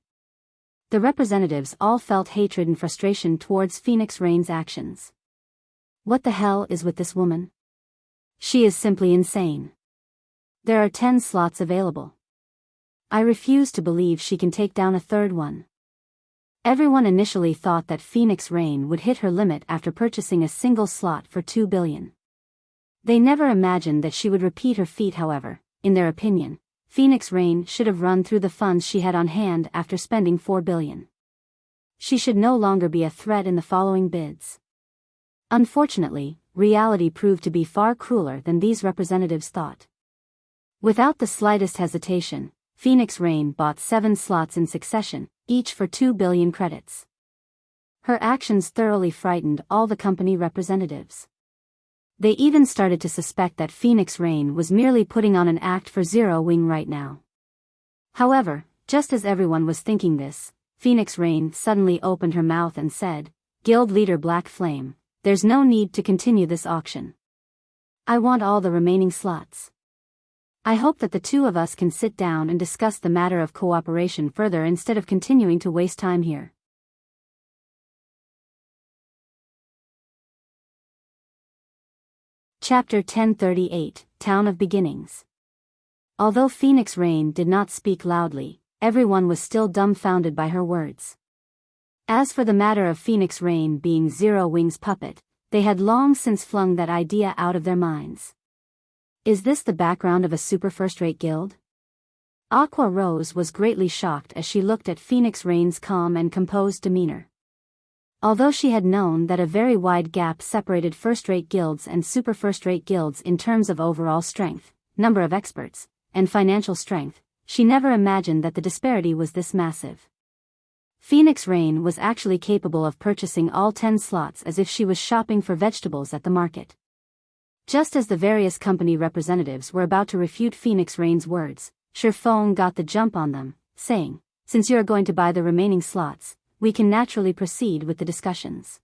The representatives all felt hatred and frustration towards Phoenix Rain's actions. What the hell is with this woman? She is simply insane. There are 10 slots available. I refuse to believe she can take down a third one. Everyone initially thought that Phoenix Rain would hit her limit after purchasing a single slot for 2 billion. They never imagined that she would repeat her feat. However, in their opinion, Phoenix Rain should have run through the funds she had on hand after spending 4 billion. She should no longer be a threat in the following bids. Unfortunately, reality proved to be far crueler than these representatives thought. Without the slightest hesitation, Phoenix Rain bought 7 slots in succession, each for 2 billion credits. Her actions thoroughly frightened all the company representatives. They even started to suspect that Phoenix Rain was merely putting on an act for Zero Wing right now. However, just as everyone was thinking this, Phoenix Rain suddenly opened her mouth and said, "Guild leader Black Flame, there's no need to continue this auction. I want all the remaining slots. I hope that the two of us can sit down and discuss the matter of cooperation further instead of continuing to waste time here." Chapter 1038, Town of Beginnings. Although Phoenix Rain did not speak loudly, everyone was still dumbfounded by her words. As for the matter of Phoenix Rain being Zero Wing's puppet, they had long since flung that idea out of their minds. Is this the background of a super first-rate guild? Aqua Rose was greatly shocked as she looked at Phoenix Rain's calm and composed demeanor. Although she had known that a very wide gap separated first-rate guilds and super first-rate guilds in terms of overall strength, number of experts, and financial strength, she never imagined that the disparity was this massive. Phoenix Rain was actually capable of purchasing all 10 slots as if she was shopping for vegetables at the market. Just as the various company representatives were about to refute Phoenix Rain's words, Shifeng got the jump on them, saying, "Since you are going to buy the remaining slots, we can naturally proceed with the discussions.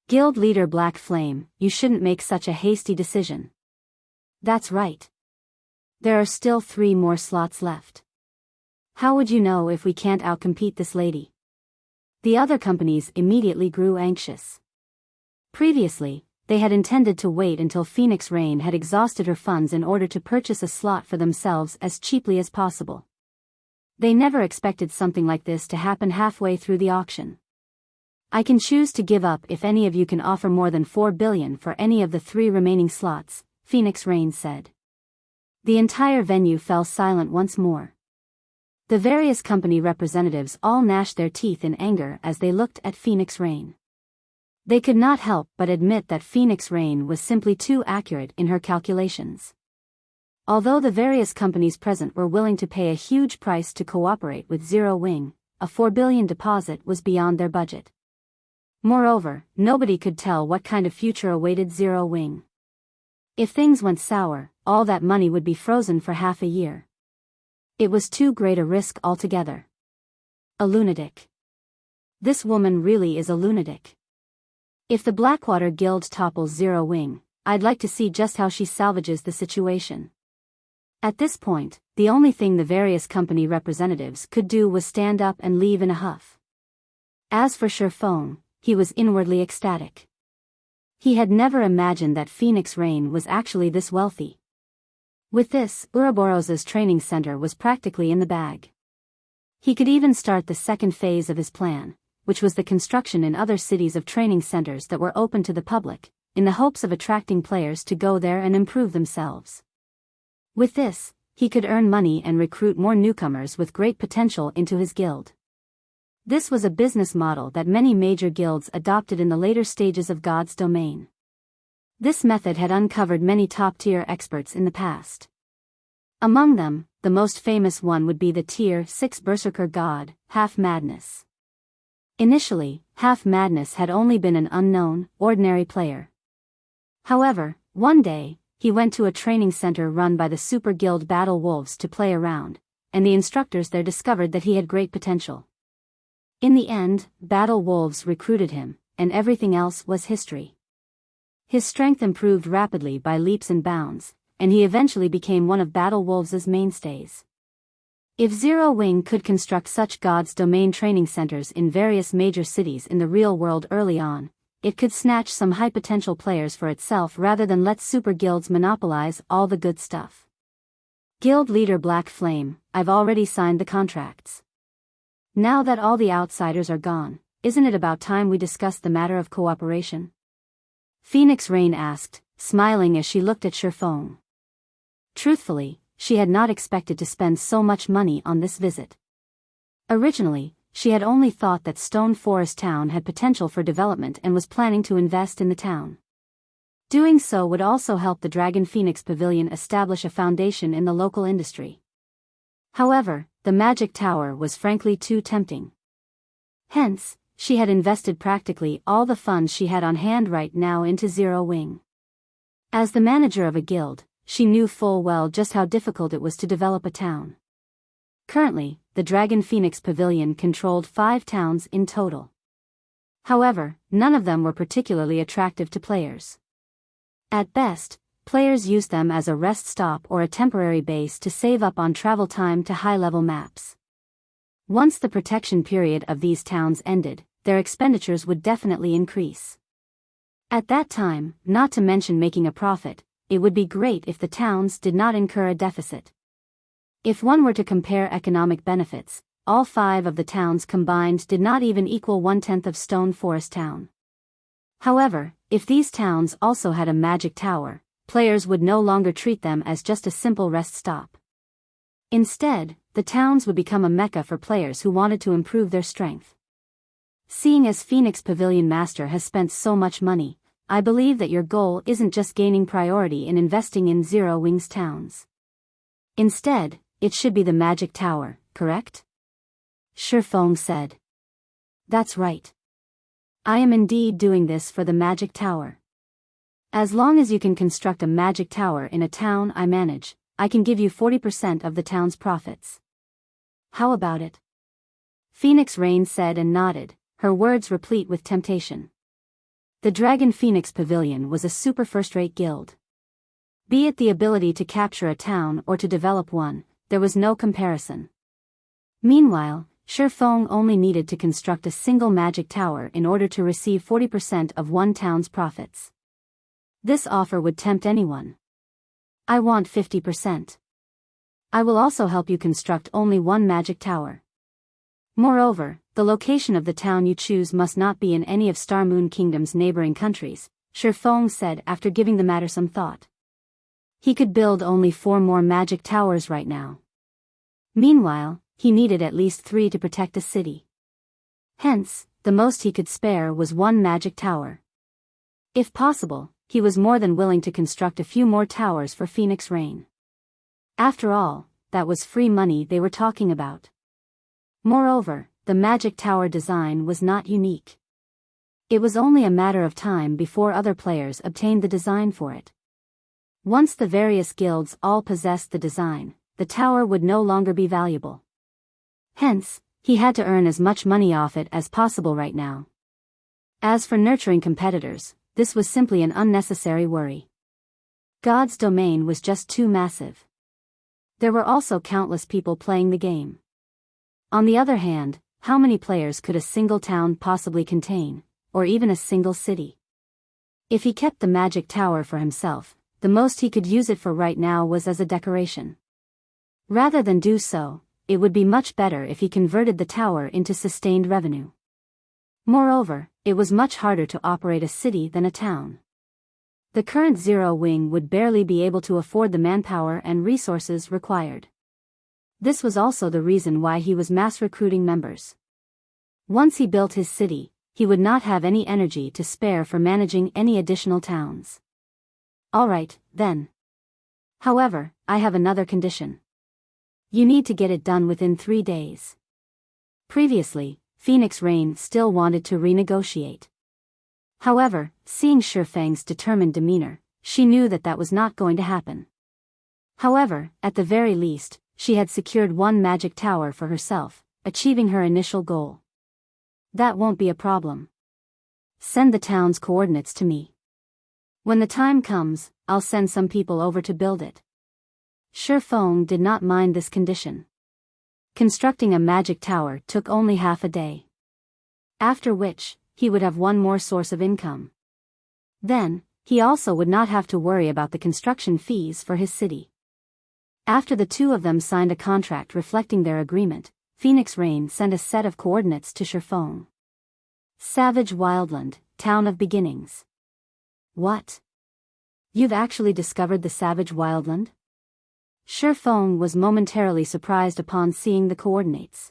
Guild leader Black Flame, you shouldn't make such a hasty decision." "That's right. There are still 3 more slots left. How would you know if we can't outcompete this lady?" The other companies immediately grew anxious. Previously, they had intended to wait until Phoenix Rain had exhausted her funds in order to purchase a slot for themselves as cheaply as possible. They never expected something like this to happen halfway through the auction. "I can choose to give up if any of you can offer more than 4 billion for any of the 3 remaining slots," Phoenix Rain said. The entire venue fell silent once more. The various company representatives all gnashed their teeth in anger as they looked at Phoenix Rain. They could not help but admit that Phoenix Rain was simply too accurate in her calculations. Although the various companies present were willing to pay a huge price to cooperate with Zero Wing, a 4 billion deposit was beyond their budget. Moreover, nobody could tell what kind of future awaited Zero Wing. If things went sour, all that money would be frozen for half a year. It was too great a risk altogether. A lunatic. This woman really is a lunatic. If the Blackwater Guild topples Zero Wing, I'd like to see just how she salvages the situation. At this point, the only thing the various company representatives could do was stand up and leave in a huff. As for Shifeng, he was inwardly ecstatic. He had never imagined that Phoenix Rain was actually this wealthy. With this, Ouroboros's training center was practically in the bag. He could even start the second phase of his plan, which was the construction in other cities of training centers that were open to the public, in the hopes of attracting players to go there and improve themselves. With this, he could earn money and recruit more newcomers with great potential into his guild. This was a business model that many major guilds adopted in the later stages of God's domain. This method had uncovered many top-tier experts in the past. Among them, the most famous one would be the Tier 6 Berserker god, Half Madness. Initially, Half Madness had only been an unknown, ordinary player. However, one day, he went to a training center run by the Super Guild Battle Wolves to play around, and the instructors there discovered that he had great potential. In the end, Battle Wolves recruited him, and everything else was history. His strength improved rapidly by leaps and bounds, and he eventually became one of Battle Wolves' mainstays. If Zero Wing could construct such God's domain training centers in various major cities in the real world early on, it could snatch some high-potential players for itself rather than let super guilds monopolize all the good stuff. Guild leader Black Flame, I've already signed the contracts. Now that all the outsiders are gone, isn't it about time we discuss the matter of cooperation? Phoenix Rain asked, smiling as she looked at Shifeng. Truthfully, she had not expected to spend so much money on this visit. Originally, she had only thought that Stone Forest Town had potential for development and was planning to invest in the town. Doing so would also help the Dragon Phoenix Pavilion establish a foundation in the local industry. However, the Magic Tower was frankly too tempting. Hence, she had invested practically all the funds she had on hand right now into Zero Wing. As the manager of a guild, she knew full well just how difficult it was to develop a town. Currently, the Dragon Phoenix Pavilion controlled 5 towns in total. However, none of them were particularly attractive to players. At best, players used them as a rest stop or a temporary base to save up on travel time to high-level maps. Once the protection period of these towns ended, their expenditures would definitely increase. At that time, not to mention making a profit, it would be great if the towns did not incur a deficit. If one were to compare economic benefits, all 5 of the towns combined did not even equal 1/10 of Stone Forest Town. However, if these towns also had a magic tower, players would no longer treat them as just a simple rest stop. Instead, the towns would become a mecca for players who wanted to improve their strength. Seeing as Phoenix Pavilion Master has spent so much money, I believe that your goal isn't just gaining priority in investing in Zero Wing's towns. Instead, it should be the Magic Tower, correct? Shifeng said. That's right. I am indeed doing this for the Magic Tower. As long as you can construct a Magic Tower in a town I manage, I can give you 40% of the town's profits. How about it? Phoenix Rain said and nodded, her words replete with temptation. The Dragon Phoenix Pavilion was a super first-rate guild. Be it the ability to capture a town or to develop one, there was no comparison. Meanwhile, Shifeng only needed to construct a single magic tower in order to receive 40% of one town's profits. This offer would tempt anyone. I want 50%. I will also help you construct only one magic tower. Moreover, the location of the town you choose must not be in any of Star Moon Kingdom's neighboring countries, Shifeng said after giving the matter some thought. He could build only 4 more magic towers right now. Meanwhile, he needed at least 3 to protect a city. Hence, the most he could spare was 1 magic tower. If possible, he was more than willing to construct a few more towers for Phoenix Rain. After all, that was free money they were talking about. Moreover, the magic tower design was not unique. It was only a matter of time before other players obtained the design for it. Once the various guilds all possessed the design, the tower would no longer be valuable. Hence, he had to earn as much money off it as possible right now. As for nurturing competitors, this was simply an unnecessary worry. God's domain was just too massive. There were also countless people playing the game. On the other hand, how many players could a single town possibly contain, or even a single city? If he kept the magic tower for himself, the most he could use it for right now was as a decoration. Rather than do so, it would be much better if he converted the tower into sustained revenue. Moreover, it was much harder to operate a city than a town. The current Zero Wing would barely be able to afford the manpower and resources required. This was also the reason why he was mass recruiting members. Once he built his city, he would not have any energy to spare for managing any additional towns. Alright, then. However, I have another condition. You need to get it done within 3 days. Previously, Phoenix Rain still wanted to renegotiate. However, seeing Shifeng's determined demeanor, she knew that that was not going to happen. However, at the very least, she had secured one magic tower for herself, achieving her initial goal. That won't be a problem. Send the town's coordinates to me. When the time comes, I'll send some people over to build it. Shifeng did not mind this condition. Constructing a magic tower took only half a day. After which, he would have one more source of income. Then, he also would not have to worry about the construction fees for his city. After the two of them signed a contract reflecting their agreement, Phoenix Rain sent a set of coordinates to Shifeng. Savage Wildland, Town of Beginnings. What? You've actually discovered the Savage Wildland? Shifeng was momentarily surprised upon seeing the coordinates.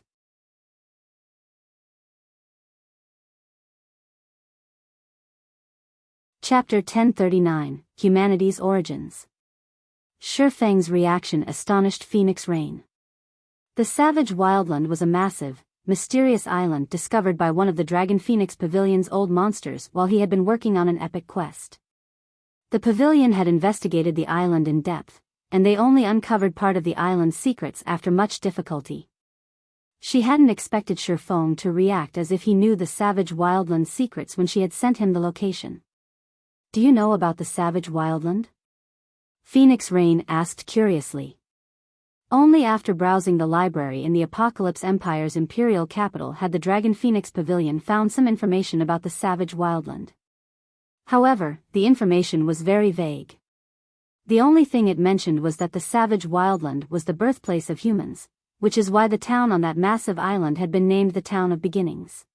Chapter 1039, Humanity's Origins. Shifeng's reaction astonished Phoenix Rain. The Savage Wildland was a massive, mysterious island discovered by one of the Dragon Phoenix Pavilion's old monsters while he had been working on an epic quest. The pavilion had investigated the island in depth, and they only uncovered part of the island's secrets after much difficulty. She hadn't expected Shifeng to react as if he knew the Savage Wildland's secrets when she had sent him the location. Do you know about the Savage Wildland? Phoenix Rain asked curiously. Only after browsing the library in the Apocalypse Empire's imperial capital had the Dragon Phoenix Pavilion found some information about the Savage Wildland. However, the information was very vague. The only thing it mentioned was that the Savage Wildland was the birthplace of humans, which is why the town on that massive island had been named the Town of Beginnings.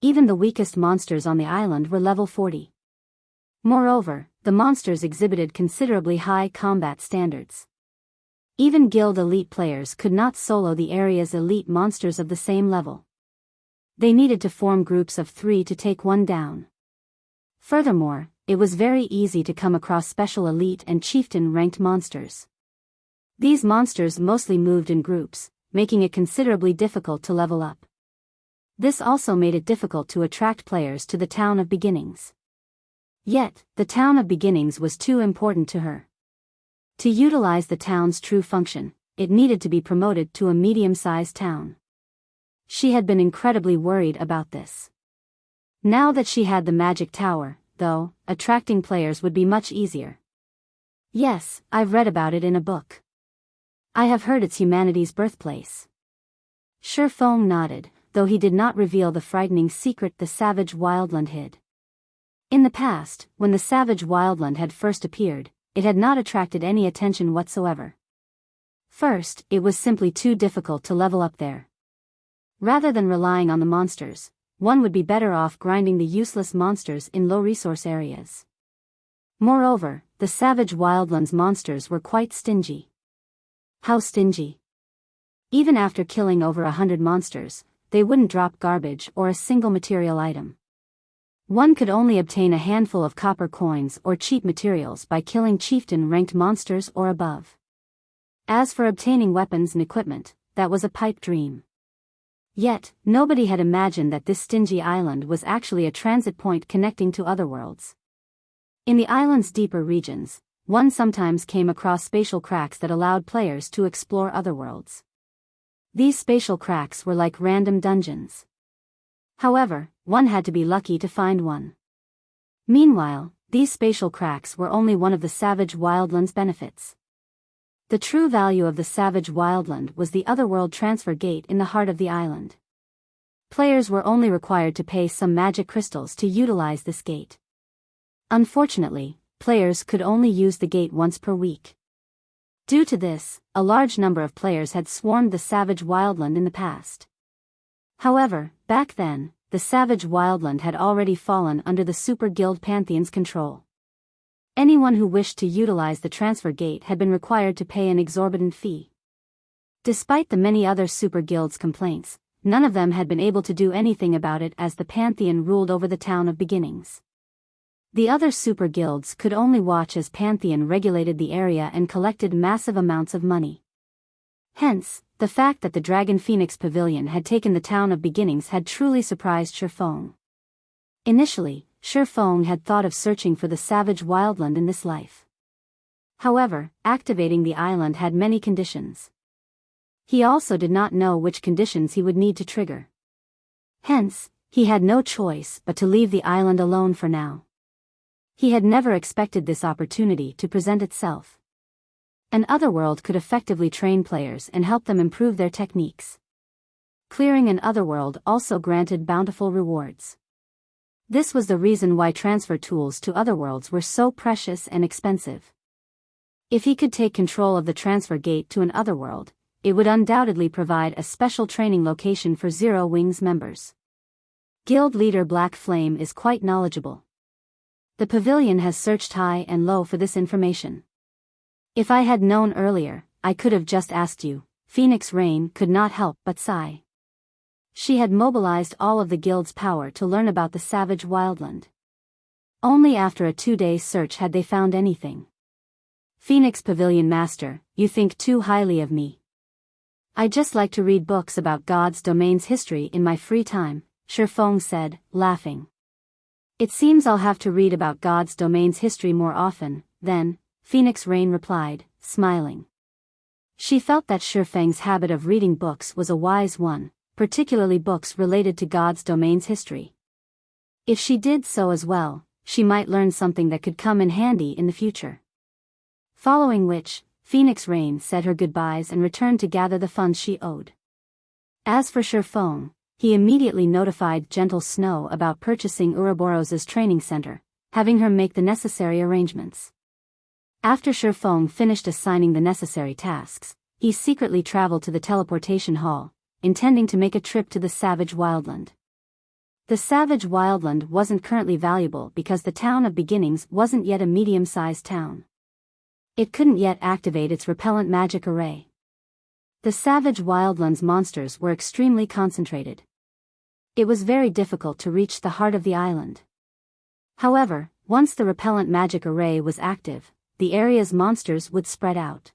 Even the weakest monsters on the island were level 40. Moreover, the monsters exhibited considerably high combat standards. Even guild elite players could not solo the area's elite monsters of the same level. They needed to form groups of 3 to take one down. Furthermore, it was very easy to come across special elite and chieftain-ranked monsters. These monsters mostly moved in groups, making it considerably difficult to level up. This also made it difficult to attract players to the Town of Beginnings. Yet, the Town of Beginnings was too important to her. To utilize the town's true function, it needed to be promoted to a medium-sized town. She had been incredibly worried about this. Now that she had the magic tower, though, attracting players would be much easier. Yes, I've read about it in a book. I have heard it's humanity's birthplace. Shifeng nodded, though he did not reveal the frightening secret the Savage Wildland hid. In the past, when the Savage Wildland had first appeared, it had not attracted any attention whatsoever. First, it was simply too difficult to level up there. Rather than relying on the monsters, one would be better off grinding the useless monsters in low-resource areas. Moreover, the Savage Wildland's monsters were quite stingy. How stingy? Even after killing over 100 monsters, they wouldn't drop garbage or a single material item. One could only obtain a handful of copper coins or cheap materials by killing chieftain-ranked monsters or above. As for obtaining weapons and equipment, that was a pipe dream. Yet, nobody had imagined that this stingy island was actually a transit point connecting to other worlds. In the island's deeper regions, one sometimes came across spatial cracks that allowed players to explore other worlds. These spatial cracks were like random dungeons. However, one had to be lucky to find one. Meanwhile, these spatial cracks were only one of the Savage Wildland's benefits. The true value of the Savage Wildland was the Otherworld transfer gate in the heart of the island. Players were only required to pay some magic crystals to utilize this gate. Unfortunately, players could only use the gate once per week. Due to this, a large number of players had swarmed the Savage Wildland in the past. However, back then, the Savage Wildland had already fallen under the Super Guild Pantheon's control. Anyone who wished to utilize the transfer gate had been required to pay an exorbitant fee. Despite the many other Super Guilds' complaints, none of them had been able to do anything about it as the Pantheon ruled over the town of beginnings. The other Super Guilds could only watch as Pantheon regulated the area and collected massive amounts of money. Hence, the fact that the Dragon Phoenix Pavilion had taken the town of beginnings had truly surprised Shifeng. Initially, Shifeng had thought of searching for the Savage Wildland in this life. However, activating the island had many conditions. He also did not know which conditions he would need to trigger. Hence, he had no choice but to leave the island alone for now. He had never expected this opportunity to present itself. An Otherworld could effectively train players and help them improve their techniques. Clearing an Otherworld also granted bountiful rewards. This was the reason why transfer tools to Otherworlds were so precious and expensive. If he could take control of the transfer gate to an Otherworld, it would undoubtedly provide a special training location for Zero Wings members. Guild leader Black Flame is quite knowledgeable. The pavilion has searched high and low for this information. If I had known earlier, I could have just asked you. Phoenix Rain could not help but sigh. She had mobilized all of the guild's power to learn about the Savage Wildland. Only after a 2-day search had they found anything. Phoenix Pavilion Master, you think too highly of me. I just like to read books about God's domain's history in my free time, Shifeng said, laughing. It seems I'll have to read about God's domain's history more often, then, Phoenix Rain replied, smiling. She felt that Shifeng's habit of reading books was a wise one, particularly books related to God's domain's history. If she did so as well, she might learn something that could come in handy in the future. Following which, Phoenix Rain said her goodbyes and returned to gather the funds she owed. As for Shifeng, he immediately notified Gentle Snow about purchasing Ouroboros's training center, having her make the necessary arrangements. After Shifeng finished assigning the necessary tasks, he secretly traveled to the teleportation hall, intending to make a trip to the Savage Wildland. The Savage Wildland wasn't currently valuable because the town of beginnings wasn't yet a medium-sized town. It couldn't yet activate its repellent magic array. The Savage Wildland's monsters were extremely concentrated. It was very difficult to reach the heart of the island. However, once the repellent magic array was active, the area's monsters would spread out.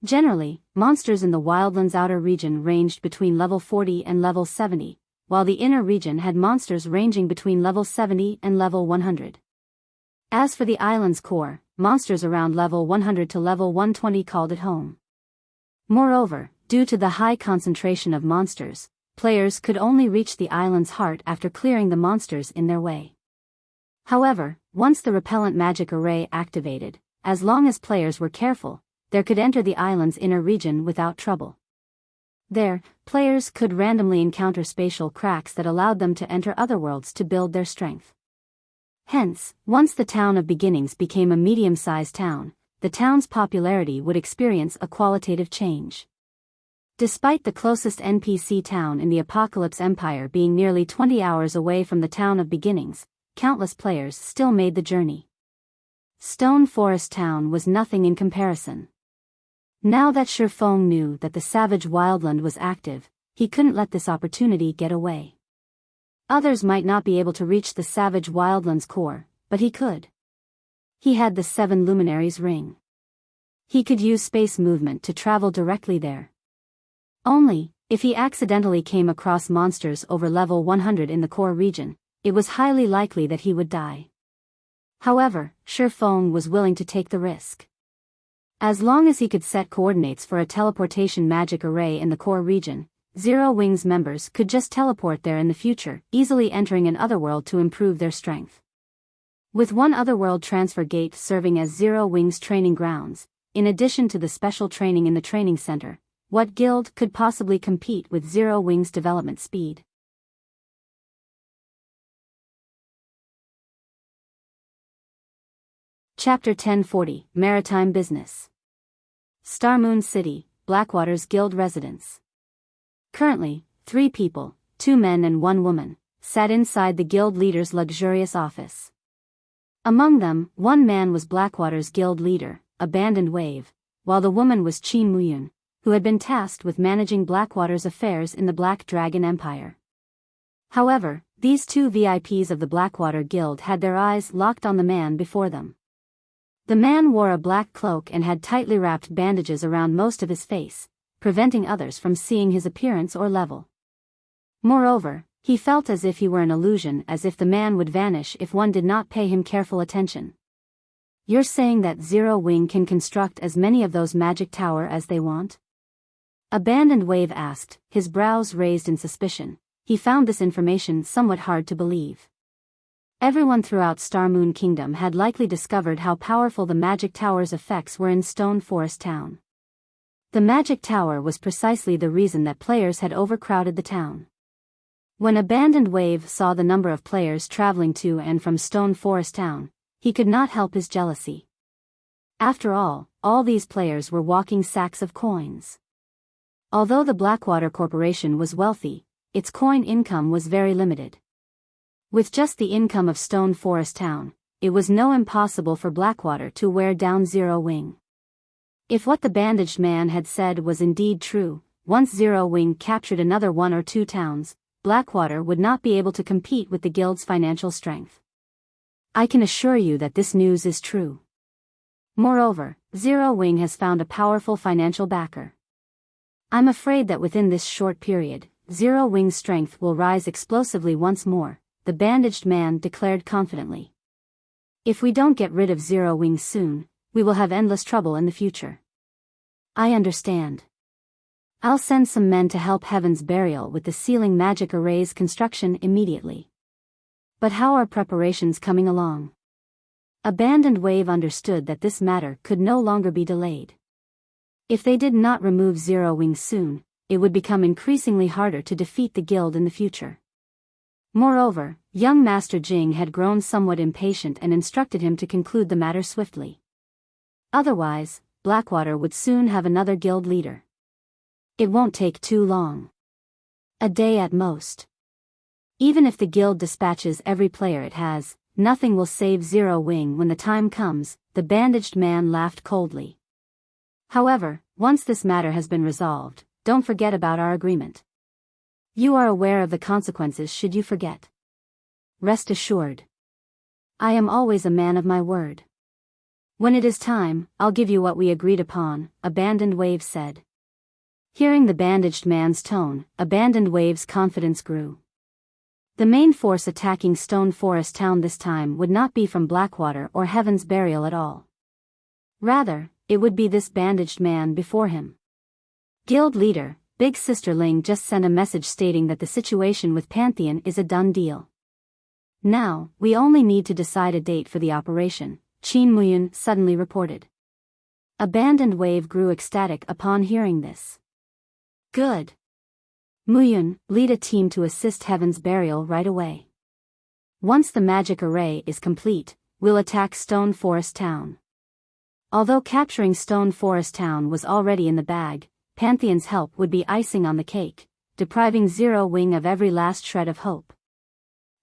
Generally, monsters in the Wildland's outer region ranged between level 40 and level 70, while the inner region had monsters ranging between level 70 and level 100. As for the island's core, monsters around level 100 to level 120 called it home. Moreover, due to the high concentration of monsters, players could only reach the island's heart after clearing the monsters in their way. However, once the repellent magic array activated, as long as players were careful, they could enter the island's inner region without trouble. There, players could randomly encounter spatial cracks that allowed them to enter Otherworlds to build their strength. Hence, once the town of beginnings became a medium-sized town, the town's popularity would experience a qualitative change. Despite the closest NPC town in the Apocalypse Empire being nearly 20 hours away from the town of beginnings, countless players still made the journey. Stone Forest Town was nothing in comparison. Now that Shifeng knew that the Savage Wildland was active, he couldn't let this opportunity get away. Others might not be able to reach the Savage Wildland's core, but he could. He had the 7 Luminaries ring. He could use space movement to travel directly there. Only, If he accidentally came across monsters over level 100 in the core region, it was highly likely that he would die. However, Shifeng was willing to take the risk. As long as he could set coordinates for a teleportation magic array in the core region, Zero Wings members could just teleport there in the future, easily entering an otherworld to improve their strength. With one otherworld transfer gate serving as Zero Wings training grounds, in addition to the special training in the training center, what guild could possibly compete with Zero Wings' development speed? Chapter 1040, Maritime Business. Starmoon City, Blackwater's guild residence. Currently, 3 people, 2 men and 1 woman, sat inside the guild leader's luxurious office. Among them, 1 man was Blackwater's guild leader, Abandoned Wave, while the woman was Qin Muyun, who had been tasked with managing Blackwater's affairs in the Black Dragon Empire. However, these 2 VIPs of the Blackwater Guild had their eyes locked on the man before them. The man wore a black cloak and had tightly wrapped bandages around most of his face, preventing others from seeing his appearance or level. Moreover, he felt as if he were an illusion, as if the man would vanish if one did not pay him careful attention. You're saying that Zero Wing can construct as many of those magic tower as they want? Abandoned Wave asked, his brows raised in suspicion. He found this information somewhat hard to believe. Everyone throughout Starmoon Kingdom had likely discovered how powerful the magic tower's effects were in Stone Forest Town. The magic tower was precisely the reason that players had overcrowded the town. When Abandoned Wave saw the number of players traveling to and from Stone Forest Town, he could not help his jealousy. After all these players were walking sacks of coins. Although the Blackwater Corporation was wealthy, its coin income was very limited. With just the income of Stone Forest Town, it was impossible for Blackwater to wear down Zero Wing. If what the bandaged man had said was indeed true, once Zero Wing captured another 1 or 2 towns, Blackwater would not be able to compete with the guild's financial strength. I can assure you that this news is true. Moreover, Zero Wing has found a powerful financial backer. I'm afraid that within this short period, Zero Wing's strength will rise explosively once more, the bandaged man declared confidently. If we don't get rid of Zero Wing soon, we will have endless trouble in the future. I understand. I'll send some men to help Heaven's Burial with the ceiling magic array's construction immediately. But how are preparations coming along? Abandoned Wave understood that this matter could no longer be delayed. If they did not remove Zero Wing soon, it would become increasingly harder to defeat the guild in the future. Moreover, young Master Jing had grown somewhat impatient and instructed him to conclude the matter swiftly. Otherwise, Blackwater would soon have another guild leader. It won't take too long. A day at most. Even if the guild dispatches every player it has, nothing will save Zero Wing when the time comes, the bandaged man laughed coldly. However, once this matter has been resolved, don't forget about our agreement. You are aware of the consequences should you forget. Rest assured. I am always a man of my word. When it is time, I'll give you what we agreed upon, Abandoned Wave said. Hearing the bandaged man's tone, Abandoned Wave's confidence grew. The main force attacking Stone Forest Town this time would not be from Blackwater or Heaven's Burial at all. Rather, it would be this bandaged man before him. Guild leader, Big Sister Ling just sent a message stating that the situation with Pantheon is a done deal. Now, we only need to decide a date for the operation, Qin Muyun suddenly reported. Abandoned Wave grew ecstatic upon hearing this. Good. Muyun, lead a team to assist Heaven's Burial right away. Once the magic array is complete, we'll attack Stone Forest Town. Although capturing Stone Forest Town was already in the bag, Pantheon's help would be icing on the cake, depriving Zero Wing of every last shred of hope.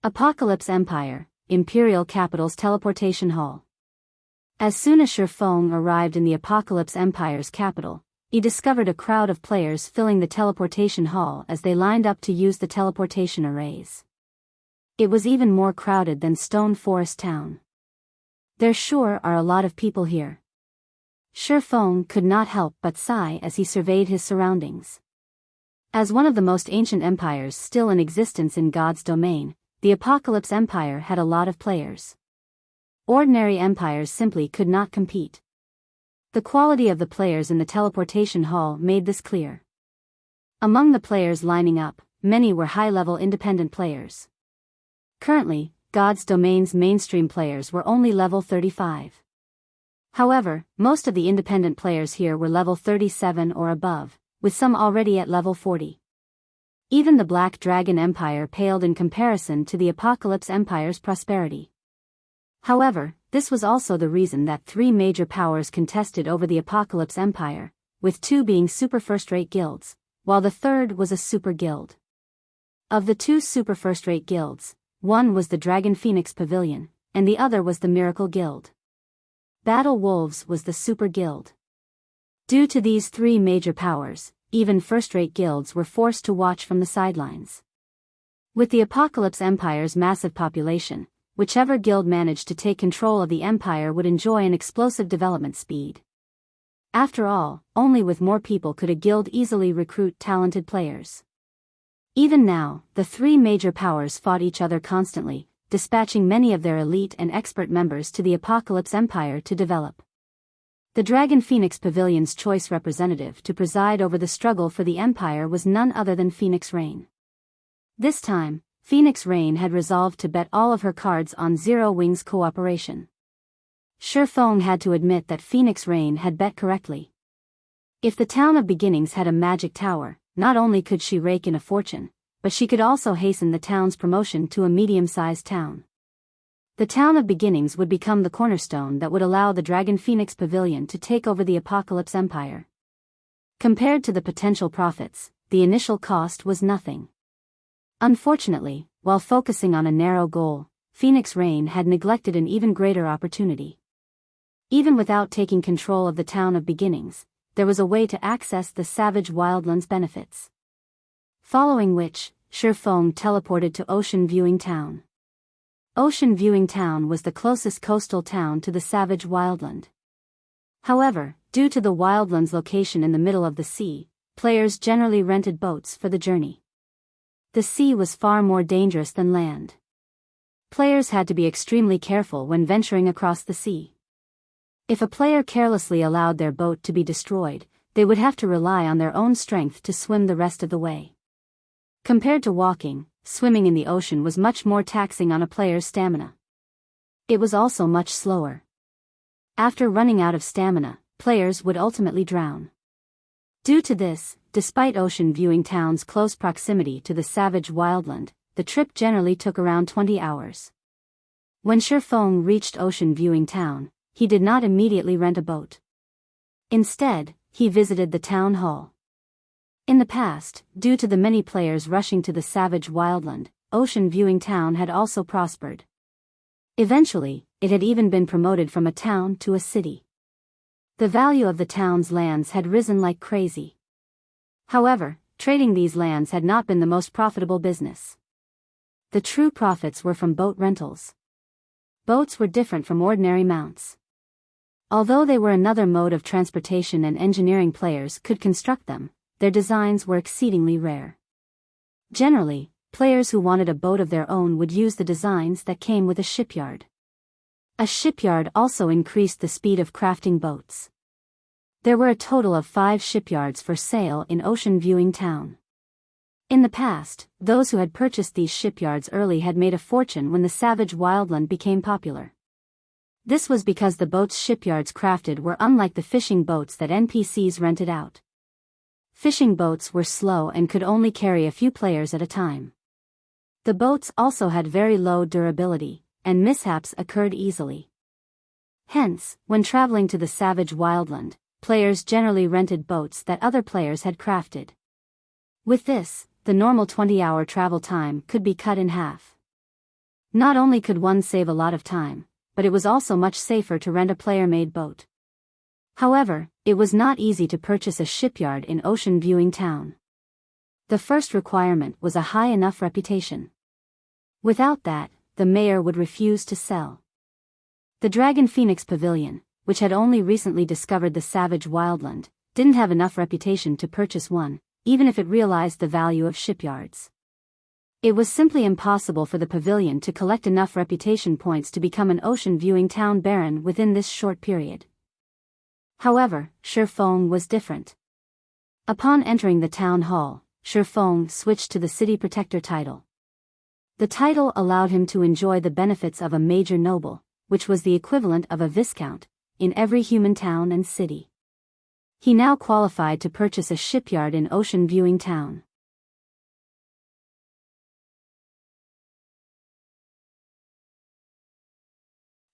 Apocalypse Empire, Imperial Capital's Teleportation Hall. As soon as Shifeng arrived in the Apocalypse Empire's capital, he discovered a crowd of players filling the teleportation hall as they lined up to use the teleportation arrays. It was even more crowded than Stone Forest Town. There sure are a lot of people here. Shifeng could not help but sigh as he surveyed his surroundings. As one of the most ancient empires still in existence in God's domain, the Apocalypse Empire had a lot of players. Ordinary empires simply could not compete. The quality of the players in the teleportation hall made this clear. Among the players lining up, many were high-level independent players. Currently, God's domain's mainstream players were only level 35. However, most of the independent players here were level 37 or above, with some already at level 40. Even the Black Dragon Empire paled in comparison to the Apocalypse Empire's prosperity. However, this was also the reason that three major powers contested over the Apocalypse Empire, with two being super first-rate guilds, while the third was a super guild. Of the two super first-rate guilds, one was the Dragon Phoenix Pavilion, and the other was the Miracle Guild. Battle Wolves was the super guild. Due to these three major powers, even first-rate guilds were forced to watch from the sidelines. With the Apocalypse Empire's massive population, whichever guild managed to take control of the empire would enjoy an explosive development speed. After all, only with more people could a guild easily recruit talented players. Even now, the three major powers fought each other constantly, dispatching many of their elite and expert members to the Apocalypse Empire to develop. The Dragon Phoenix Pavilion's choice representative to preside over the struggle for the empire was none other than Phoenix Rain. This time, Phoenix Rain had resolved to bet all of her cards on Zero Wings cooperation. Shifeng had to admit that Phoenix Rain had bet correctly. If the Town of Beginnings had a magic tower, not only could she rake in a fortune, but she could also hasten the town's promotion to a medium-sized town. The Town of Beginnings would become the cornerstone that would allow the Dragon Phoenix Pavilion to take over the Apocalypse Empire. Compared to the potential profits, the initial cost was nothing. Unfortunately, while focusing on a narrow goal, Phoenix Rain had neglected an even greater opportunity. Even without taking control of the Town of Beginnings, there was a way to access the Savage Wildlands benefits. Following which, Shifeng teleported to Ocean Viewing Town. Ocean Viewing Town was the closest coastal town to the Savage Wildland. However, due to the Wildland's location in the middle of the sea, players generally rented boats for the journey. The sea was far more dangerous than land. Players had to be extremely careful when venturing across the sea. If a player carelessly allowed their boat to be destroyed, they would have to rely on their own strength to swim the rest of the way. Compared to walking, swimming in the ocean was much more taxing on a player's stamina. It was also much slower. After running out of stamina, players would ultimately drown. Due to this, despite Ocean Viewing Town's close proximity to the Savage Wildland, the trip generally took around 20 hours. When Shifeng reached Ocean Viewing Town, he did not immediately rent a boat. Instead, he visited the town hall. In the past, due to the many players rushing to the Savage Wildland, Ocean Viewing Town had also prospered. Eventually, it had even been promoted from a town to a city. The value of the town's lands had risen like crazy. However, trading these lands had not been the most profitable business. The true profits were from boat rentals. Boats were different from ordinary mounts. Although they were another mode of transportation and engineering players could construct them, their designs were exceedingly rare. Generally, players who wanted a boat of their own would use the designs that came with a shipyard. A shipyard also increased the speed of crafting boats. There were a total of 5 shipyards for sale in Ocean Viewing Town. In the past, those who had purchased these shipyards early had made a fortune when the Savage Wildland became popular. This was because the boats shipyards crafted were unlike the fishing boats that NPCs rented out. Fishing boats were slow and could only carry a few players at a time. The boats also had very low durability, and mishaps occurred easily. Hence, when traveling to the Savage Wildland, players generally rented boats that other players had crafted. With this, the normal 20-hour travel time could be cut in half. Not only could one save a lot of time, but it was also much safer to rent a player-made boat. However, it was not easy to purchase a shipyard in Ocean Viewing Town. The first requirement was a high enough reputation. Without that, the mayor would refuse to sell. The Dragon Phoenix Pavilion, which had only recently discovered the Savage Wildland, didn't have enough reputation to purchase one, even if it realized the value of shipyards. It was simply impossible for the pavilion to collect enough reputation points to become an ocean-viewing town baron within this short period. However, Shifeng was different. Upon entering the town hall, Shifeng switched to the city protector title. The title allowed him to enjoy the benefits of a major noble, which was the equivalent of a viscount, in every human town and city. He now qualified to purchase a shipyard in ocean-viewing town.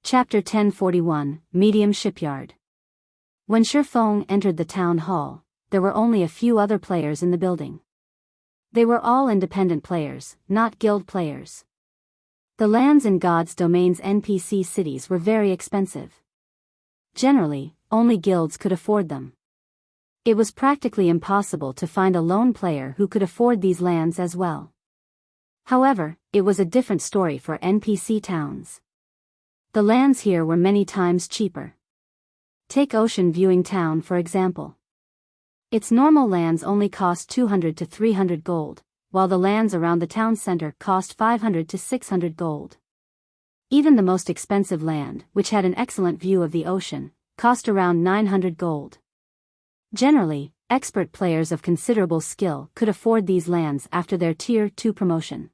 Chapter 1041, Medium Shipyard. When Shifeng entered the town hall, there were only a few other players in the building. They were all independent players, not guild players. The lands in God's Domain's NPC cities were very expensive. Generally, only guilds could afford them. It was practically impossible to find a lone player who could afford these lands as well. However, it was a different story for NPC towns. The lands here were many times cheaper. Take Ocean Viewing Town for example. Its normal lands only cost 200 to 300 gold, while the lands around the town center cost 500 to 600 gold. Even the most expensive land, which had an excellent view of the ocean, cost around 900 gold. Generally, expert players of considerable skill could afford these lands after their Tier 2 promotion.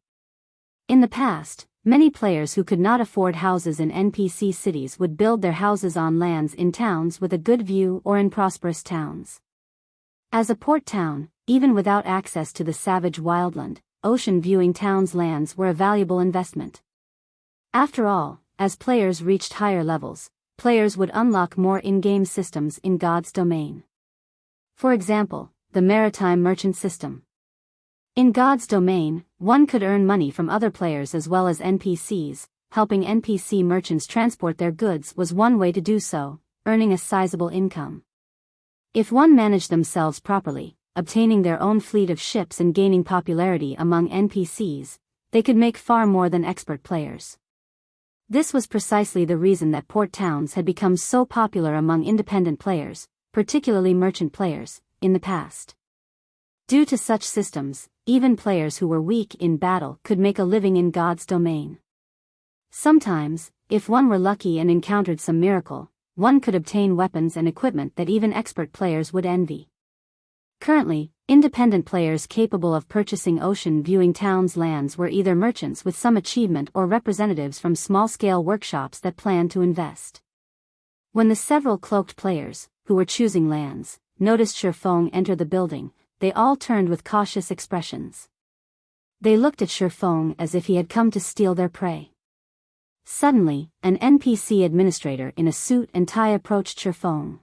In the past, many players who could not afford houses in NPC cities would build their houses on lands in towns with a good view or in prosperous towns. As a port town, even without access to the savage wildland, ocean-viewing towns' lands were a valuable investment. After all, as players reached higher levels, players would unlock more in-game systems in God's Domain. For example, the Maritime merchant system. In God's Domain, one could earn money from other players as well as NPCs. Helping NPC merchants transport their goods was one way to do so, earning a sizable income. If one managed themselves properly, obtaining their own fleet of ships and gaining popularity among NPCs, they could make far more than expert players. This was precisely the reason that port towns had become so popular among independent players, particularly merchant players, in the past. Due to such systems, even players who were weak in battle could make a living in God's Domain. Sometimes, if one were lucky and encountered some miracle, one could obtain weapons and equipment that even expert players would envy. Currently, independent players capable of purchasing ocean-viewing towns' lands were either merchants with some achievement or representatives from small-scale workshops that planned to invest. When the several cloaked players, who were choosing lands, noticed Shifeng enter the building, they all turned with cautious expressions. They looked at Shifeng as if he had come to steal their prey. Suddenly, an NPC administrator in a suit and tie approached Shifeng.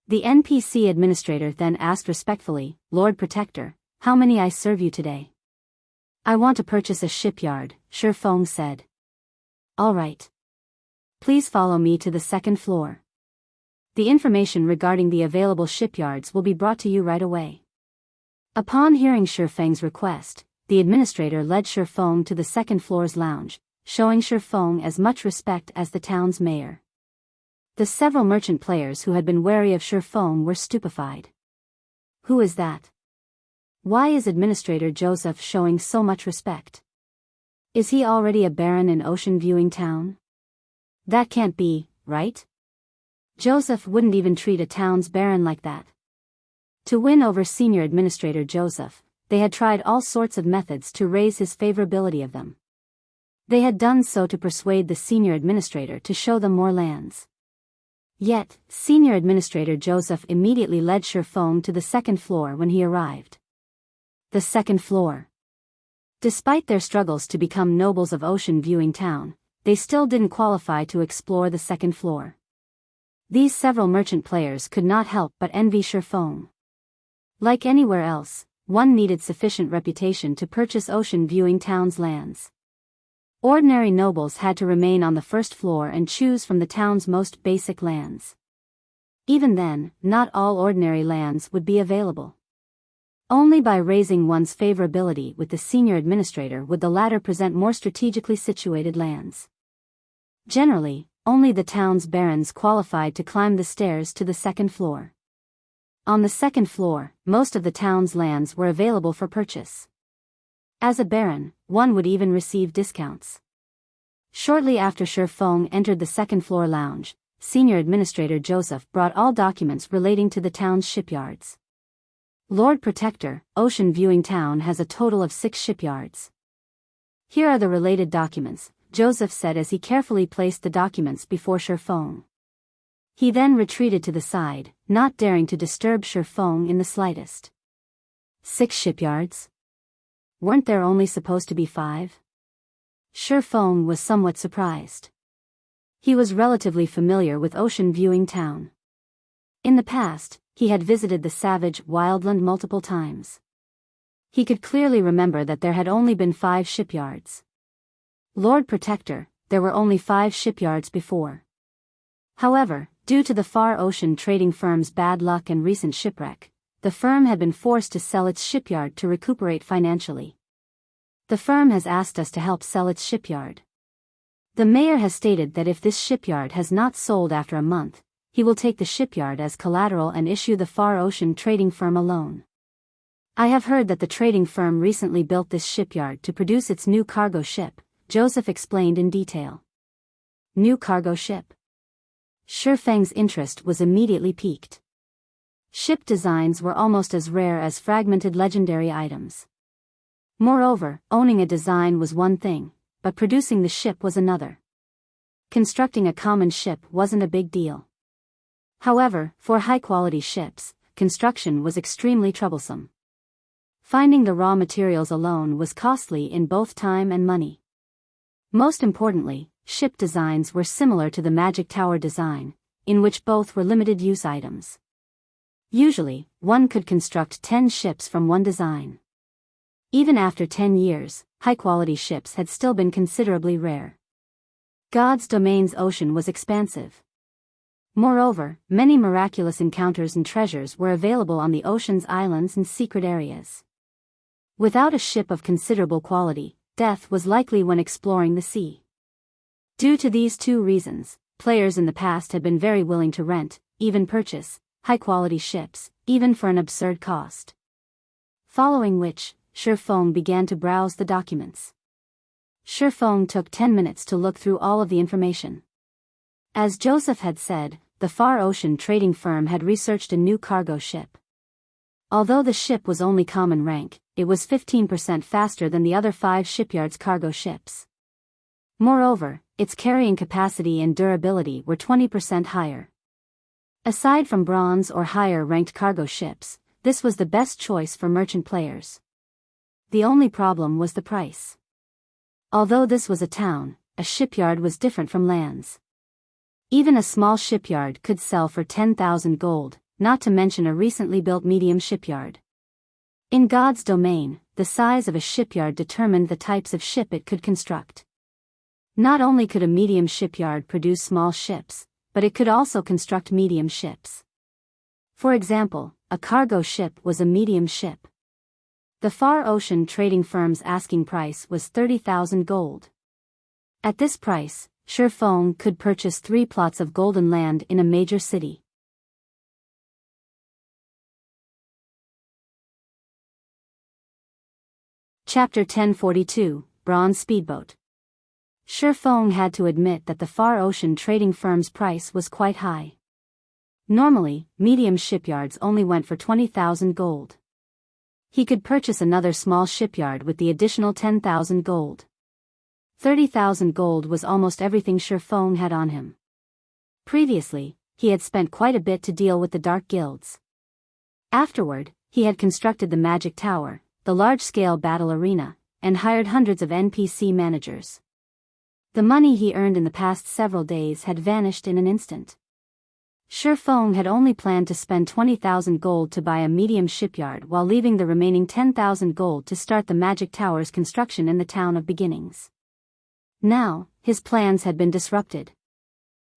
The NPC administrator then asked respectfully, "Lord Protector, how may I serve you today?" "I want to purchase a shipyard," Shifeng said. "All right. Please follow me to the second floor. The information regarding the available shipyards will be brought to you right away." Upon hearing Shifeng's request, the administrator led Shifeng to the second floor's lounge, showing Shifeng as much respect as the town's mayor. The several merchant players who had been wary of Shifeng were stupefied. Who is that? Why is Administrator Joseph showing so much respect? Is he already a baron in Ocean Viewing Town? That can't be, right? Joseph wouldn't even treat a town's baron like that. To win over Senior Administrator Joseph, they had tried all sorts of methods to raise his favorability of them. They had done so to persuade the Senior Administrator to show them more lands. Yet, Senior Administrator Joseph immediately led Shifeng to the second floor when he arrived. The second floor. Despite their struggles to become nobles of Ocean Viewing Town, they still didn't qualify to explore the second floor. These several merchant players could not help but envy Shifeng. Like anywhere else, one needed sufficient reputation to purchase Ocean Viewing Town's lands. Ordinary nobles had to remain on the first floor and choose from the town's most basic lands. Even then, not all ordinary lands would be available. Only by raising one's favorability with the senior administrator would the latter present more strategically situated lands. Generally, only the town's barons qualified to climb the stairs to the second floor. On the second floor, most of the town's lands were available for purchase. As a baron, one would even receive discounts. Shortly after Shifeng entered the second-floor lounge, Senior Administrator Joseph brought all documents relating to the town's shipyards. Lord Protector, Ocean Viewing Town has a total of 6 shipyards. Here are the related documents, Joseph said as he carefully placed the documents before Shifeng. He then retreated to the side, not daring to disturb Shifeng in the slightest. 6 shipyards? Weren't there only supposed to be 5? Shifeng was somewhat surprised. He was relatively familiar with Ocean Viewing Town. In the past, he had visited the savage wildland multiple times. He could clearly remember that there had only been 5 shipyards. Lord Protector, there were only 5 shipyards before. However, due to the Far Ocean trading firm's bad luck and recent shipwreck, the firm had been forced to sell its shipyard to recuperate financially. The firm has asked us to help sell its shipyard. The mayor has stated that if this shipyard has not sold after a month, he will take the shipyard as collateral and issue the Far Ocean trading firm a loan. I have heard that the trading firm recently built this shipyard to produce its new cargo ship, Joseph explained in detail. New cargo ship? Shifeng's interest was immediately piqued. Ship designs were almost as rare as fragmented legendary items. Moreover, owning a design was one thing, but producing the ship was another. Constructing a common ship wasn't a big deal. However, for high-quality ships, construction was extremely troublesome. Finding the raw materials alone was costly in both time and money. Most importantly, ship designs were similar to the Magic Tower design, in which both were limited-use items. Usually, one could construct 10 ships from one design. Even after 10 years, high-quality ships had still been considerably rare. God's Domain's ocean was expansive. Moreover, many miraculous encounters and treasures were available on the ocean's islands and secret areas. Without a ship of considerable quality, death was likely when exploring the sea. Due to these 2 reasons, players in the past had been very willing to rent, even purchase, high-quality ships, even for an absurd cost. Following which, Shifeng began to browse the documents. Shifeng took 10 minutes to look through all of the information. As Joseph had said, the Far Ocean trading firm had researched a new cargo ship. Although the ship was only common rank, it was 15% faster than the other 5 shipyards' cargo ships. Moreover, its carrying capacity and durability were 20% higher. Aside from bronze or higher-ranked cargo ships, this was the best choice for merchant players. The only problem was the price. Although this was a town, a shipyard was different from lands. Even a small shipyard could sell for 10,000 gold, not to mention a recently built medium shipyard. In God's Domain, the size of a shipyard determined the types of ship it could construct. Not only could a medium shipyard produce small ships, but it could also construct medium ships. For example, a cargo ship was a medium ship. The Far Ocean trading firm's asking price was 30,000 gold. At this price, Shifeng could purchase 3 plots of golden land in a major city. Chapter 1042, Bronze Speedboat. Shifeng had to admit that the Far Ocean trading firm's price was quite high. Normally, medium shipyards only went for 20,000 gold. He could purchase another small shipyard with the additional 10,000 gold. 30,000 gold was almost everything Shifeng had on him. Previously, he had spent quite a bit to deal with the Dark Guilds. Afterward, he had constructed the Magic Tower, the large-scale battle arena, and hired hundreds of NPC managers. The money he earned in the past several days had vanished in an instant. Shifeng had only planned to spend 20,000 gold to buy a medium shipyard while leaving the remaining 10,000 gold to start the Magic Tower's construction in the Town of Beginnings. Now, his plans had been disrupted.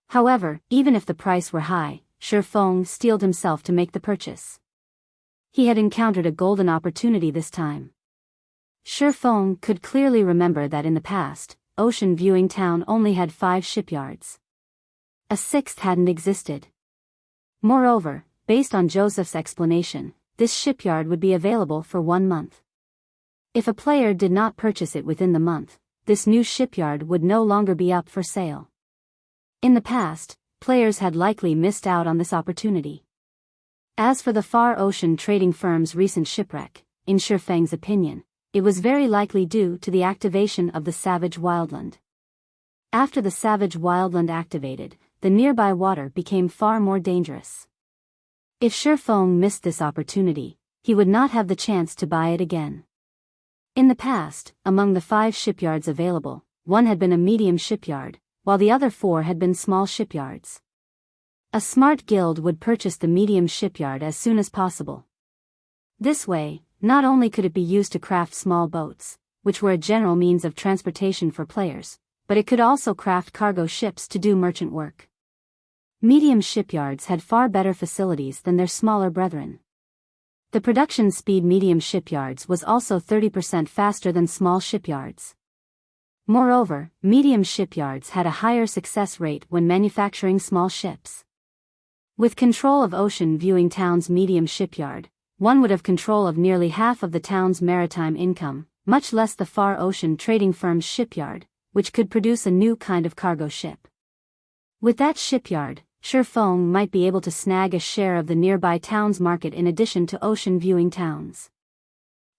However, even if the price were high, Shifeng steeled himself to make the purchase. He had encountered a golden opportunity this time. Shifeng could clearly remember that in the past, Ocean Viewing Town only had 5 shipyards. A 6th hadn't existed. Moreover, based on Joseph's explanation, this shipyard would be available for 1 month. If a player did not purchase it within the month, this new shipyard would no longer be up for sale. In the past, players had likely missed out on this opportunity. As for the Far Ocean trading firm's recent shipwreck, in Shifeng's opinion, it was very likely due to the activation of the Savage Wildland. After the Savage Wildland activated, the nearby water became far more dangerous. If Shifeng missed this opportunity, he would not have the chance to buy it again. In the past, among the 5 shipyards available, 1 had been a medium shipyard, while the other 4 had been small shipyards. A smart guild would purchase the medium shipyard as soon as possible. This way, not only could it be used to craft small boats, which were a general means of transportation for players, but it could also craft cargo ships to do merchant work. Medium shipyards had far better facilities than their smaller brethren. The production speed medium shipyards was also 30% faster than small shipyards. Moreover, medium shipyards had a higher success rate when manufacturing small ships. With control of Ocean Viewing Town's medium shipyard, one would have control of nearly half of the town's maritime income, much less the Far Ocean trading firm's shipyard, which could produce a new kind of cargo ship. With that shipyard, Shifeng might be able to snag a share of the nearby town's market in addition to Ocean Viewing Towns.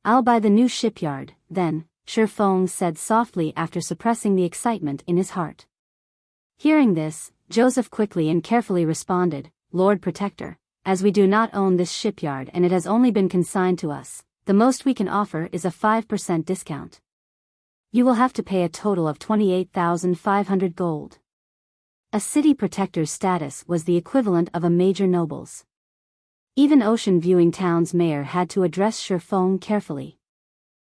"I'll buy the new shipyard, then," Shifeng said softly after suppressing the excitement in his heart. Hearing this, Joseph quickly and carefully responded, "Lord Protector, as we do not own this shipyard and it has only been consigned to us, the most we can offer is a 5% discount. You will have to pay a total of 28,500 gold. A city protector's status was the equivalent of a major noble's. Even Ocean Viewing Town's mayor had to address Shifeng carefully.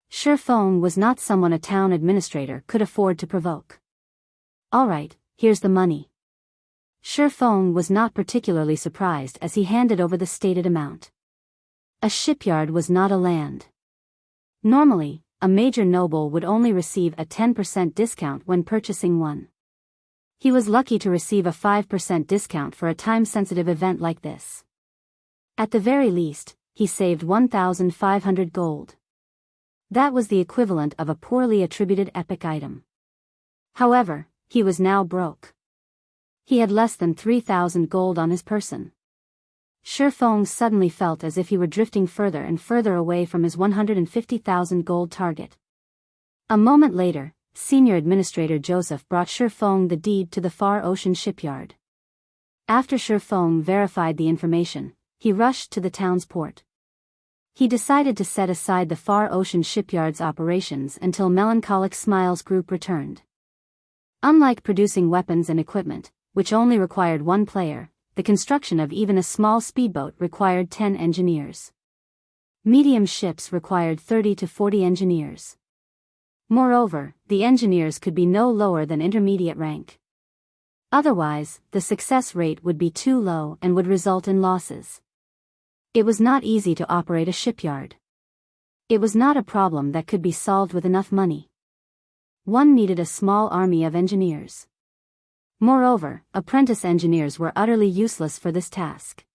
Shifeng was not someone a town administrator could afford to provoke. "All right, here's the money." Shifeng was not particularly surprised as he handed over the stated amount. A shipyard was not a land. Normally, a major noble would only receive a 10% discount when purchasing one. He was lucky to receive a 5% discount for a time-sensitive event like this. At the very least, he saved 1,500 gold. That was the equivalent of a poorly attributed epic item. However, he was now broke. He had less than 3,000 gold on his person. Shifeng suddenly felt as if he were drifting further and further away from his 150,000 gold target. A moment later, Senior Administrator Joseph brought Shifeng the deed to the Far Ocean shipyard. After Shifeng verified the information, he rushed to the town's port. He decided to set aside the Far Ocean shipyard's operations until Melancholic Smiles Group returned. Unlike producing weapons and equipment, which only required 1 player, the construction of even a small speedboat required 10 engineers. Medium ships required 30 to 40 engineers. Moreover, the engineers could be no lower than intermediate rank. Otherwise, the success rate would be too low and would result in losses. It was not easy to operate a shipyard. It was not a problem that could be solved with enough money. One needed a small army of engineers. Moreover, apprentice engineers were utterly useless for this task.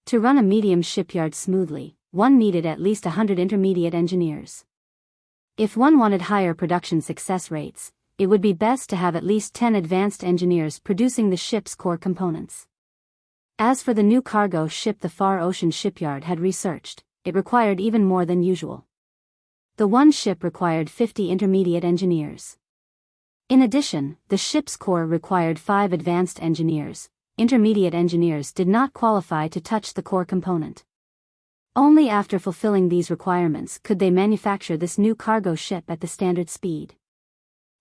To run a medium shipyard smoothly, one needed at least 100 intermediate engineers. If one wanted higher production success rates, it would be best to have at least 10 advanced engineers producing the ship's core components. As for the new cargo ship the Far Ocean shipyard had researched, it required even more than usual. The one ship required 50 intermediate engineers. In addition, the ship's core required 5 advanced engineers. Intermediate engineers did not qualify to touch the core component. Only after fulfilling these requirements could they manufacture this new cargo ship at the standard speed.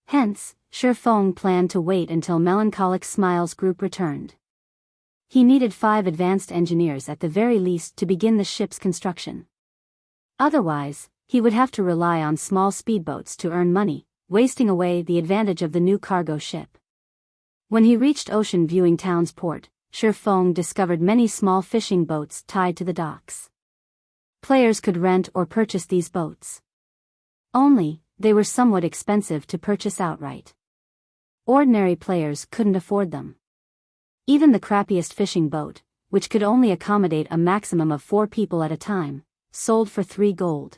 Hence, Shifeng planned to wait until Melancholic Smiles Group returned. He needed 5 advanced engineers at the very least to begin the ship's construction. Otherwise, he would have to rely on small speedboats to earn money, wasting away the advantage of the new cargo ship. When he reached Ocean Viewing Town's port, Shifeng discovered many small fishing boats tied to the docks. Players could rent or purchase these boats. Only, they were somewhat expensive to purchase outright. Ordinary players couldn't afford them. Even the crappiest fishing boat, which could only accommodate a maximum of 4 people at a time, sold for 3 gold.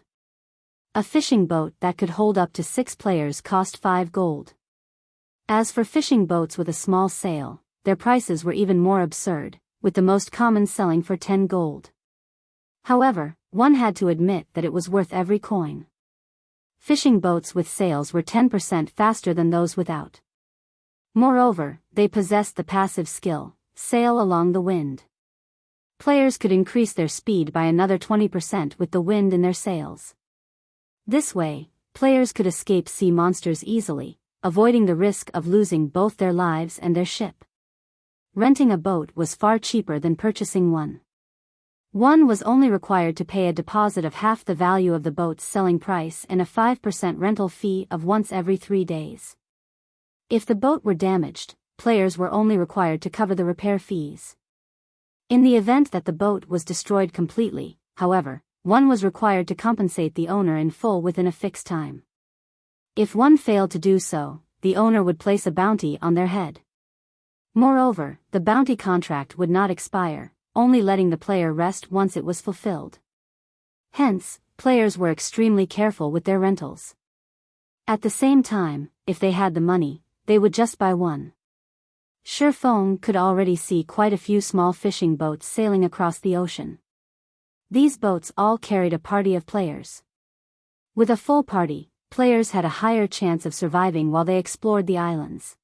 A fishing boat that could hold up to 6 players cost 5 gold. As for fishing boats with a small sail, their prices were even more absurd, with the most common selling for 10 gold. However, one had to admit that it was worth every coin. Fishing boats with sails were 10% faster than those without. Moreover, they possessed the passive skill, sail along the wind. Players could increase their speed by another 20% with the wind in their sails. This way, players could escape sea monsters easily, avoiding the risk of losing both their lives and their ship. Renting a boat was far cheaper than purchasing one. One was only required to pay a deposit of half the value of the boat's selling price and a 5% rental fee of once every 3 days. If the boat were damaged, players were only required to cover the repair fees. In the event that the boat was destroyed completely, however, one was required to compensate the owner in full within a fixed time. If one failed to do so, the owner would place a bounty on their head. Moreover, the bounty contract would not expire, only letting the player rest once it was fulfilled. Hence, players were extremely careful with their rentals. At the same time, if they had the money, they would just buy one. Shifeng could already see quite a few small fishing boats sailing across the ocean. These boats all carried a party of players. With a full party, players had a higher chance of surviving while they explored the islands.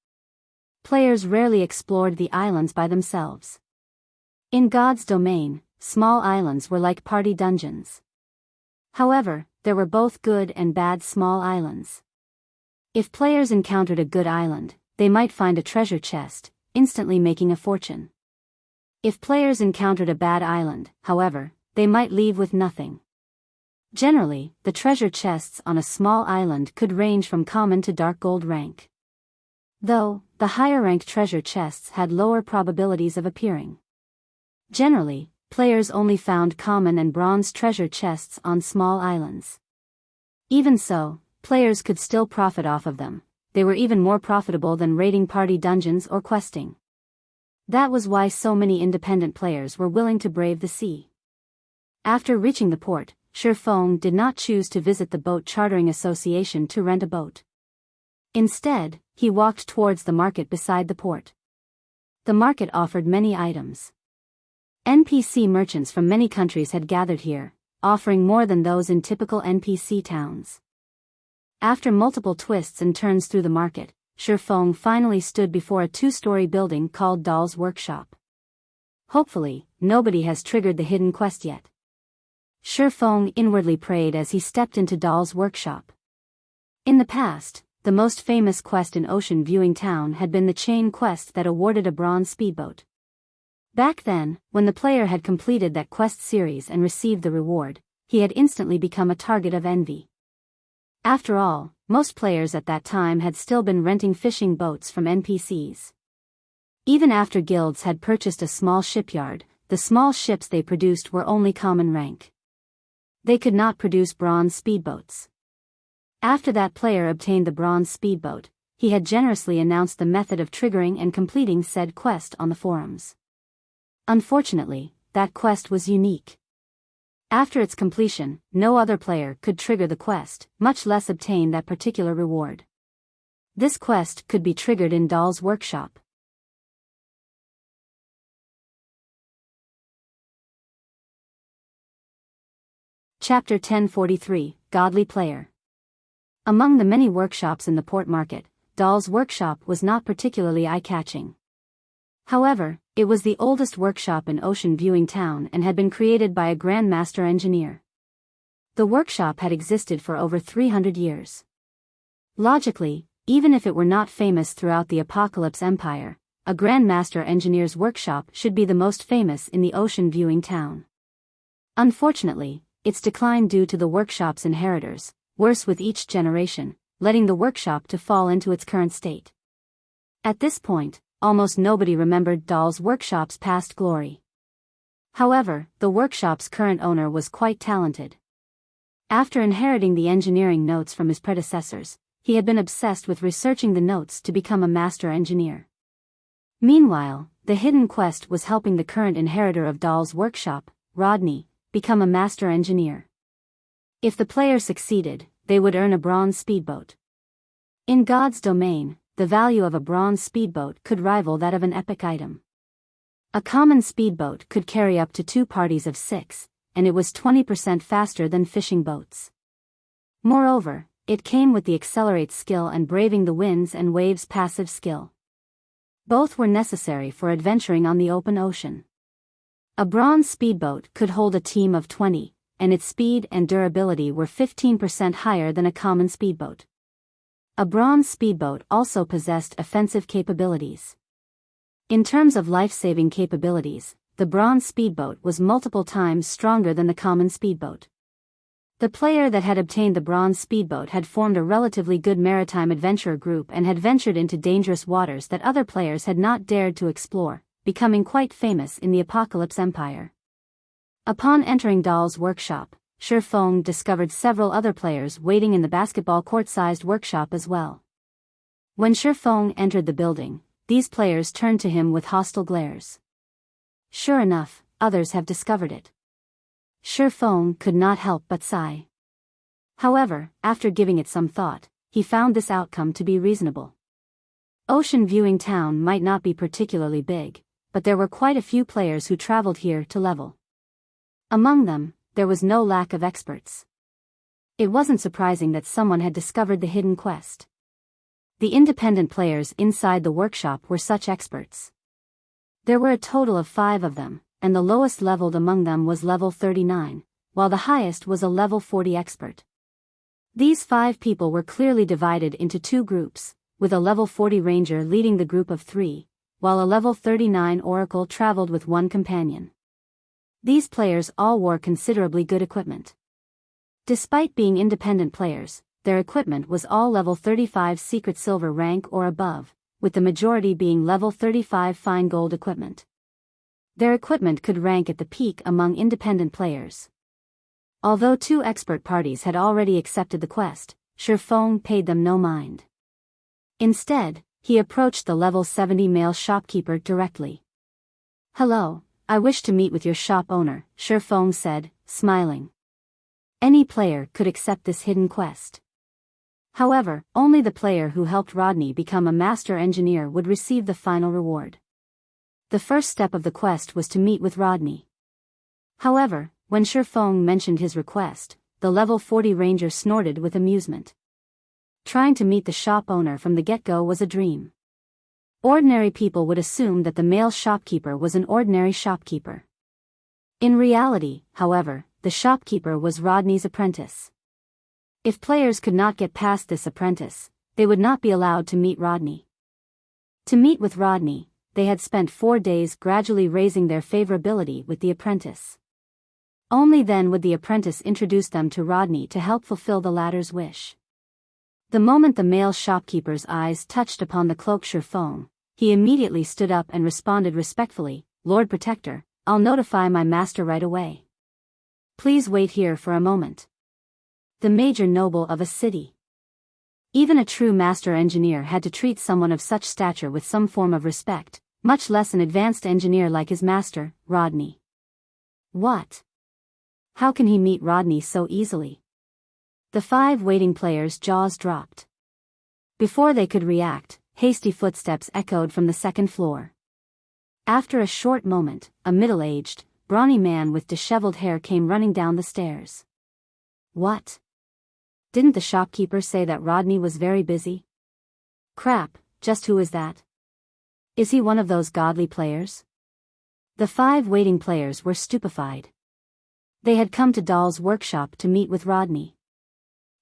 Players rarely explored the islands by themselves. In God's domain, small islands were like party dungeons. However, there were both good and bad small islands. If players encountered a good island, they might find a treasure chest, instantly making a fortune. If players encountered a bad island, however, they might leave with nothing. Generally, the treasure chests on a small island could range from common to dark gold rank. Though, the higher-ranked treasure chests had lower probabilities of appearing. Generally, players only found common and bronze treasure chests on small islands. Even so, players could still profit off of them. They were even more profitable than raiding party dungeons or questing. That was why so many independent players were willing to brave the sea. After reaching the port, Shifeng did not choose to visit the boat chartering association to rent a boat. Instead, he walked towards the market beside the port. The market offered many items. NPC merchants from many countries had gathered here, offering more than those in typical NPC towns. After multiple twists and turns through the market, Shifeng finally stood before a 2-story building called Doll's Workshop. Hopefully, nobody has triggered the hidden quest yet. Shifeng inwardly prayed as he stepped into Doll's Workshop. In the past, the most famous quest in Ocean Viewing Town had been the chain quest that awarded a bronze speedboat. Back then, when the player had completed that quest series and received the reward, he had instantly become a target of envy. After all, most players at that time had still been renting fishing boats from NPCs. Even after guilds had purchased a small shipyard, the small ships they produced were only common rank. They could not produce bronze speedboats. After that player obtained the bronze speedboat, he had generously announced the method of triggering and completing said quest on the forums. Unfortunately, that quest was unique. After its completion, no other player could trigger the quest, much less obtain that particular reward. This quest could be triggered in Doll's Workshop. Chapter 1043, Godly Player. Among the many workshops in the port market, Doll's Workshop was not particularly eye-catching. However, it was the oldest workshop in Ocean Viewing Town and had been created by a Grandmaster engineer. The workshop had existed for over 300 years. Logically, even if it were not famous throughout the Apocalypse Empire, a Grandmaster engineer's workshop should be the most famous in the Ocean Viewing Town. Unfortunately, its decline due to the workshop's inheritors, worse with each generation, letting the workshop to fall into its current state. At this point, almost nobody remembered Doll's Workshop's past glory. However, the workshop's current owner was quite talented. After inheriting the engineering notes from his predecessors, he had been obsessed with researching the notes to become a master engineer. Meanwhile, the hidden quest was helping the current inheritor of Dahl's workshop, Rodney, become a master engineer. If the player succeeded, they would earn a bronze speedboat. In God's domain, the value of a bronze speedboat could rival that of an epic item. A common speedboat could carry up to 2 parties of 6, and it was 20% faster than fishing boats. Moreover, it came with the accelerate skill and braving the winds and waves passive skill. Both were necessary for adventuring on the open ocean. A bronze speedboat could hold a team of 20, and its speed and durability were 15% higher than a common speedboat. A bronze speedboat also possessed offensive capabilities. In terms of life-saving capabilities, the bronze speedboat was multiple times stronger than the common speedboat. The player that had obtained the bronze speedboat had formed a relatively good maritime adventurer group and had ventured into dangerous waters that other players had not dared to explore, becoming quite famous in the Apocalypse Empire. Upon entering Dahl's workshop, Shifeng discovered several other players waiting in the basketball court-sized workshop as well. When Shifeng entered the building, these players turned to him with hostile glares. Sure enough, others have discovered it. Shifeng could not help but sigh. However, after giving it some thought, he found this outcome to be reasonable. Ocean Viewing Town might not be particularly big, but there were quite a few players who traveled here to level. Among them, there was no lack of experts. It wasn't surprising that someone had discovered the hidden quest. The independent players inside the workshop were such experts. There were a total of 5 of them, and the lowest leveled among them was level 39, while the highest was a level 40 expert. These 5 people were clearly divided into 2 groups, with a level 40 ranger leading the group of 3, while a level 39 oracle traveled with 1 companion. These players all wore considerably good equipment. Despite being independent players, their equipment was all level 35 secret silver rank or above, with the majority being level 35 fine gold equipment. Their equipment could rank at the peak among independent players. Although 2 expert parties had already accepted the quest, Shifeng paid them no mind. Instead, he approached the level 70 male shopkeeper directly. "Hello, I wish to meet with your shop owner," Shifeng said, smiling. Any player could accept this hidden quest. However, only the player who helped Rodney become a master engineer would receive the final reward. The first step of the quest was to meet with Rodney. However, when Shifeng mentioned his request, the level 40 ranger snorted with amusement. Trying to meet the shop owner from the get-go was a dream. Ordinary people would assume that the male shopkeeper was an ordinary shopkeeper. In reality, however, the shopkeeper was Rodney's apprentice. If players could not get past this apprentice, they would not be allowed to meet Rodney. To meet with Rodney, they had spent 4 days gradually raising their favorability with the apprentice. Only then would the apprentice introduce them to Rodney to help fulfill the latter's wish. The moment the male shopkeeper's eyes touched upon the cloak Shifeng, he immediately stood up and responded respectfully, "Lord Protector, I'll notify my master right away. Please wait here for a moment." The major noble of a city. Even a true master engineer had to treat someone of such stature with some form of respect, much less an advanced engineer like his master, Rodney. What? How can he meet Rodney so easily? The 5 waiting players' jaws dropped. Before they could react, hasty footsteps echoed from the 2nd floor. After a short moment, a middle-aged, brawny man with disheveled hair came running down the stairs. What? Didn't the shopkeeper say that Rodney was very busy? Crap, just who is that? Is he one of those godly players? The 5 waiting players were stupefied. They had come to Dahl's workshop to meet with Rodney.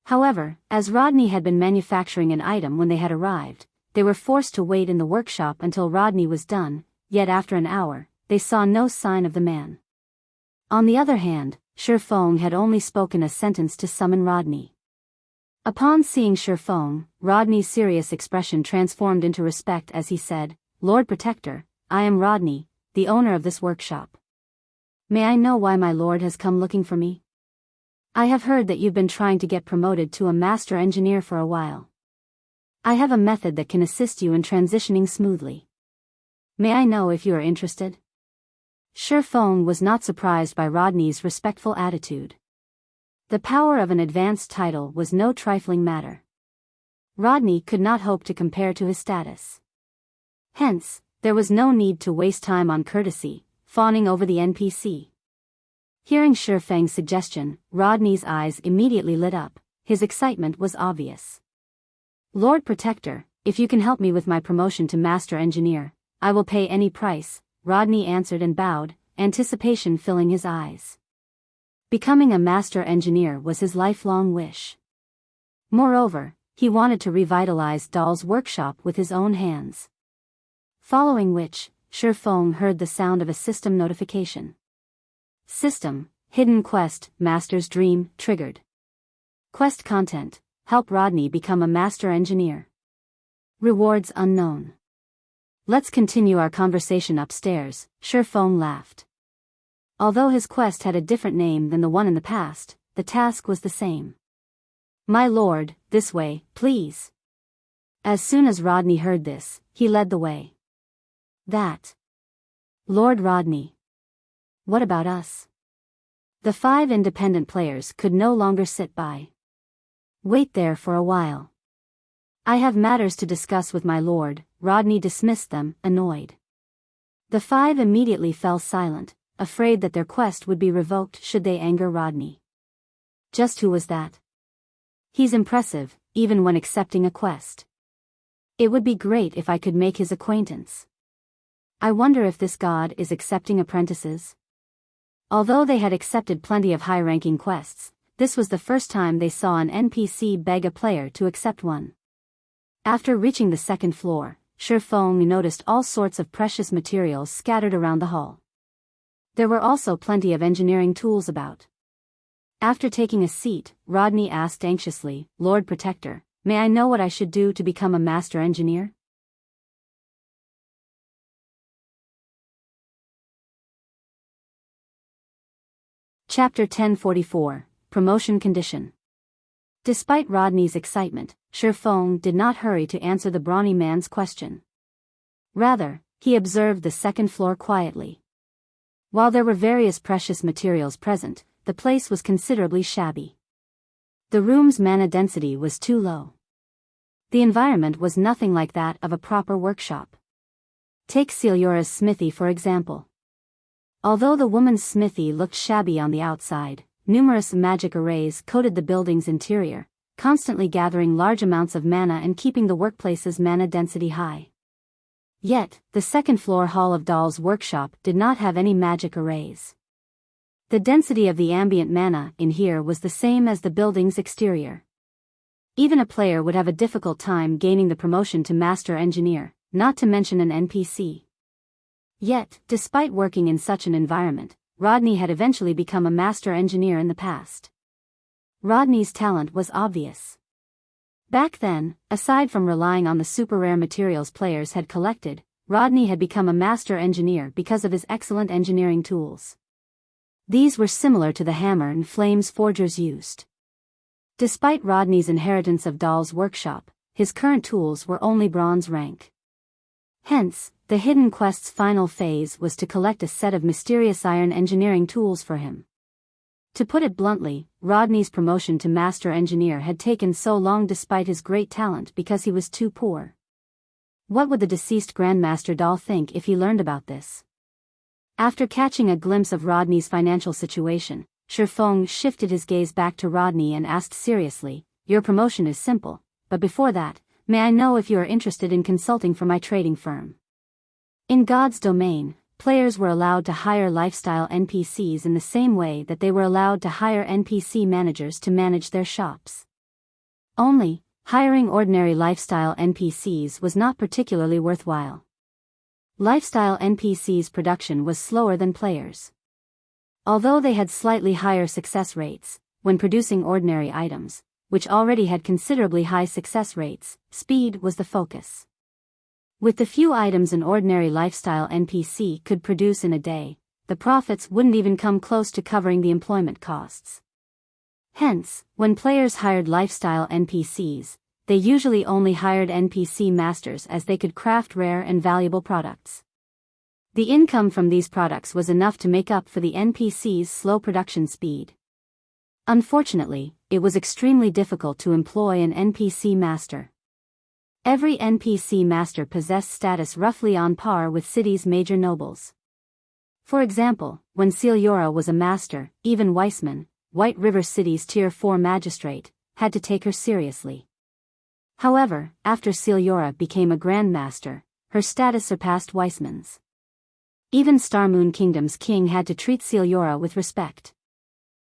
However, as Rodney had been manufacturing an item when they had arrived, they were forced to wait in the workshop until Rodney was done, yet after an hour, they saw no sign of the man. On the other hand, Shifeng had only spoken a sentence to summon Rodney. Upon seeing Shifeng, Rodney's serious expression transformed into respect as he said, "Lord Protector, I am Rodney, the owner of this workshop. May I know why my lord has come looking for me? I have heard that you've been trying to get promoted to a master engineer for a while. I have a method that can assist you in transitioning smoothly." May I know if you are interested? Shifeng was not surprised by Rodney's respectful attitude. The power of an advanced title was no trifling matter. Rodney could not hope to compare to his status. Hence, there was no need to waste time on courtesy, fawning over the NPC. Hearing Shifeng's suggestion, Rodney's eyes immediately lit up. His excitement was obvious. Lord Protector, if you can help me with my promotion to Master Engineer, I will pay any price, Rodney answered and bowed, anticipation filling his eyes. Becoming a Master Engineer was his lifelong wish. Moreover, he wanted to revitalize Dahl's workshop with his own hands. Following which, Shifeng heard the sound of a system notification. System, Hidden Quest, Master's Dream, triggered. Quest content, help Rodney become a Master Engineer. Rewards unknown. Let's continue our conversation upstairs, Shifeng laughed. Although his quest had a different name than the one in the past, the task was the same. My lord, this way, please. As soon as Rodney heard this, he led the way. That. Lord Rodney. What about us? The 5 independent players could no longer sit by. Wait there for a while. I have matters to discuss with my lord. Rodney dismissed them, annoyed. The 5 immediately fell silent, afraid that their quest would be revoked should they anger Rodney. Just who was that? He's impressive, even when accepting a quest. It would be great if I could make his acquaintance. I wonder if this god is accepting apprentices? Although they had accepted plenty of high-ranking quests, this was the first time they saw an NPC beg a player to accept one. After reaching the second floor, Shifeng noticed all sorts of precious materials scattered around the hall. There were also plenty of engineering tools about. After taking a seat, Rodney asked anxiously, Lord Protector, may I know what I should do to become a Master Engineer? Chapter 1044, Promotion Condition. Despite Rodney's excitement, Shifeng did not hurry to answer the brawny man's question. Rather, he observed the second floor quietly. While there were various precious materials present, the place was considerably shabby. The room's mana density was too low. The environment was nothing like that of a proper workshop. Take Celiura's smithy for example. Although the woman's smithy looked shabby on the outside, numerous magic arrays coated the building's interior, constantly gathering large amounts of mana and keeping the workplace's mana density high. Yet, the second-floor hall of Dahl's workshop did not have any magic arrays. The density of the ambient mana in here was the same as the building's exterior. Even a player would have a difficult time gaining the promotion to Master Engineer, not to mention an NPC. Yet, despite working in such an environment, Rodney had eventually become a Master Engineer in the past. Rodney's talent was obvious. Back then, aside from relying on the super-rare materials players had collected, Rodney had become a Master Engineer because of his excellent engineering tools. These were similar to the hammer and flames forgers used. Despite Rodney's inheritance of Dahl's workshop, his current tools were only bronze rank. Hence, the hidden quest's final phase was to collect a set of mysterious iron engineering tools for him. To put it bluntly, Rodney's promotion to Master Engineer had taken so long despite his great talent because he was too poor. What would the deceased Grandmaster Dahl think if he learned about this? After catching a glimpse of Rodney's financial situation, Shifeng shifted his gaze back to Rodney and asked seriously, "Your promotion is simple, but before that, may I know if you are interested in consulting for my trading firm?" In God's domain, players were allowed to hire lifestyle NPCs in the same way that they were allowed to hire NPC managers to manage their shops. Only, hiring ordinary lifestyle NPCs was not particularly worthwhile. Lifestyle NPCs' production was slower than players. Although they had slightly higher success rates, when producing ordinary items, which already had considerably high success rates, speed was the focus. With the few items an ordinary lifestyle NPC could produce in a day, the profits wouldn't even come close to covering the employment costs. Hence, when players hired lifestyle NPCs, they usually only hired NPC masters as they could craft rare and valuable products. The income from these products was enough to make up for the NPC's slow production speed. Unfortunately, it was extremely difficult to employ an NPC master. Every NPC master possessed status roughly on par with city's major nobles. For example, when Celiora was a master, even Weissman, White River City's Tier 4 magistrate, had to take her seriously. However, after Celiora became a grandmaster, her status surpassed Weissman's. Even Starmoon Kingdom's king had to treat Celiora with respect.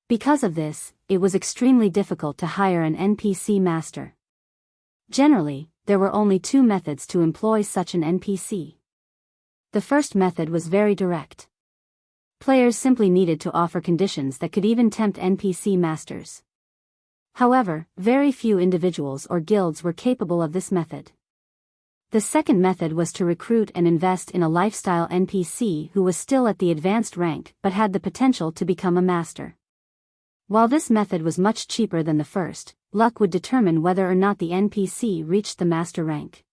Because of this, it was extremely difficult to hire an NPC master. Generally, there were only two methods to employ such an NPC. The first method was very direct. Players simply needed to offer conditions that could even tempt NPC masters. However, very few individuals or guilds were capable of this method. The second method was to recruit and invest in a lifestyle NPC who was still at the advanced rank but had the potential to become a master. While this method was much cheaper than the first, luck would determine whether or not the NPC reached the master rank.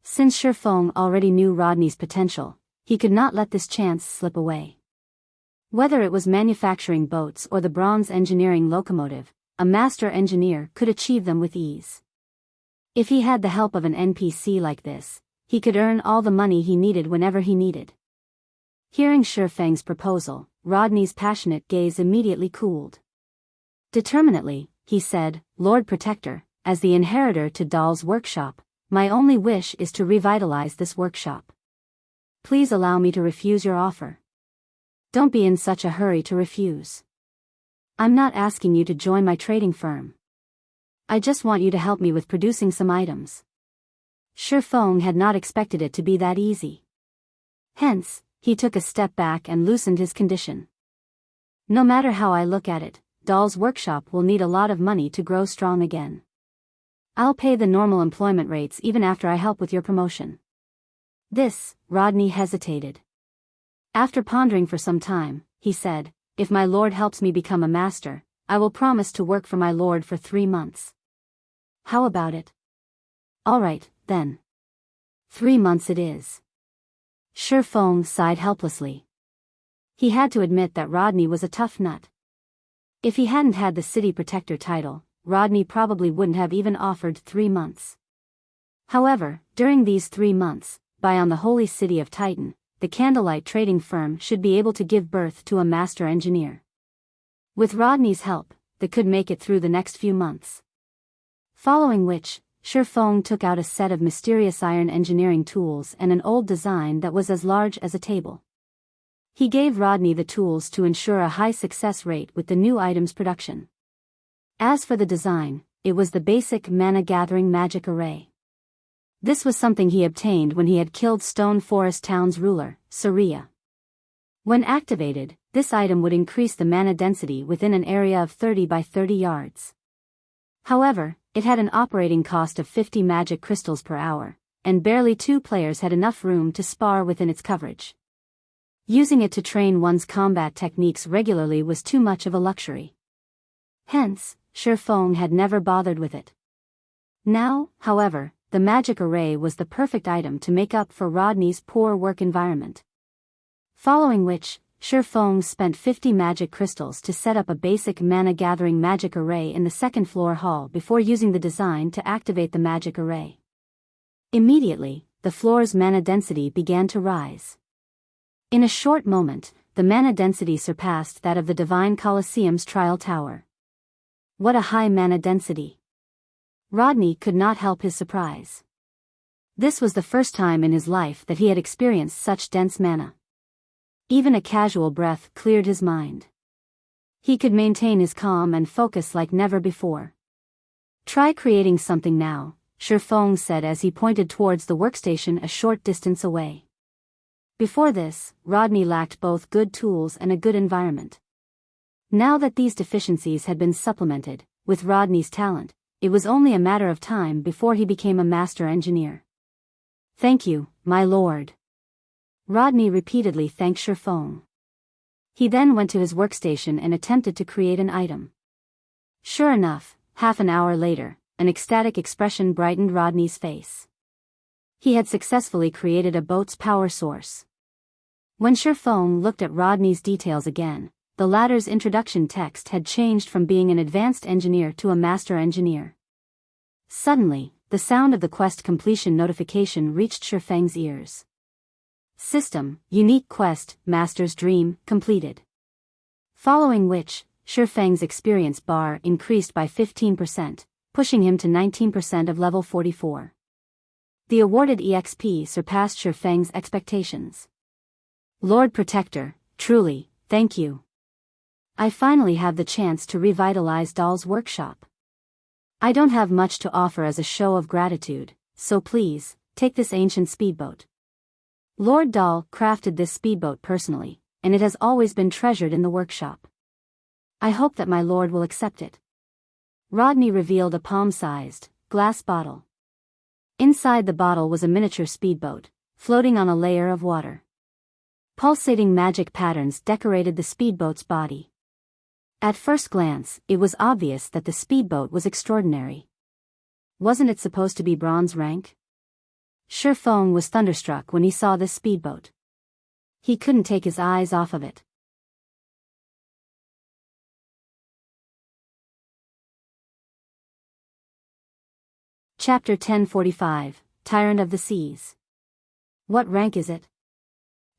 Since Shifeng already knew Rodney's potential, he could not let this chance slip away. Whether it was manufacturing boats or the bronze engineering locomotive, a master engineer could achieve them with ease. If he had the help of an NPC like this, he could earn all the money he needed whenever he needed. Hearing Shifeng's proposal, Rodney's passionate gaze immediately cooled. Determinedly, he said, "Lord Protector, as the inheritor to Dahl's workshop, my only wish is to revitalize this workshop. Please allow me to refuse your offer." "Don't be in such a hurry to refuse. I'm not asking you to join my trading firm. I just want you to help me with producing some items." Shifeng had not expected it to be that easy. Hence, he took a step back and loosened his condition. "No matter how I look at it, Dahl's workshop will need a lot of money to grow strong again. I'll pay the normal employment rates even after I help with your promotion." Rodney hesitated. After pondering for some time, he said, "If my lord helps me become a master, I will promise to work for my lord for 3 months. How about it?" "All right, then. 3 months it is." Shifeng sighed helplessly. He had to admit that Rodney was a tough nut. If he hadn't had the city protector title, Rodney probably wouldn't have even offered 3 months. However, during these 3 months, on the holy city of Titan, the Candlelight trading firm should be able to give birth to a master engineer. With Rodney's help, they could make it through the next few months. Following which, Shifeng took out a set of mysterious iron engineering tools and an old design that was as large as a table. He gave Rodney the tools to ensure a high success rate with the new item's production. As for the design, it was the basic mana-gathering magic array. This was something he obtained when he had killed Stone Forest Town's ruler, Saria. When activated, this item would increase the mana density within an area of 30 by 30 yards. However, it had an operating cost of 50 magic crystals per hour, and barely 2 players had enough room to spar within its coverage. Using it to train one's combat techniques regularly was too much of a luxury. Hence, Shifeng had never bothered with it. Now, however, the magic array was the perfect item to make up for Rodney's poor work environment. Following which, Shifeng spent 50 magic crystals to set up a basic mana-gathering magic array in the second-floor hall before using the design to activate the magic array. Immediately, the floor's mana density began to rise. In a short moment, the mana density surpassed that of the Divine Colosseum's Trial Tower. What a high mana density! Rodney could not help his surprise. This was the first time in his life that he had experienced such dense mana. Even a casual breath cleared his mind. He could maintain his calm and focus like never before. "Try creating something now," Shifeng said as he pointed towards the workstation a short distance away. Before this, Rodney lacked both good tools and a good environment. Now that these deficiencies had been supplemented, with Rodney's talent, it was only a matter of time before he became a master engineer. "Thank you, my lord." Rodney repeatedly thanked Shifeng. He then went to his workstation and attempted to create an item. Sure enough, half an hour later, an ecstatic expression brightened Rodney's face. He had successfully created a boat's power source. When Shifeng looked at Rodney's details again, the latter's introduction text had changed from being an advanced engineer to a master engineer. Suddenly, the sound of the quest completion notification reached Shifeng's ears. System, unique quest, Master's Dream, completed. Following which, Shifeng's experience bar increased by 15%, pushing him to 19% of level 44. The awarded EXP surpassed Shifeng's expectations. Lord Protector, truly, thank you. I finally have the chance to revitalize Dahl's workshop. I don't have much to offer as a show of gratitude, so please, take this ancient speedboat. Lord Dahl crafted this speedboat personally, and it has always been treasured in the workshop. I hope that my lord will accept it. Rodney revealed a palm-sized, glass bottle. Inside the bottle was a miniature speedboat, floating on a layer of water. Pulsating magic patterns decorated the speedboat's body. At first glance, it was obvious that the speedboat was extraordinary. Wasn't it supposed to be bronze rank? Shifeng was thunderstruck when he saw this speedboat. He couldn't take his eyes off of it. Chapter 1045, Tyrant of the Seas. What rank is it?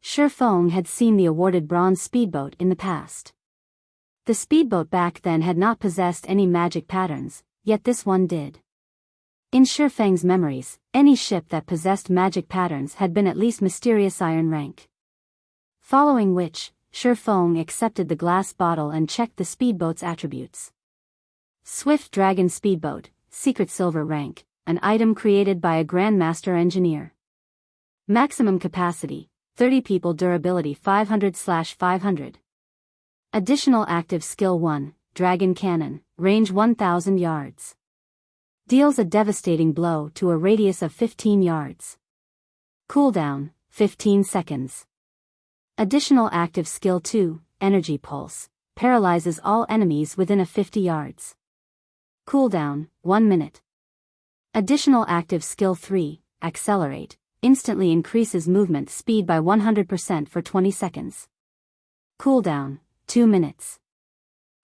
Shifeng had seen the awarded bronze speedboat in the past. The speedboat back then had not possessed any magic patterns, yet this one did. In Shifeng's memories, any ship that possessed magic patterns had been at least mysterious iron rank. Following which, Shifeng accepted the glass bottle and checked the speedboat's attributes. Swift Dragon Speedboat, Secret Silver rank, an item created by a Grandmaster engineer. Maximum capacity, 30 people. Durability 500/500. Additional active skill 1, Dragon Cannon, range 1000 yards. Deals a devastating blow to a radius of 15 yards. Cooldown, 15 seconds. Additional active skill 2, Energy Pulse, paralyzes all enemies within a 50 yards. Cooldown, 1 minute. Additional active skill 3, Accelerate, instantly increases movement speed by 100% for 20 seconds. Cooldown, 2 minutes.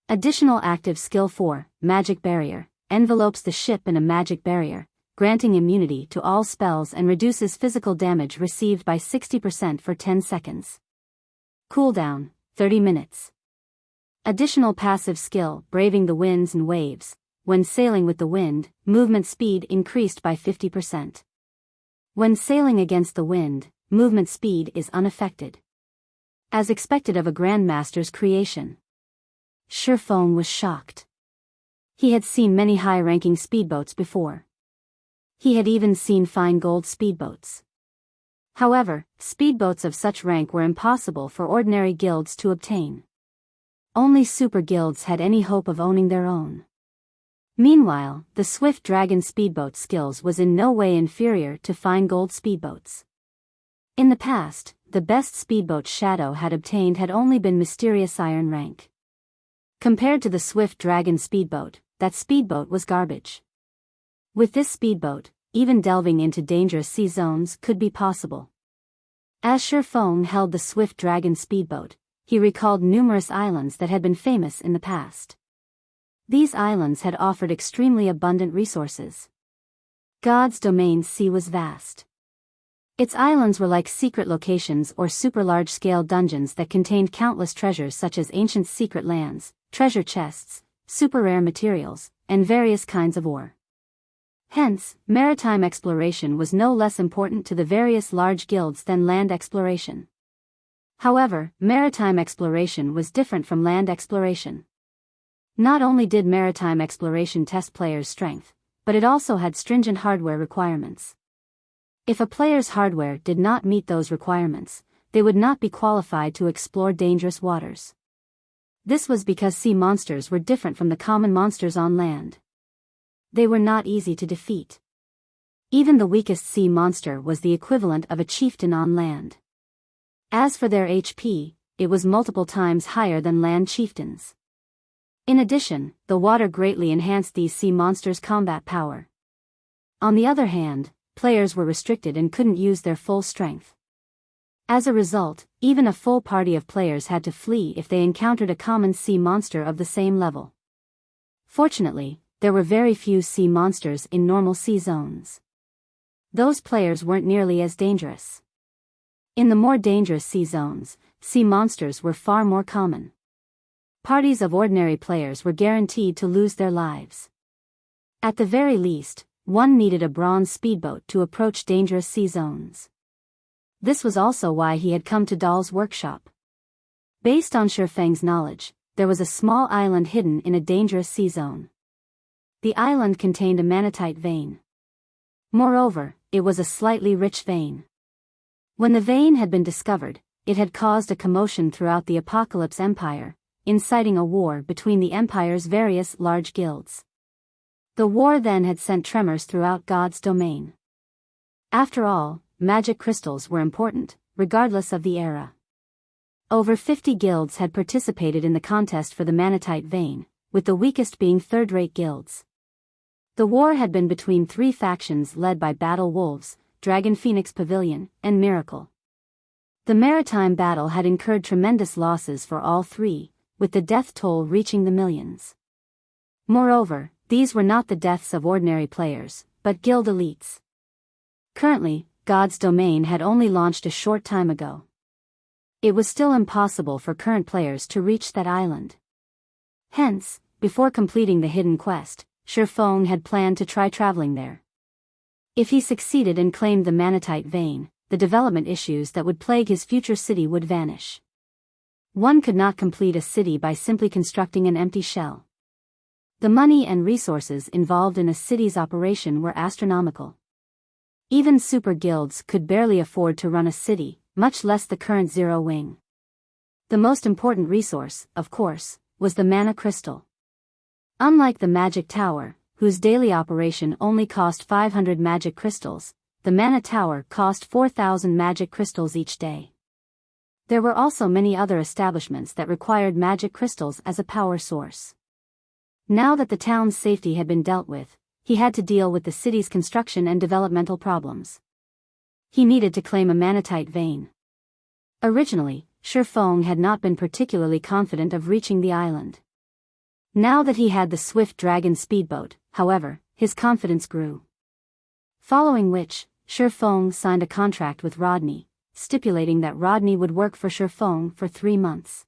Additional active skill 4, Magic Barrier, envelopes the ship in a magic barrier, granting immunity to all spells and reduces physical damage received by 60% for 10 seconds. Cooldown, 30 minutes. Additional passive skill, Braving the Winds and Waves, when sailing with the wind, movement speed increased by 50%. When sailing against the wind, movement speed is unaffected. As expected of a Grandmaster's creation. Shifeng was shocked. He had seen many high-ranking speedboats before. He had even seen fine gold speedboats. However, speedboats of such rank were impossible for ordinary guilds to obtain. Only super guilds had any hope of owning their own. Meanwhile, the Swift Dragon speedboat skills was in no way inferior to fine gold speedboats. In the past, the best speedboat Shadow had obtained had only been mysterious iron rank. Compared to the Swift Dragon speedboat, that speedboat was garbage. With this speedboat, even delving into dangerous sea zones could be possible. As Shifeng held the Swift Dragon speedboat, he recalled numerous islands that had been famous in the past. These islands had offered extremely abundant resources. God's Domain's sea was vast. Its islands were like secret locations or super large-scale dungeons that contained countless treasures such as ancient secret lands, treasure chests, super rare materials, and various kinds of ore. Hence, maritime exploration was no less important to the various large guilds than land exploration. However, maritime exploration was different from land exploration. Not only did maritime exploration test players' strength, but it also had stringent hardware requirements. If a player's hardware did not meet those requirements, they would not be qualified to explore dangerous waters. This was because sea monsters were different from the common monsters on land. They were not easy to defeat. Even the weakest sea monster was the equivalent of a chieftain on land. As for their HP, it was multiple times higher than land chieftains. In addition, the water greatly enhanced these sea monsters' combat power. On the other hand, players were restricted and couldn't use their full strength. As a result, even a full party of players had to flee if they encountered a common sea monster of the same level. Fortunately, there were very few sea monsters in normal sea zones. Those players weren't nearly as dangerous. In the more dangerous sea zones, sea monsters were far more common. Parties of ordinary players were guaranteed to lose their lives. At the very least, one needed a bronze speedboat to approach dangerous sea zones. This was also why he had come to Dahl's workshop. Based on Shifeng's knowledge, there was a small island hidden in a dangerous sea zone. The island contained a manatite vein. Moreover, it was a slightly rich vein. When the vein had been discovered, it had caused a commotion throughout the Apocalypse Empire, inciting a war between the Empire's various large guilds. The war then had sent tremors throughout God's domain. After all, magic crystals were important, regardless of the era. Over 50 guilds had participated in the contest for the manatite vein, with the weakest being third-rate guilds. The war had been between three factions led by Battle Wolves, Dragon Phoenix Pavilion, and Miracle. The Maritime battle had incurred tremendous losses for all three, with the death toll reaching the millions. Moreover, these were not the deaths of ordinary players, but guild elites. Currently, God's domain had only launched a short time ago. It was still impossible for current players to reach that island. Hence, before completing the hidden quest, Shifeng had planned to try traveling there. If he succeeded and claimed the manatite vein, the development issues that would plague his future city would vanish. One could not complete a city by simply constructing an empty shell. The money and resources involved in a city's operation were astronomical. Even super guilds could barely afford to run a city, much less the current Zero Wing. The most important resource, of course, was the mana crystal. Unlike the magic tower, whose daily operation only cost 500 magic crystals, the mana tower cost 4,000 magic crystals each day. There were also many other establishments that required magic crystals as a power source. Now that the town's safety had been dealt with, he had to deal with the city's construction and developmental problems. He needed to claim a manatite vein. Originally, Shifeng had not been particularly confident of reaching the island. Now that he had the swift dragon speedboat, however, his confidence grew. Following which, Shifeng signed a contract with Rodney, stipulating that Rodney would work for Shifeng for 3 months.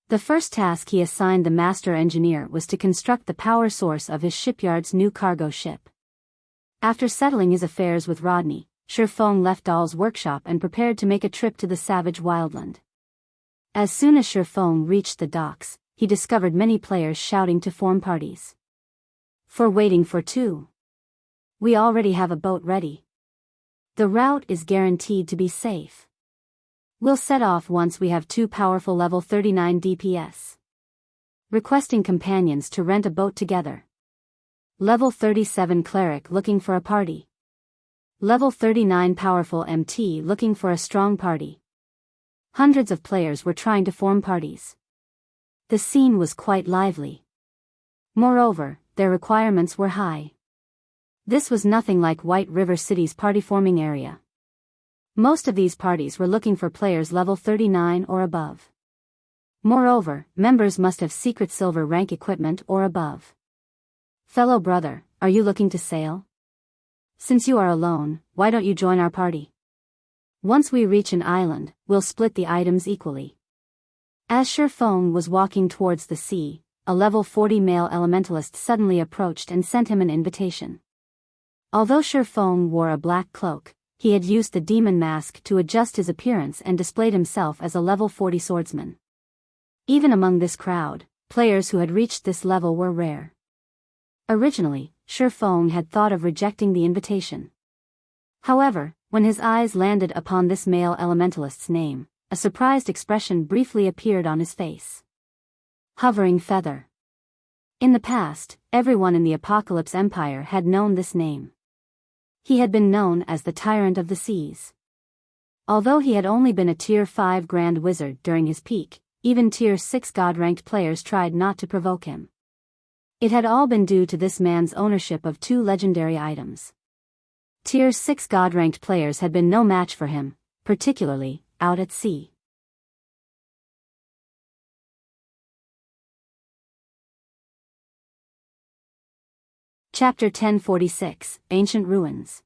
The first task he assigned the master engineer was to construct the power source of his shipyard's new cargo ship. After settling his affairs with Rodney, Shifeng left Dahl's workshop and prepared to make a trip to the savage wildland. As soon as Shifeng reached the docks, he discovered many players shouting to form parties. "For waiting for two. We already have a boat ready. The route is guaranteed to be safe. We'll set off once we have 2 powerful level 39 DPS. Requesting companions to rent a boat together. Level 37 cleric looking for a party. Level 39 powerful MT looking for a strong party." Hundreds of players were trying to form parties. The scene was quite lively. Moreover, their requirements were high. This was nothing like White River City's party-forming area. Most of these parties were looking for players level 39 or above. Moreover, members must have secret silver rank equipment or above. "Fellow brother, are you looking to sail? Since you are alone, why don't you join our party? Once we reach an island, we'll split the items equally." As Shifeng was walking towards the sea, a level 40 male elementalist suddenly approached and sent him an invitation. Although Shifeng wore a black cloak, he had used the demon mask to adjust his appearance and displayed himself as a level 40 swordsman. Even among this crowd, players who had reached this level were rare. Originally, Shifeng had thought of rejecting the invitation. However, when his eyes landed upon this male elementalist's name, a surprised expression briefly appeared on his face. Hovering Feather. In the past, everyone in the Apocalypse Empire had known this name. He had been known as the Tyrant of the Seas. Although he had only been a Tier 5 Grand Wizard during his peak, even Tier 6 God-ranked players tried not to provoke him. It had all been due to this man's ownership of 2 legendary items. Tier 6 God-ranked players had been no match for him, particularly, out at sea. Chapter 1046, Ancient Ruins.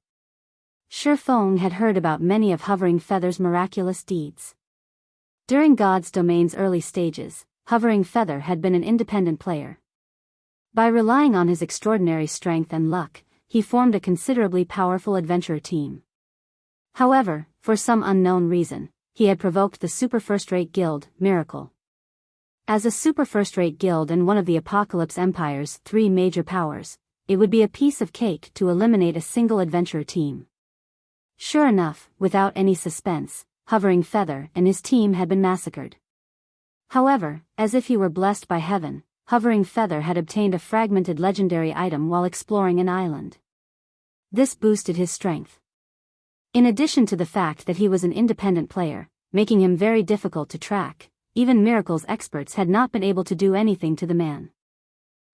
Shi Feng had heard about many of Hovering Feather's miraculous deeds. During God's Domain's early stages, Hovering Feather had been an independent player. By relying on his extraordinary strength and luck, he formed a considerably powerful adventurer team. However, for some unknown reason, he had provoked the super first-rate guild, Miracle. As a super first-rate guild and one of the Apocalypse Empire's 3 major powers, it would be a piece of cake to eliminate a single adventurer team. Sure enough, without any suspense, Hovering Feather and his team had been massacred. However, as if he were blessed by heaven, Hovering Feather had obtained a fragmented legendary item while exploring an island. This boosted his strength. In addition to the fact that he was an independent player, making him very difficult to track, even Miracle's experts had not been able to do anything to the man.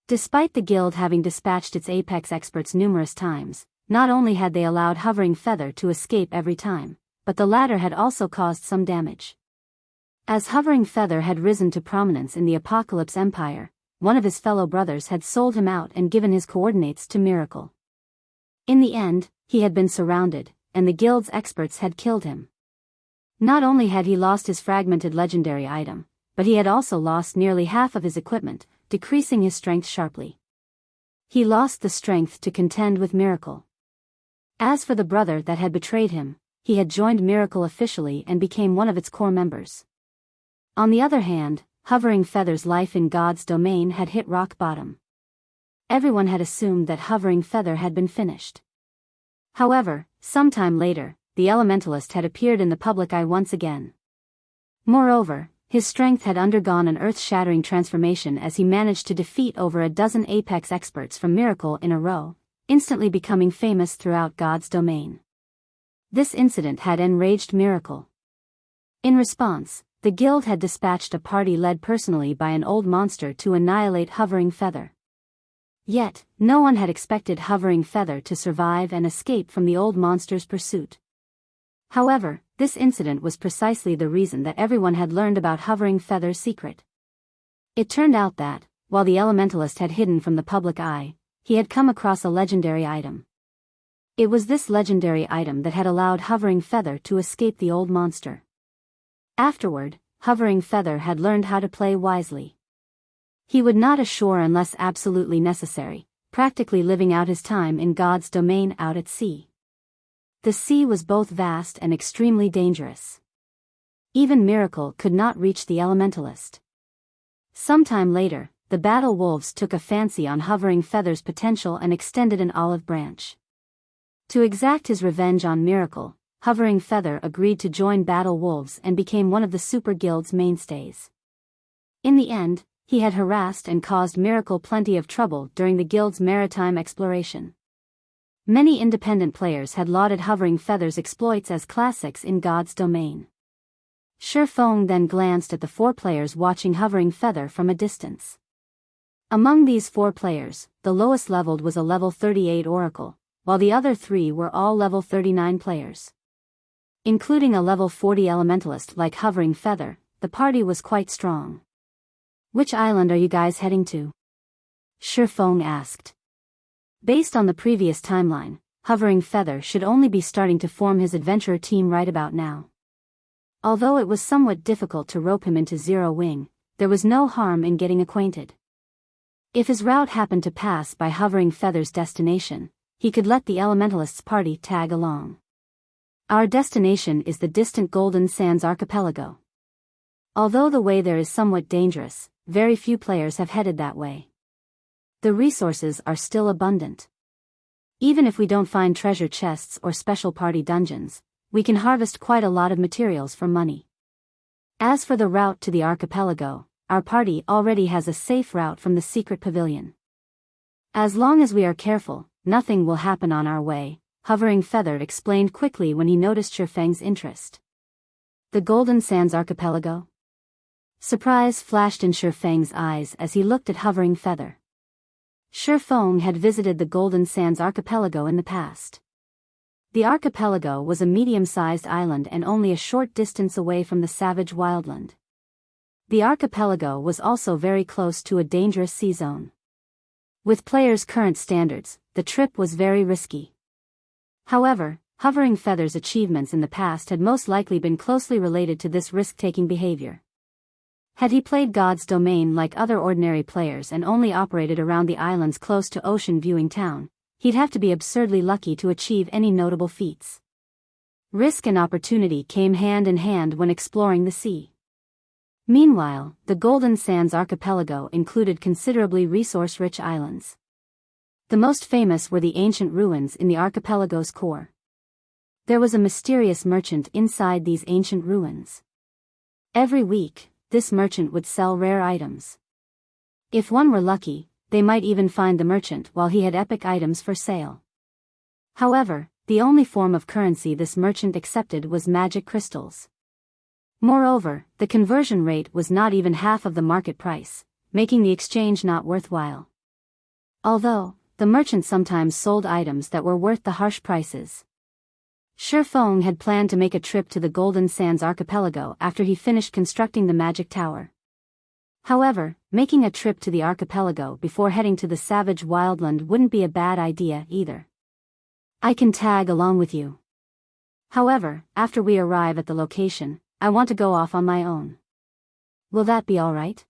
Despite the guild having dispatched its apex experts numerous times, not only had they allowed Hovering Feather to escape every time, but the latter had also caused some damage. As Hovering Feather had risen to prominence in the Apocalypse Empire, one of his fellow brothers had sold him out and given his coordinates to Miracle. In the end, he had been surrounded, and the guild's experts had killed him. Not only had he lost his fragmented legendary item, but he had also lost nearly half of his equipment, decreasing his strength sharply. He lost the strength to contend with Miracle. As for the brother that had betrayed him, he had joined Miracle officially and became one of its core members. On the other hand, Hovering Feather's life in God's Domain had hit rock bottom. Everyone had assumed that Hovering Feather had been finished. However, sometime later, the Elementalist had appeared in the public eye once again. Moreover, his strength had undergone an earth-shattering transformation as he managed to defeat over a dozen apex experts from Miracle in a row, instantly becoming famous throughout God's Domain. This incident had enraged Miracle. In response, the guild had dispatched a party led personally by an old monster to annihilate Hovering Feather. Yet, no one had expected Hovering Feather to survive and escape from the old monster's pursuit. However, this incident was precisely the reason that everyone had learned about Hovering Feather's secret. It turned out that, while the Elementalist had hidden from the public eye, he had come across a legendary item. It was this legendary item that had allowed Hovering Feather to escape the old monster. Afterward, Hovering Feather had learned how to play wisely. He would not ashore unless absolutely necessary, practically living out his time in God's Domain out at sea. The sea was both vast and extremely dangerous. Even Miracle could not reach the Elementalist. Sometime later, the Battle Wolves took a fancy on Hovering Feather's potential and extended an olive branch. To exact his revenge on Miracle, Hovering Feather agreed to join Battle Wolves and became one of the Super Guild's mainstays. In the end, he had harassed and caused Miracle plenty of trouble during the guild's maritime exploration. Many independent players had lauded Hovering Feather's exploits as classics in God's Domain. Shi Feng then glanced at the 4 players watching Hovering Feather from a distance. Among these 4 players, the lowest leveled was a level 38 Oracle, while the other 3 were all level 39 players. Including a level 40 Elementalist like Hovering Feather, the party was quite strong. "Which island are you guys heading to?" Shi Feng asked. Based on the previous timeline, Hovering Feather should only be starting to form his adventurer team right about now. Although it was somewhat difficult to rope him into Zero Wing, there was no harm in getting acquainted. If his route happened to pass by Hovering Feather's destination, he could let the Elementalist's party tag along. "Our destination is the distant Golden Sands Archipelago. Although the way there is somewhat dangerous, very few players have headed that way. The resources are still abundant. Even if we don't find treasure chests or special party dungeons, we can harvest quite a lot of materials for money. As for the route to the archipelago, our party already has a safe route from the secret pavilion. As long as we are careful, nothing will happen on our way," Hovering Feather explained quickly when he noticed Shi Feng's interest. "The Golden Sands Archipelago?" Surprise flashed in Shi Feng's eyes as he looked at Hovering Feather. Shi Feng had visited the Golden Sands Archipelago in the past. The archipelago was a medium-sized island and only a short distance away from the savage wildland. The archipelago was also very close to a dangerous sea zone. With players' current standards, the trip was very risky. However, Hovering Feather's achievements in the past had most likely been closely related to this risk-taking behavior. Had he played God's Domain like other ordinary players and only operated around the islands close to Ocean Viewing Town, he'd have to be absurdly lucky to achieve any notable feats. Risk and opportunity came hand in hand when exploring the sea. Meanwhile, the Golden Sands archipelago included considerably resource-rich islands. The most famous were the ancient ruins in the archipelago's core. There was a mysterious merchant inside these ancient ruins. Every week, this merchant would sell rare items. If one were lucky, they might even find the merchant while he had epic items for sale. However, the only form of currency this merchant accepted was magic crystals. Moreover, the conversion rate was not even half of the market price, making the exchange not worthwhile. Although, the merchant sometimes sold items that were worth the harsh prices. Shifeng had planned to make a trip to the Golden Sands archipelago after he finished constructing the magic tower. However, making a trip to the archipelago before heading to the savage wildland wouldn't be a bad idea either. I can tag along with you. However, after we arrive at the location, I want to go off on my own. Will that be all right?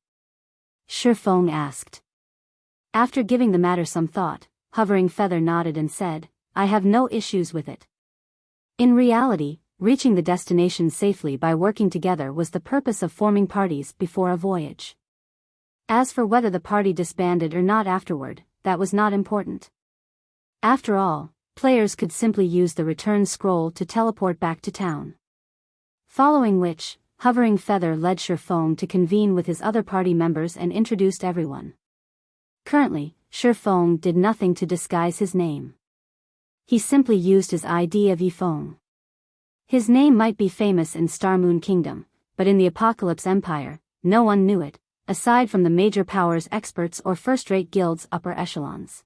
Shifeng asked. After giving the matter some thought, Hovering Feather nodded and said, I have no issues with it. In reality, reaching the destination safely by working together was the purpose of forming parties before a voyage. As for whether the party disbanded or not afterward, that was not important. After all, players could simply use the return scroll to teleport back to town. Following which, Hovering Feather led Shifeng to convene with his other party members and introduced everyone. Currently, Shifeng did nothing to disguise his name. He simply used his ID of Yifeng. His name might be famous in Starmoon Kingdom, but in the Apocalypse Empire, no one knew it, aside from the major powers experts or first-rate guilds upper echelons.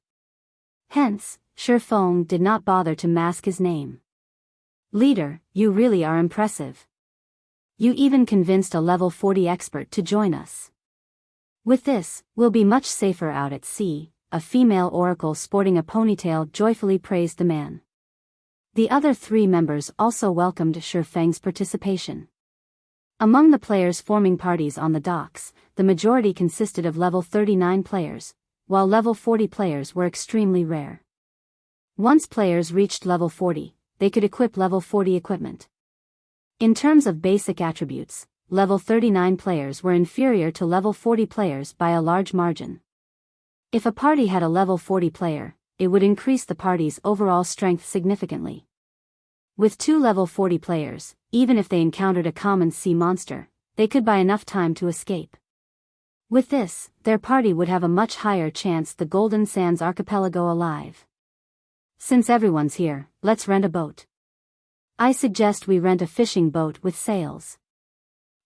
Hence, Shifeng did not bother to mask his name. Leader, you really are impressive. You even convinced a level 40 expert to join us. With this, we'll be much safer out at sea, a female oracle sporting a ponytail joyfully praised the man. The other three members also welcomed Shifeng's participation. Among the players forming parties on the docks, the majority consisted of level 39 players, while level 40 players were extremely rare. Once players reached level 40, they could equip level 40 equipment. In terms of basic attributes, level 39 players were inferior to level 40 players by a large margin. If a party had a level 40 player, it would increase the party's overall strength significantly. With two level 40 players, even if they encountered a common sea monster, they could buy enough time to escape. With this, their party would have a much higher chance the Golden Sands archipelago alive. Since everyone's here, let's rent a boat. I suggest we rent a fishing boat with sails.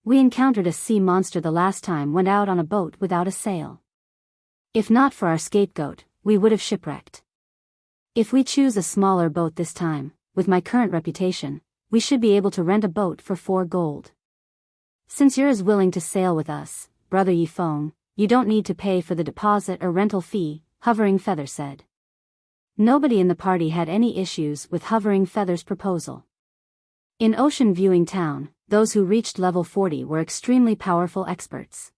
We encountered a sea monster the last time went out on a boat without a sail. If not for our scapegoat, we would have shipwrecked. If we choose a smaller boat this time, with my current reputation, we should be able to rent a boat for 4 gold. Since you're as willing to sail with us, Brother Yifeng, you don't need to pay for the deposit or rental fee, Hovering Feather said. Nobody in the party had any issues with Hovering Feather's proposal. In Ocean Viewing Town, those who reached level 40 were extremely powerful experts.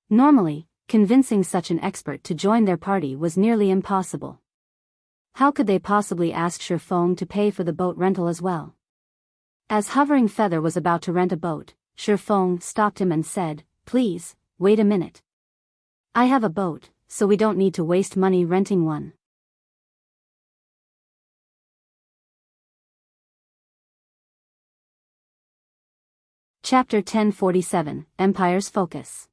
Normally, convincing such an expert to join their party was nearly impossible. How could they possibly ask Shifeng to pay for the boat rental as well? As Hovering Feather was about to rent a boat, Shifeng stopped him and said, Please, wait a minute. I have a boat, so we don't need to waste money renting one. Chapter 1047, Empire's Focus.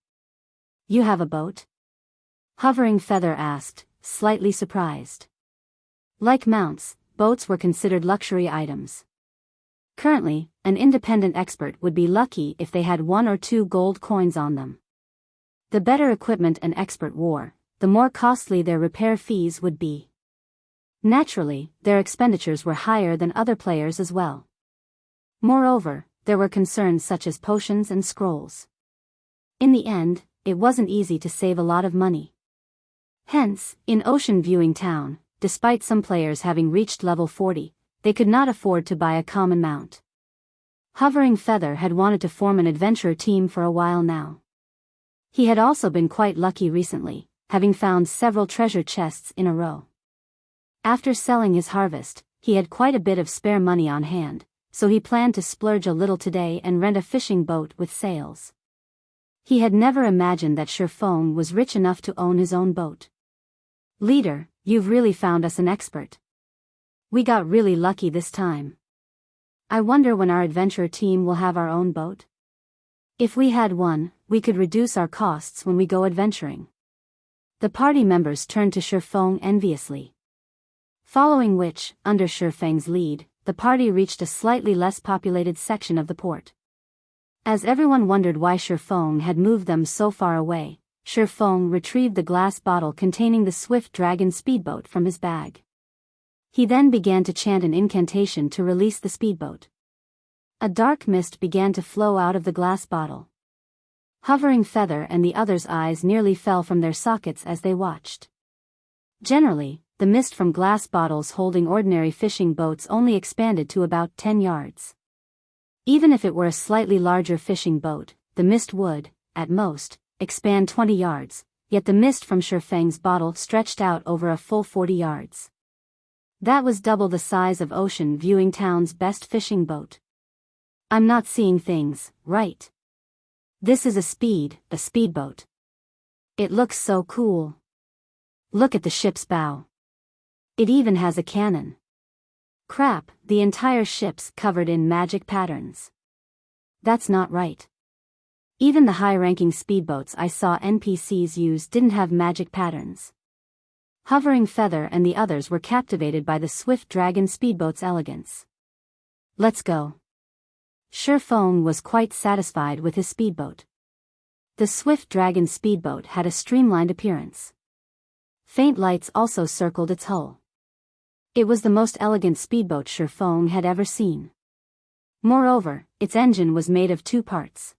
You have a boat? Hovering Feather asked, slightly surprised. Like mounts, boats were considered luxury items. Currently, an independent expert would be lucky if they had 1 or 2 gold coins on them. The better equipment an expert wore, the more costly their repair fees would be. Naturally, their expenditures were higher than other players as well. Moreover, there were concerns such as potions and scrolls. In the end, it wasn't easy to save a lot of money. Hence, in Ocean Viewing Town, despite some players having reached level 40, they could not afford to buy a common mount. Hovering Feather had wanted to form an adventurer team for a while now. He had also been quite lucky recently, having found several treasure chests in a row. After selling his harvest, he had quite a bit of spare money on hand, so he planned to splurge a little today and rent a fishing boat with sails. He had never imagined that Shifeng was rich enough to own his own boat. "Leader, you've really found us an expert. We got really lucky this time. I wonder when our adventurer team will have our own boat? If we had one, we could reduce our costs when we go adventuring." The party members turned to Shifeng enviously. Following which, under Shifeng's lead, the party reached a slightly less populated section of the port. As everyone wondered why Shifeng had moved them so far away, Shifeng retrieved the glass bottle containing the Swift Dragon speedboat from his bag. He then began to chant an incantation to release the speedboat. A dark mist began to flow out of the glass bottle. Hovering Feather and the others' eyes nearly fell from their sockets as they watched. Generally, the mist from glass bottles holding ordinary fishing boats only expanded to about 10 yards. Even if it were a slightly larger fishing boat, the mist would, at most, expand 20 yards, yet the mist from Shifeng's bottle stretched out over a full 40 yards. That was double the size of Ocean Viewing Town's best fishing boat. "I'm not seeing things, right? This is a speedboat. It looks so cool. Look at the ship's bow. It even has a cannon. Crap, the entire ship's covered in magic patterns. That's not right. Even the high-ranking speedboats I saw NPCs use didn't have magic patterns." Hovering Feather and the others were captivated by the Swift Dragon speedboat's elegance. "Let's go." Shifeng was quite satisfied with his speedboat. The Swift Dragon speedboat had a streamlined appearance. Faint lights also circled its hull. It was the most elegant speedboat Shifeng had ever seen. Moreover, its engine was made of 2 parts.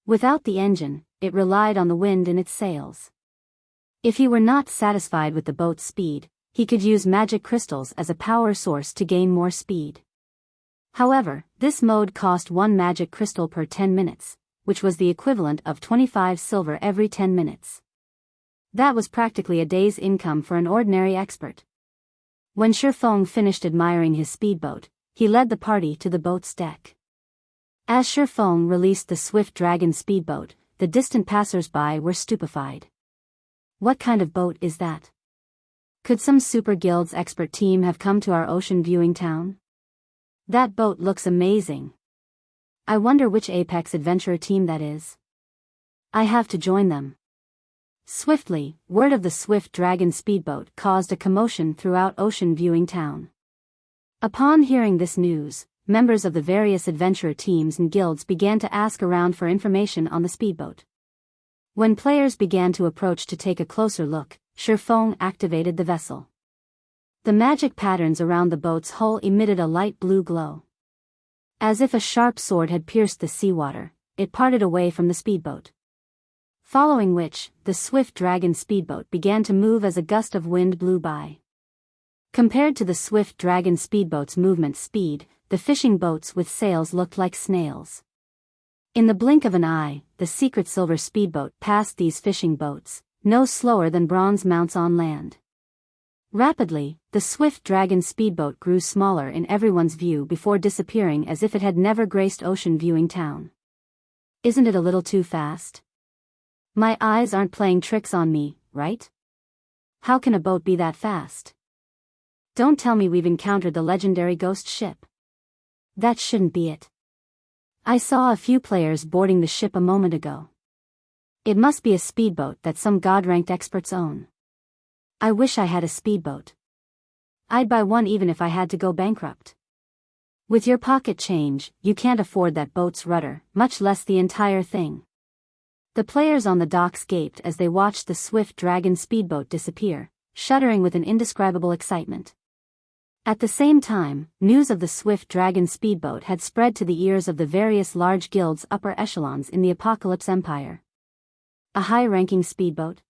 Without the engine, it relied on the wind in its sails. If he were not satisfied with the boat's speed, he could use magic crystals as a power source to gain more speed. However, this mode cost 1 magic crystal per 10 minutes, which was the equivalent of 25 silver every 10 minutes. That was practically a day's income for an ordinary expert. When Shifeng finished admiring his speedboat, he led the party to the boat's deck. As Shifeng released the Swift Dragon speedboat, the distant passers-by were stupefied. "What kind of boat is that? Could some Super Guild's expert team have come to our Ocean Viewing Town? That boat looks amazing. I wonder which Apex adventurer team that is. I have to join them." Swiftly, word of the Swift Dragon speedboat caused a commotion throughout Ocean Viewing Town. Upon hearing this news, members of the various adventurer teams and guilds began to ask around for information on the speedboat. When players began to approach to take a closer look, Shifeng activated the vessel. The magic patterns around the boat's hull emitted a light blue glow. As if a sharp sword had pierced the seawater, it parted away from the speedboat. Following which, the Swift Dragon speedboat began to move as a gust of wind blew by. Compared to the Swift Dragon speedboat's movement speed, the fishing boats with sails looked like snails. In the blink of an eye, the secret silver speedboat passed these fishing boats, no slower than bronze mounts on land. Rapidly, the Swift Dragon speedboat grew smaller in everyone's view before disappearing as if it had never graced Ocean Viewing Town. Isn't it a little too fast? My eyes aren't playing tricks on me, right? How can a boat be that fast? Don't tell me we've encountered the legendary ghost ship. That shouldn't be it. I saw a few players boarding the ship a moment ago. It must be a speedboat that some god-ranked experts own. I wish I had a speedboat. I'd buy one even if I had to go bankrupt. With your pocket change, you can't afford that boat's rudder, much less the entire thing. The players on the docks gaped as they watched the Swift Dragon speedboat disappear, shuddering with an indescribable excitement. At the same time, news of the swift dragon speedboat had spread to the ears of the various large guilds' upper echelons in the Apocalypse Empire. A high-ranking speedboat?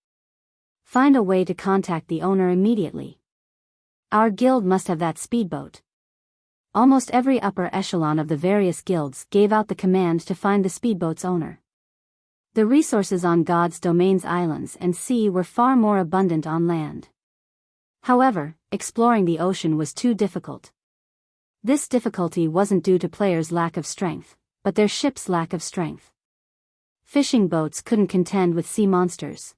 Find a way to contact the owner immediately. Our guild must have that speedboat. Almost every upper echelon of the various guilds gave out the command to find the speedboat's owner. The resources on God's Domain's islands and sea were far more abundant on land. However, exploring the ocean was too difficult. This difficulty wasn't due to players' lack of strength, but their ships' lack of strength. Fishing boats couldn't contend with sea monsters.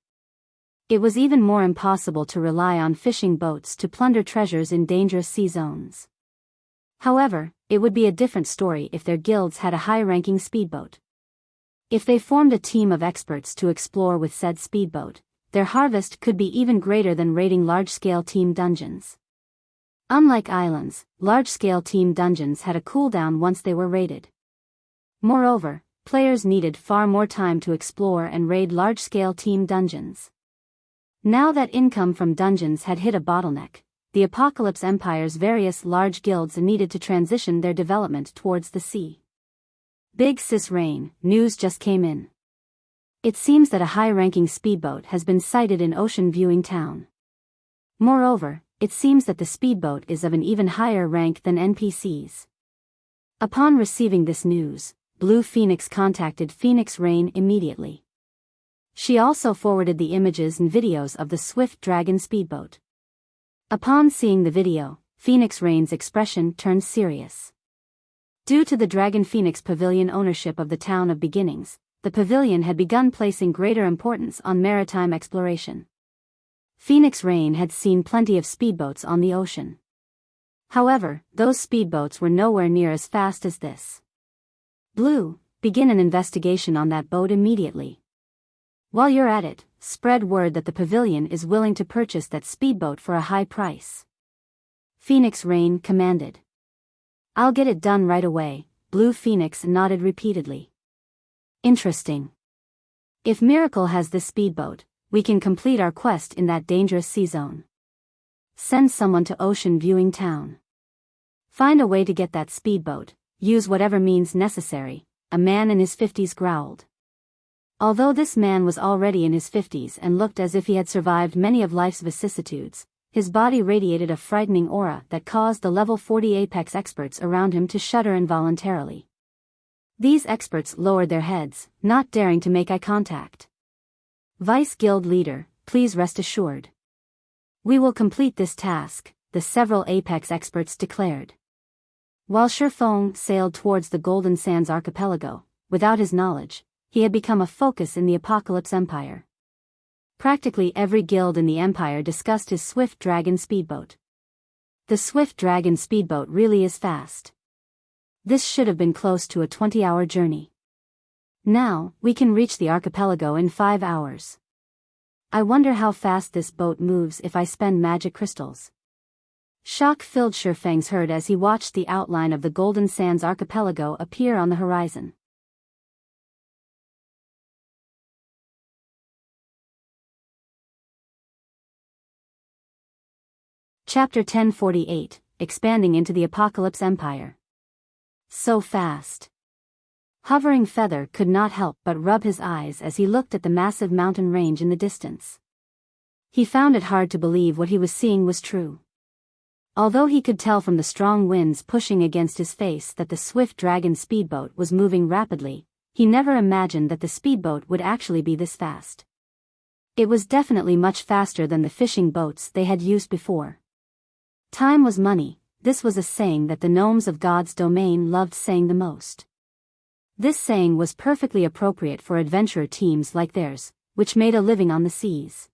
It was even more impossible to rely on fishing boats to plunder treasures in dangerous sea zones. However, it would be a different story if their guilds had a high-ranking speedboat. If they formed a team of experts to explore with said speedboat, their harvest could be even greater than raiding large-scale team dungeons. Unlike islands, large-scale team dungeons had a cooldown once they were raided. Moreover, players needed far more time to explore and raid large-scale team dungeons. Now that income from dungeons had hit a bottleneck, the Apocalypse Empire's various large guilds needed to transition their development towards the sea. Big Sis Rain, news just came in. It seems that a high-ranking speedboat has been sighted in Ocean Viewing Town. Moreover, it seems that the speedboat is of an even higher rank than NPCs. Upon receiving this news, Blue Phoenix contacted Phoenix Rain immediately. She also forwarded the images and videos of the swift dragon speedboat. Upon seeing the video, Phoenix Rain's expression turned serious. Due to the Dragon Phoenix Pavilion ownership of the Town of Beginnings, the pavilion had begun placing greater importance on maritime exploration. Phoenix Rain had seen plenty of speedboats on the ocean. However, those speedboats were nowhere near as fast as this. Blue, begin an investigation on that boat immediately. While you're at it, spread word that the pavilion is willing to purchase that speedboat for a high price. Phoenix Rain commanded. I'll get it done right away, Blue Phoenix nodded repeatedly. Interesting. If Miracle has this speedboat, we can complete our quest in that dangerous sea zone. Send someone to Ocean Viewing Town. Find a way to get that speedboat, use whatever means necessary, a man in his 50s growled. Although this man was already in his 50s and looked as if he had survived many of life's vicissitudes, his body radiated a frightening aura that caused the level 40 Apex experts around him to shudder involuntarily. These experts lowered their heads, not daring to make eye contact. Vice Guild Leader, please rest assured. We will complete this task, the several Apex experts declared. While Shifeng sailed towards the Golden Sands archipelago, without his knowledge, he had become a focus in the Apocalypse Empire. Practically every guild in the Empire discussed his swift dragon speedboat. The swift dragon speedboat really is fast. This should have been close to a 20-hour journey. Now, we can reach the archipelago in 5 hours. I wonder how fast this boat moves if I spend magic crystals. Shock filled Shifeng's heard as he watched the outline of the Golden Sands archipelago appear on the horizon. Chapter 1048, Expanding into the Apocalypse Empire. So fast. Hovering Feather could not help but rub his eyes as he looked at the massive mountain range in the distance. He found it hard to believe what he was seeing was true. Although he could tell from the strong winds pushing against his face that the swift dragon speedboat was moving rapidly, he never imagined that the speedboat would actually be this fast. It was definitely much faster than the fishing boats they had used before. Time was money, this was a saying that the gnomes of God's domain loved saying the most. This saying was perfectly appropriate for adventurer teams like theirs, which made a living on the seas.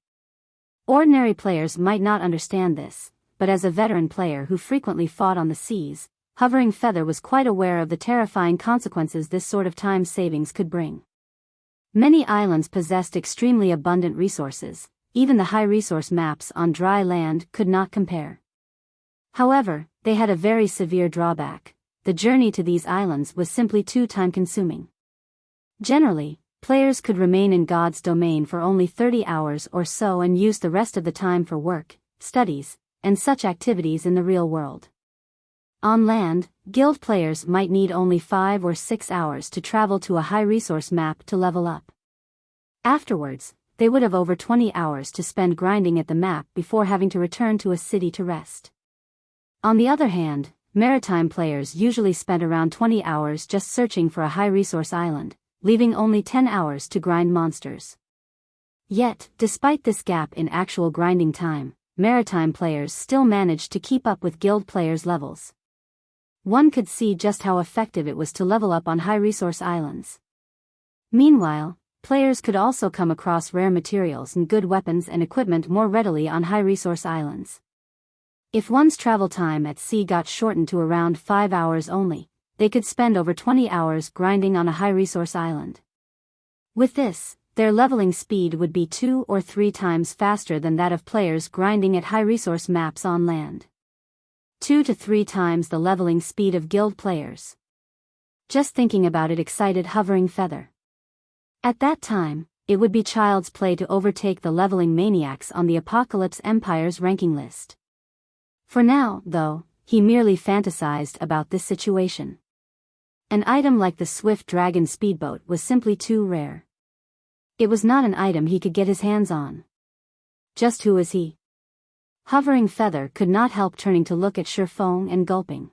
Ordinary players might not understand this, but as a veteran player who frequently fought on the seas, Hovering Feather was quite aware of the terrifying consequences this sort of time savings could bring. Many islands possessed extremely abundant resources, even the high-resource maps on dry land could not compare. However, they had a very severe drawback. The journey to these islands was simply too time-consuming. Generally, players could remain in God's domain for only 30 hours or so and use the rest of the time for work, studies, and such activities in the real world. On land, guild players might need only 5 or 6 hours to travel to a high-resource map to level up. Afterwards, they would have over 20 hours to spend grinding at the map before having to return to a city to rest. On the other hand, Maritime players usually spent around 20 hours just searching for a high-resource island, leaving only 10 hours to grind monsters. Yet, despite this gap in actual grinding time, Maritime players still managed to keep up with guild players' levels. One could see just how effective it was to level up on high-resource islands. Meanwhile, players could also come across rare materials and good weapons and equipment more readily on high-resource islands. If one's travel time at sea got shortened to around 5 hours only, they could spend over 20 hours grinding on a high-resource island. With this, their leveling speed would be 2 or 3 times faster than that of players grinding at high-resource maps on land. 2 to 3 times the leveling speed of guild players. Just thinking about it excited Hovering Feather. At that time, it would be child's play to overtake the leveling maniacs on the Apocalypse Empire's ranking list. For now, though, he merely fantasized about this situation. An item like the Swift Dragon Speedboat was simply too rare. It was not an item he could get his hands on. Just who is he? Hovering Feather could not help turning to look at Shifeng and gulping.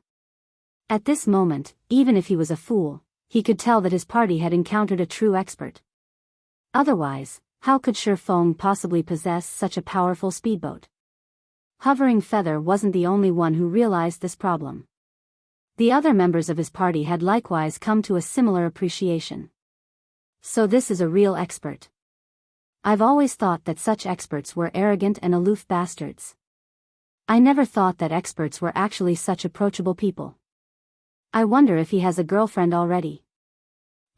At this moment, even if he was a fool, he could tell that his party had encountered a true expert. Otherwise, how could Shifeng possibly possess such a powerful speedboat? Hovering Feather wasn't the only one who realized this problem. The other members of his party had likewise come to a similar appreciation. So this is a real expert. I've always thought that such experts were arrogant and aloof bastards. I never thought that experts were actually such approachable people. I wonder if he has a girlfriend already.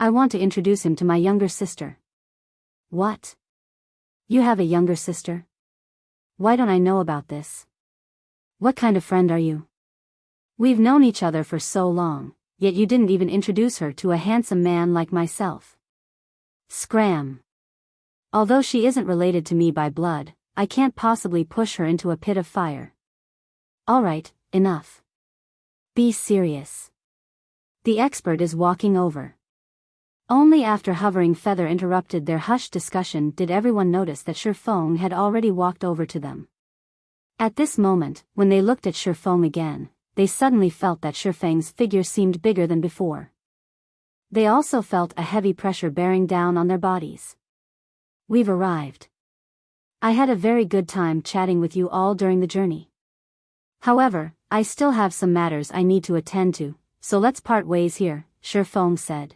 I want to introduce him to my younger sister. What? You have a younger sister? Why don't I know about this? What kind of friend are you? We've known each other for so long, yet you didn't even introduce her to a handsome man like myself. Scram. Although she isn't related to me by blood, I can't possibly push her into a pit of fire. Alright, enough. Be serious. The expert is walking over. Only after Hovering Feather interrupted their hushed discussion did everyone notice that Shifeng had already walked over to them. At this moment, when they looked at Shifeng again, they suddenly felt that Shifeng's figure seemed bigger than before. They also felt a heavy pressure bearing down on their bodies. We've arrived. I had a very good time chatting with you all during the journey. However, I still have some matters I need to attend to, so let's part ways here, Shifeng said.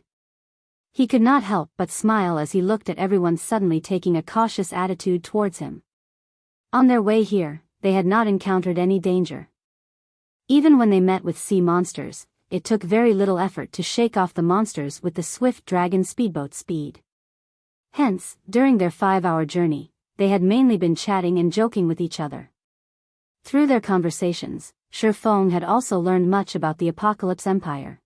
He could not help but smile as he looked at everyone suddenly taking a cautious attitude towards him. On their way here, they had not encountered any danger. Even when they met with sea monsters, it took very little effort to shake off the monsters with the Swift Dragon Speedboat speed. Hence, during their 5-hour journey, they had mainly been chatting and joking with each other. Through their conversations, Shifeng had also learned much about the Apocalypse Empire.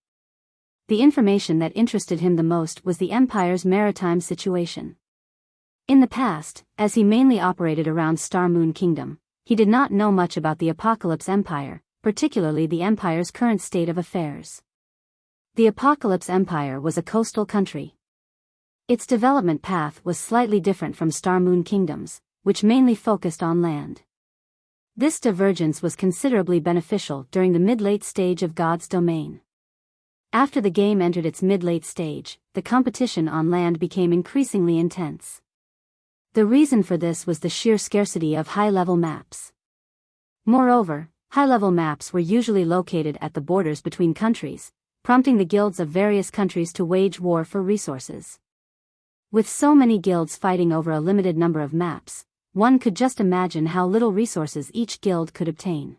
The information that interested him the most was the Empire's maritime situation. In the past, as he mainly operated around Star Moon Kingdom, he did not know much about the Apocalypse Empire, particularly the Empire's current state of affairs. The Apocalypse Empire was a coastal country. Its development path was slightly different from Star Moon Kingdom's, which mainly focused on land. This divergence was considerably beneficial during the mid-late stage of God's domain. After the game entered its mid-late stage, the competition on land became increasingly intense. The reason for this was the sheer scarcity of high-level maps. Moreover, high-level maps were usually located at the borders between countries, prompting the guilds of various countries to wage war for resources. With so many guilds fighting over a limited number of maps, one could just imagine how little resources each guild could obtain.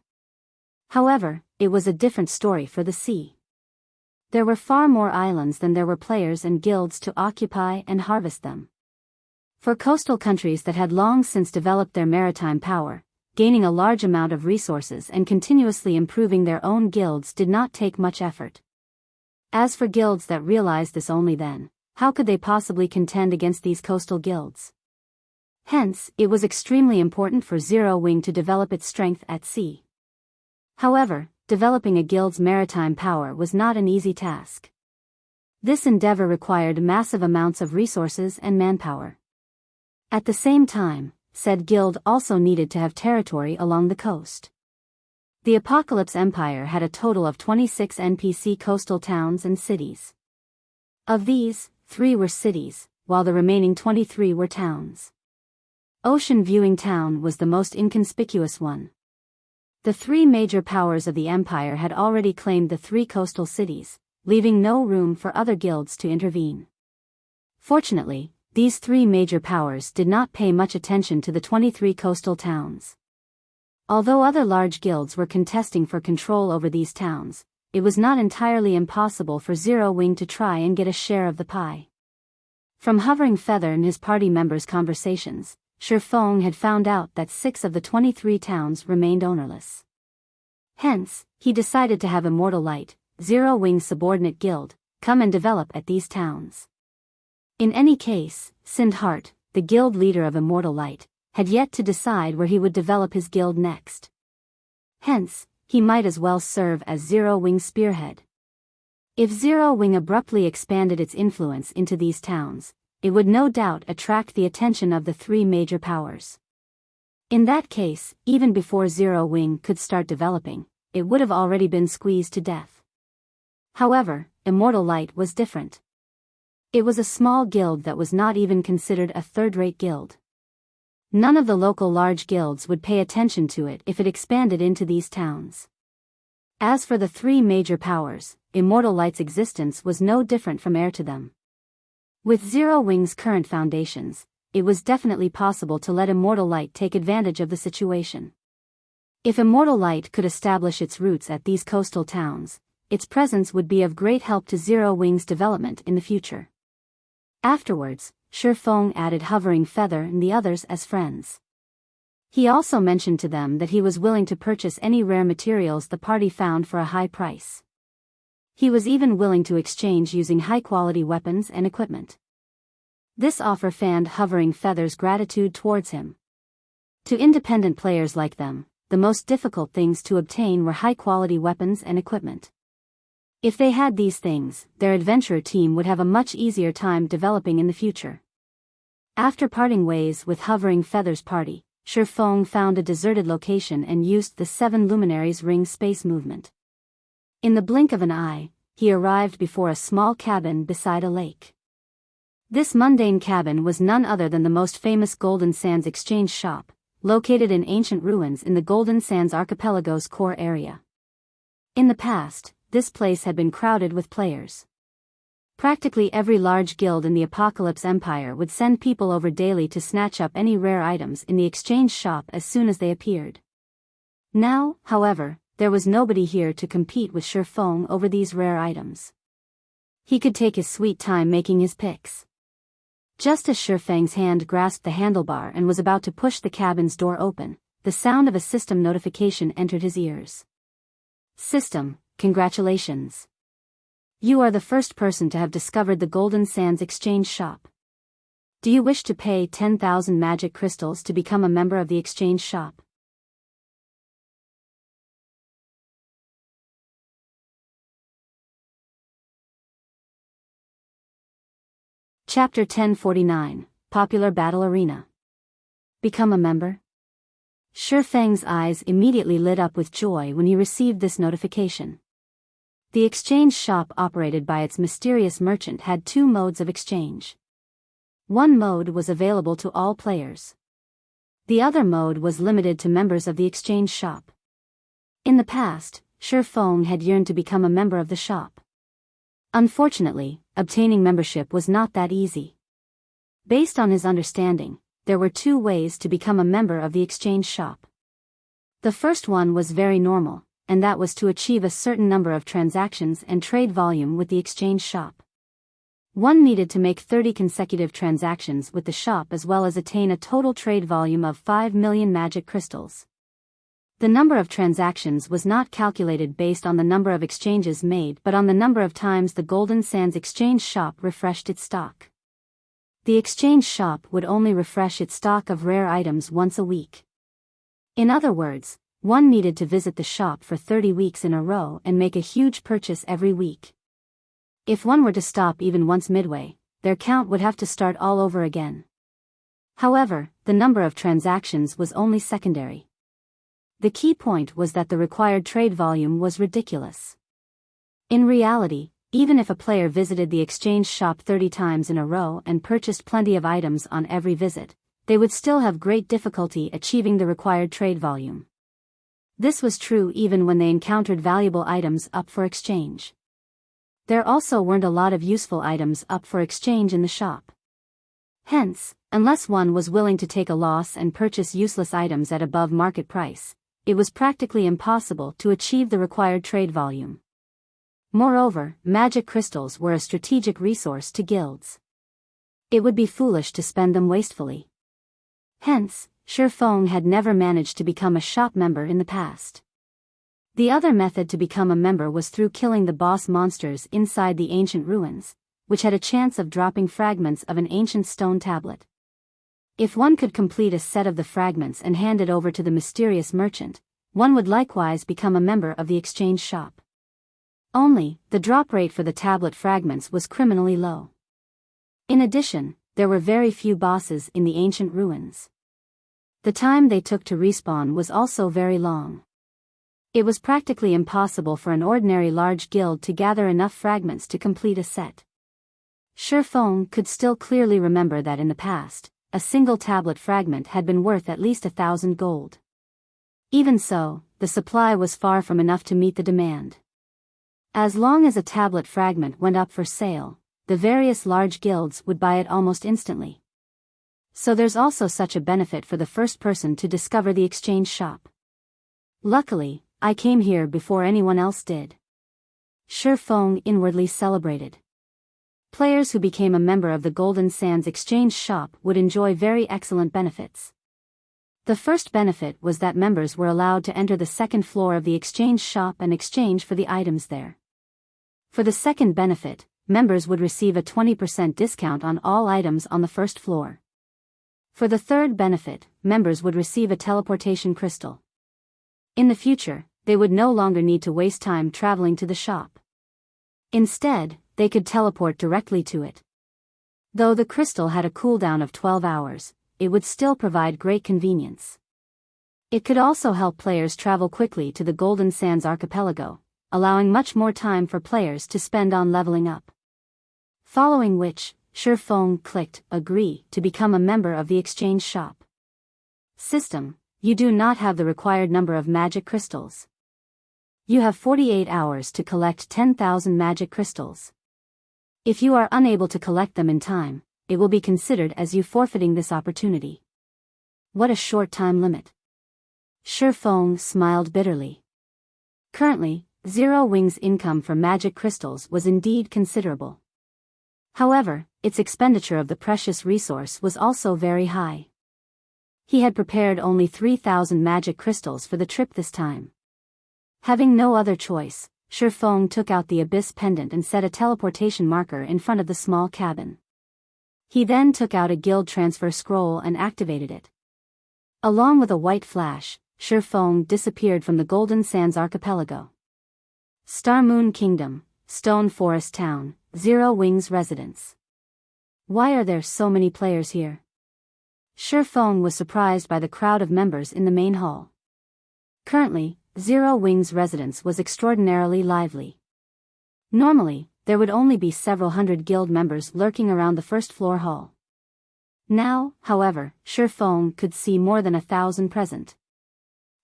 However, it was a different story for the sea. There were far more islands than there were players and guilds to occupy and harvest them. For coastal countries that had long since developed their maritime power, gaining a large amount of resources and continuously improving their own guilds did not take much effort. As for guilds that realized this only then, how could they possibly contend against these coastal guilds? Hence, it was extremely important for Zero Wing to develop its strength at sea. However, developing a guild's maritime power was not an easy task. This endeavor required massive amounts of resources and manpower. At the same time, said guild also needed to have territory along the coast. The Apocalypse Empire had a total of 26 NPC coastal towns and cities. Of these, 3 were cities, while the remaining 23 were towns. Ocean Viewing Town was the most inconspicuous one. The 3 major powers of the empire had already claimed the 3 coastal cities, leaving no room for other guilds to intervene. Fortunately, these 3 major powers did not pay much attention to the 23 coastal towns. Although other large guilds were contesting for control over these towns, it was not entirely impossible for Zero Wing to try and get a share of the pie. From Hovering Feather and his party members' conversations, Shifeng had found out that 6 of the 23 towns remained ownerless. Hence, he decided to have Immortal Light, Zero Wing's subordinate guild, come and develop at these towns. In any case, Sindhart, the guild leader of Immortal Light, had yet to decide where he would develop his guild next. Hence, he might as well serve as Zero Wing's spearhead. If Zero Wing abruptly expanded its influence into these towns, it would no doubt attract the attention of the 3 major powers. In that case, even before Zero Wing could start developing, it would have already been squeezed to death. However, Immortal Light was different. It was a small guild that was not even considered a third-rate guild. None of the local large guilds would pay attention to it if it expanded into these towns. As for the 3 major powers, Immortal Light's existence was no different from heir to them. With Zero Wing's current foundations, it was definitely possible to let Immortal Light take advantage of the situation. If Immortal Light could establish its roots at these coastal towns, its presence would be of great help to Zero Wing's development in the future. Afterwards, Shifeng added Hovering Feather and the others as friends. He also mentioned to them that he was willing to purchase any rare materials the party found for a high price. He was even willing to exchange using high-quality weapons and equipment. This offer fanned Hovering Feather's gratitude towards him. To independent players like them, the most difficult things to obtain were high-quality weapons and equipment. If they had these things, their adventurer team would have a much easier time developing in the future. After parting ways with Hovering Feather's party, Shifeng found a deserted location and used the 7 Luminaries Ring space movement. In the blink of an eye, he arrived before a small cabin beside a lake. This mundane cabin was none other than the most famous Golden Sands exchange shop, located in ancient ruins in the Golden Sands archipelago's core area. In the past, this place had been crowded with players. Practically every large guild in the Apocalypse Empire would send people over daily to snatch up any rare items in the exchange shop as soon as they appeared. Now, however, there was nobody here to compete with Shifeng over these rare items. He could take his sweet time making his picks. Just as Shifeng's hand grasped the handlebar and was about to push the cabin's door open, the sound of a system notification entered his ears. System, congratulations. You are the first person to have discovered the Golden Sands exchange shop. Do you wish to pay 10,000 magic crystals to become a member of the exchange shop? Chapter 1049, Popular Battle Arena. Become a member? Shifeng's eyes immediately lit up with joy when he received this notification. The exchange shop operated by its mysterious merchant had 2 modes of exchange. One mode was available to all players. The other mode was limited to members of the exchange shop. In the past, Shifeng had yearned to become a member of the shop. Unfortunately, obtaining membership was not that easy. Based on his understanding, there were 2 ways to become a member of the exchange shop. The first one was very normal, and that was to achieve a certain number of transactions and trade volume with the exchange shop. One needed to make 30 consecutive transactions with the shop as well as attain a total trade volume of 5 million magic crystals. The number of transactions was not calculated based on the number of exchanges made but on the number of times the Golden Sands exchange shop refreshed its stock. the exchange shop would only refresh its stock of rare items once a week. In other words, one needed to visit the shop for 30 weeks in a row and make a huge purchase every week. If one were to stop even once midway, their count would have to start all over again. However, the number of transactions was only secondary. The key point was that the required trade volume was ridiculous. In reality, even if a player visited the exchange shop 30 times in a row and purchased plenty of items on every visit, they would still have great difficulty achieving the required trade volume. This was true even when they encountered valuable items up for exchange. There also weren't a lot of useful items up for exchange in the shop. Hence, unless one was willing to take a loss and purchase useless items at above market price, it was practically impossible to achieve the required trade volume. Moreover, magic crystals were a strategic resource to guilds. It would be foolish to spend them wastefully. Hence, Shifeng had never managed to become a shop member in the past. The other method to become a member was through killing the boss monsters inside the ancient ruins, which had a chance of dropping fragments of an ancient stone tablet. If one could complete a set of the fragments and hand it over to the mysterious merchant, one would likewise become a member of the exchange shop. Only, the drop rate for the tablet fragments was criminally low. In addition, there were very few bosses in the ancient ruins. The time they took to respawn was also very long. It was practically impossible for an ordinary large guild to gather enough fragments to complete a set. Shifeng could still clearly remember that in the past, a single tablet fragment had been worth at least 1,000 gold. Even so, the supply was far from enough to meet the demand. As long as a tablet fragment went up for sale, the various large guilds would buy it almost instantly. So there's also such a benefit for the first person to discover the exchange shop. Luckily, I came here before anyone else did. Shifeng inwardly celebrated. Players who became a member of the Golden Sands exchange shop would enjoy very excellent benefits. The first benefit was that members were allowed to enter the second floor of the exchange shop and exchange for the items there. For the second benefit, members would receive a 20% discount on all items on the first floor. For the third benefit, members would receive a teleportation crystal. In the future, they would no longer need to waste time traveling to the shop. Instead, they could teleport directly to it. Though the crystal had a cooldown of 12 hours, it would still provide great convenience. It could also help players travel quickly to the Golden Sands archipelago, allowing much more time for players to spend on leveling up. Following which, Shifeng clicked Agree to become a member of the exchange shop. System: you do not have the required number of magic crystals. You have 48 hours to collect 10,000 magic crystals. If you are unable to collect them in time, it will be considered as you forfeiting this opportunity. What a short time limit. Shifeng smiled bitterly. Currently, Zero Wing's income from magic crystals was indeed considerable. However, its expenditure of the precious resource was also very high. He had prepared only 3,000 magic crystals for the trip this time. Having no other choice, Shifeng took out the Abyss pendant and set a teleportation marker in front of the small cabin. He then took out a guild transfer scroll and activated it. Along with a white flash, Shifeng disappeared from the Golden Sands archipelago. Star Moon Kingdom, Stone Forest Town, Zero Wing's residence. Why are there so many players here? Shifeng was surprised by the crowd of members in the main hall. Currently, Zero Wing's residence was extraordinarily lively. Normally, there would only be several hundred guild members lurking around the first floor hall. Now, however, Shifeng could see more than 1,000 present.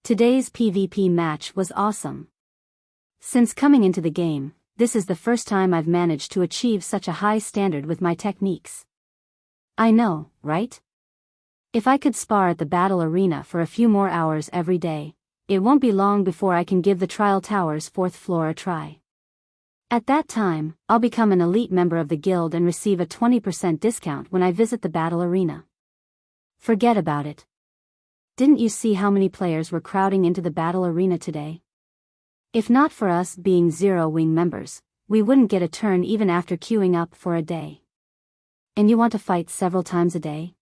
Today's PvP match was awesome. Since coming into the game, this is the first time I've managed to achieve such a high standard with my techniques. I know, right? If I could spar at the battle arena for a few more hours every day, it won't be long before I can give the Trial Tower's 4th floor a try. At that time, I'll become an elite member of the guild and receive a 20% discount when I visit the battle arena. Forget about it. Didn't you see how many players were crowding into the battle arena today? If not for us being Zero Wing members, we wouldn't get a turn even after queuing up for a day. And you want to fight several times a day?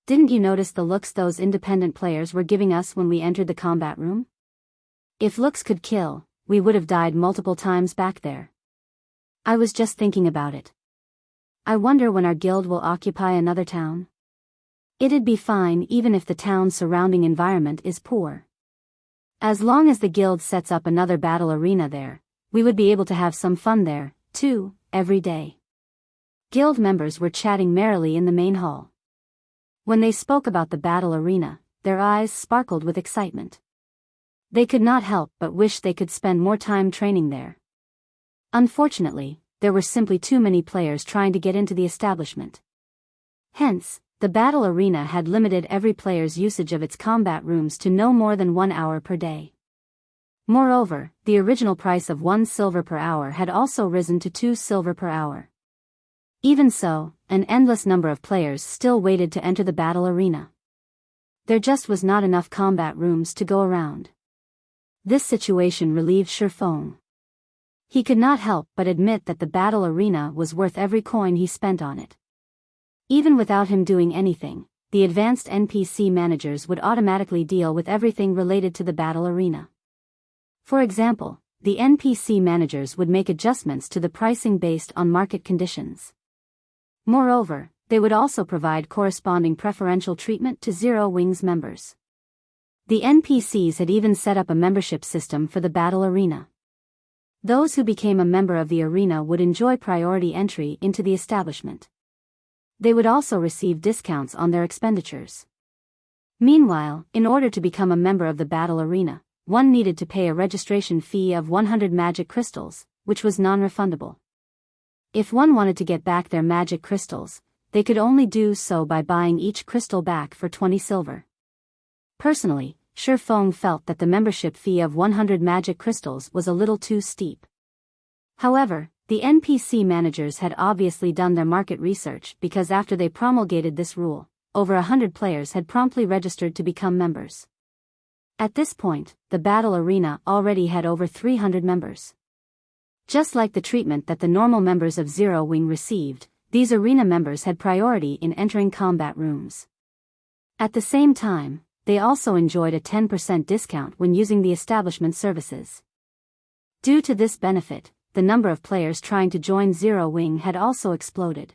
Didn't you notice the looks those independent players were giving us when we entered the combat room? If looks could kill, we would have died multiple times back there. I was just thinking about it. I wonder when our guild will occupy another town. It'd be fine even if the town's surrounding environment is poor. As long as the guild sets up another battle arena there, we would be able to have some fun there, too, every day. Guild members were chatting merrily in the main hall. When they spoke about the battle arena, their eyes sparkled with excitement. They could not help but wish they could spend more time training there. Unfortunately, there were simply too many players trying to get into the establishment. Hence, the battle arena had limited every player's usage of its combat rooms to no more than 1 hour per day. Moreover, the original price of 1 silver per hour had also risen to 2 silver per hour. Even so, an endless number of players still waited to enter the battle arena. There just was not enough combat rooms to go around. This situation relieved Shifeng. He could not help but admit that the battle arena was worth every coin he spent on it. Even without him doing anything, the advanced NPC managers would automatically deal with everything related to the battle arena. For example, the NPC managers would make adjustments to the pricing based on market conditions. Moreover, they would also provide corresponding preferential treatment to Zero Wings members. The NPCs had even set up a membership system for the battle arena. Those who became a member of the arena would enjoy priority entry into the establishment. They would also receive discounts on their expenditures. Meanwhile, in order to become a member of the battle arena, one needed to pay a registration fee of 100 magic crystals, which was non-refundable. If one wanted to get back their magic crystals, they could only do so by buying each crystal back for 20 silver. Personally, Shifeng felt that the membership fee of 100 magic crystals was a little too steep. However, the NPC managers had obviously done their market research because after they promulgated this rule, over 100 players had promptly registered to become members. At this point, the battle arena already had over 300 members. Just like the treatment that the normal members of Zero Wing received, these arena members had priority in entering combat rooms. At the same time, they also enjoyed a 10% discount when using the establishment services. Due to this benefit, the number of players trying to join Zero Wing had also exploded.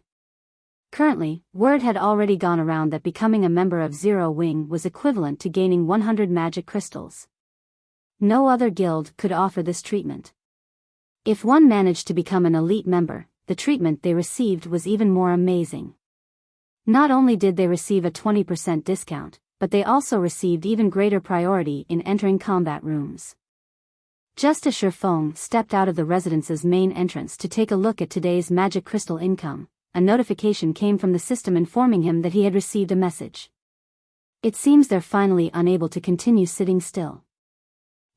Currently, word had already gone around that becoming a member of Zero Wing was equivalent to gaining 100 magic crystals. No other guild could offer this treatment. If one managed to become an elite member, the treatment they received was even more amazing. Not only did they receive a 20% discount, but they also received even greater priority in entering combat rooms. Just as Shifeng stepped out of the residence's main entrance to take a look at today's magic crystal income, a notification came from the system informing him that he had received a message. It seems they're finally unable to continue sitting still.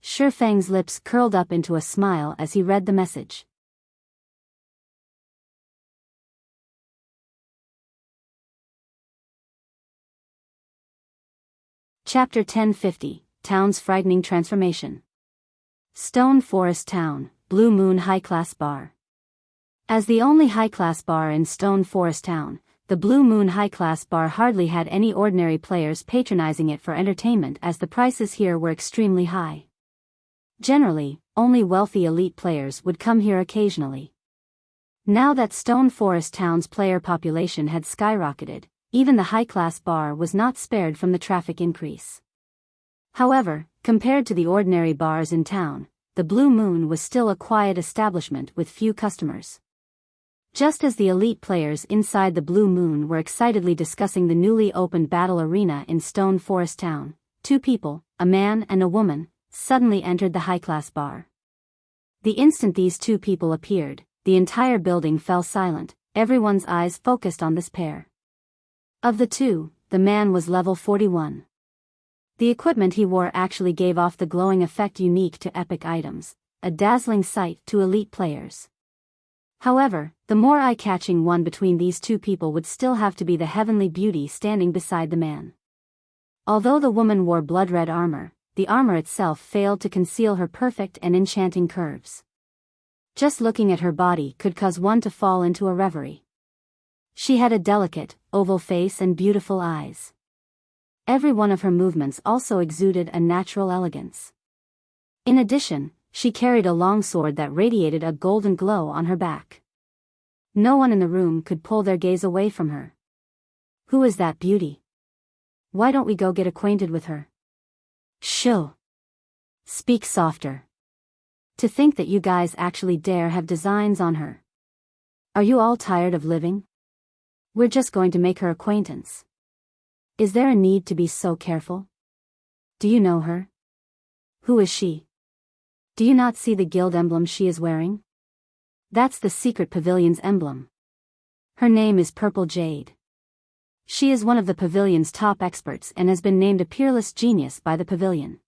Shifeng's lips curled up into a smile as he read the message. Chapter 1050, Town's Frightening Transformation. Stone Forest Town, Blue Moon High-Class Bar. As the only high-class bar in Stone Forest Town, the Blue Moon High-Class Bar hardly had any ordinary players patronizing it for entertainment as the prices here were extremely high. Generally, only wealthy elite players would come here occasionally. Now that Stone Forest Town's player population had skyrocketed, even the high-class bar was not spared from the traffic increase. However, compared to the ordinary bars in town, the Blue Moon was still a quiet establishment with few customers. Just as the elite players inside the Blue Moon were excitedly discussing the newly opened battle arena in Stone Forest Town, two people, a man and a woman, suddenly entered the high-class bar. The instant these two people appeared, the entire building fell silent, everyone's eyes focused on this pair. Of the two, the man was level 41. The equipment he wore actually gave off the glowing effect unique to epic items, a dazzling sight to elite players. However, the more eye-catching one between these two people would still have to be the heavenly beauty standing beside the man. Although the woman wore blood-red armor, the armor itself failed to conceal her perfect and enchanting curves. Just looking at her body could cause one to fall into a reverie. She had a delicate, oval face and beautiful eyes. Every one of her movements also exuded a natural elegance. In addition, she carried a long sword that radiated a golden glow on her back. No one in the room could pull their gaze away from her. Who is that beauty? Why don't we go get acquainted with her? Shoo! Speak softer. To think that you guys actually dare have designs on her. Are you all tired of living? We're just going to make her acquaintance. Is there a need to be so careful? Do you know her? Who is she? Do you not see the guild emblem she is wearing? That's the secret pavilion's emblem. Her name is Purple Jade. She is one of the pavilion's top experts and has been named a peerless genius by the pavilion.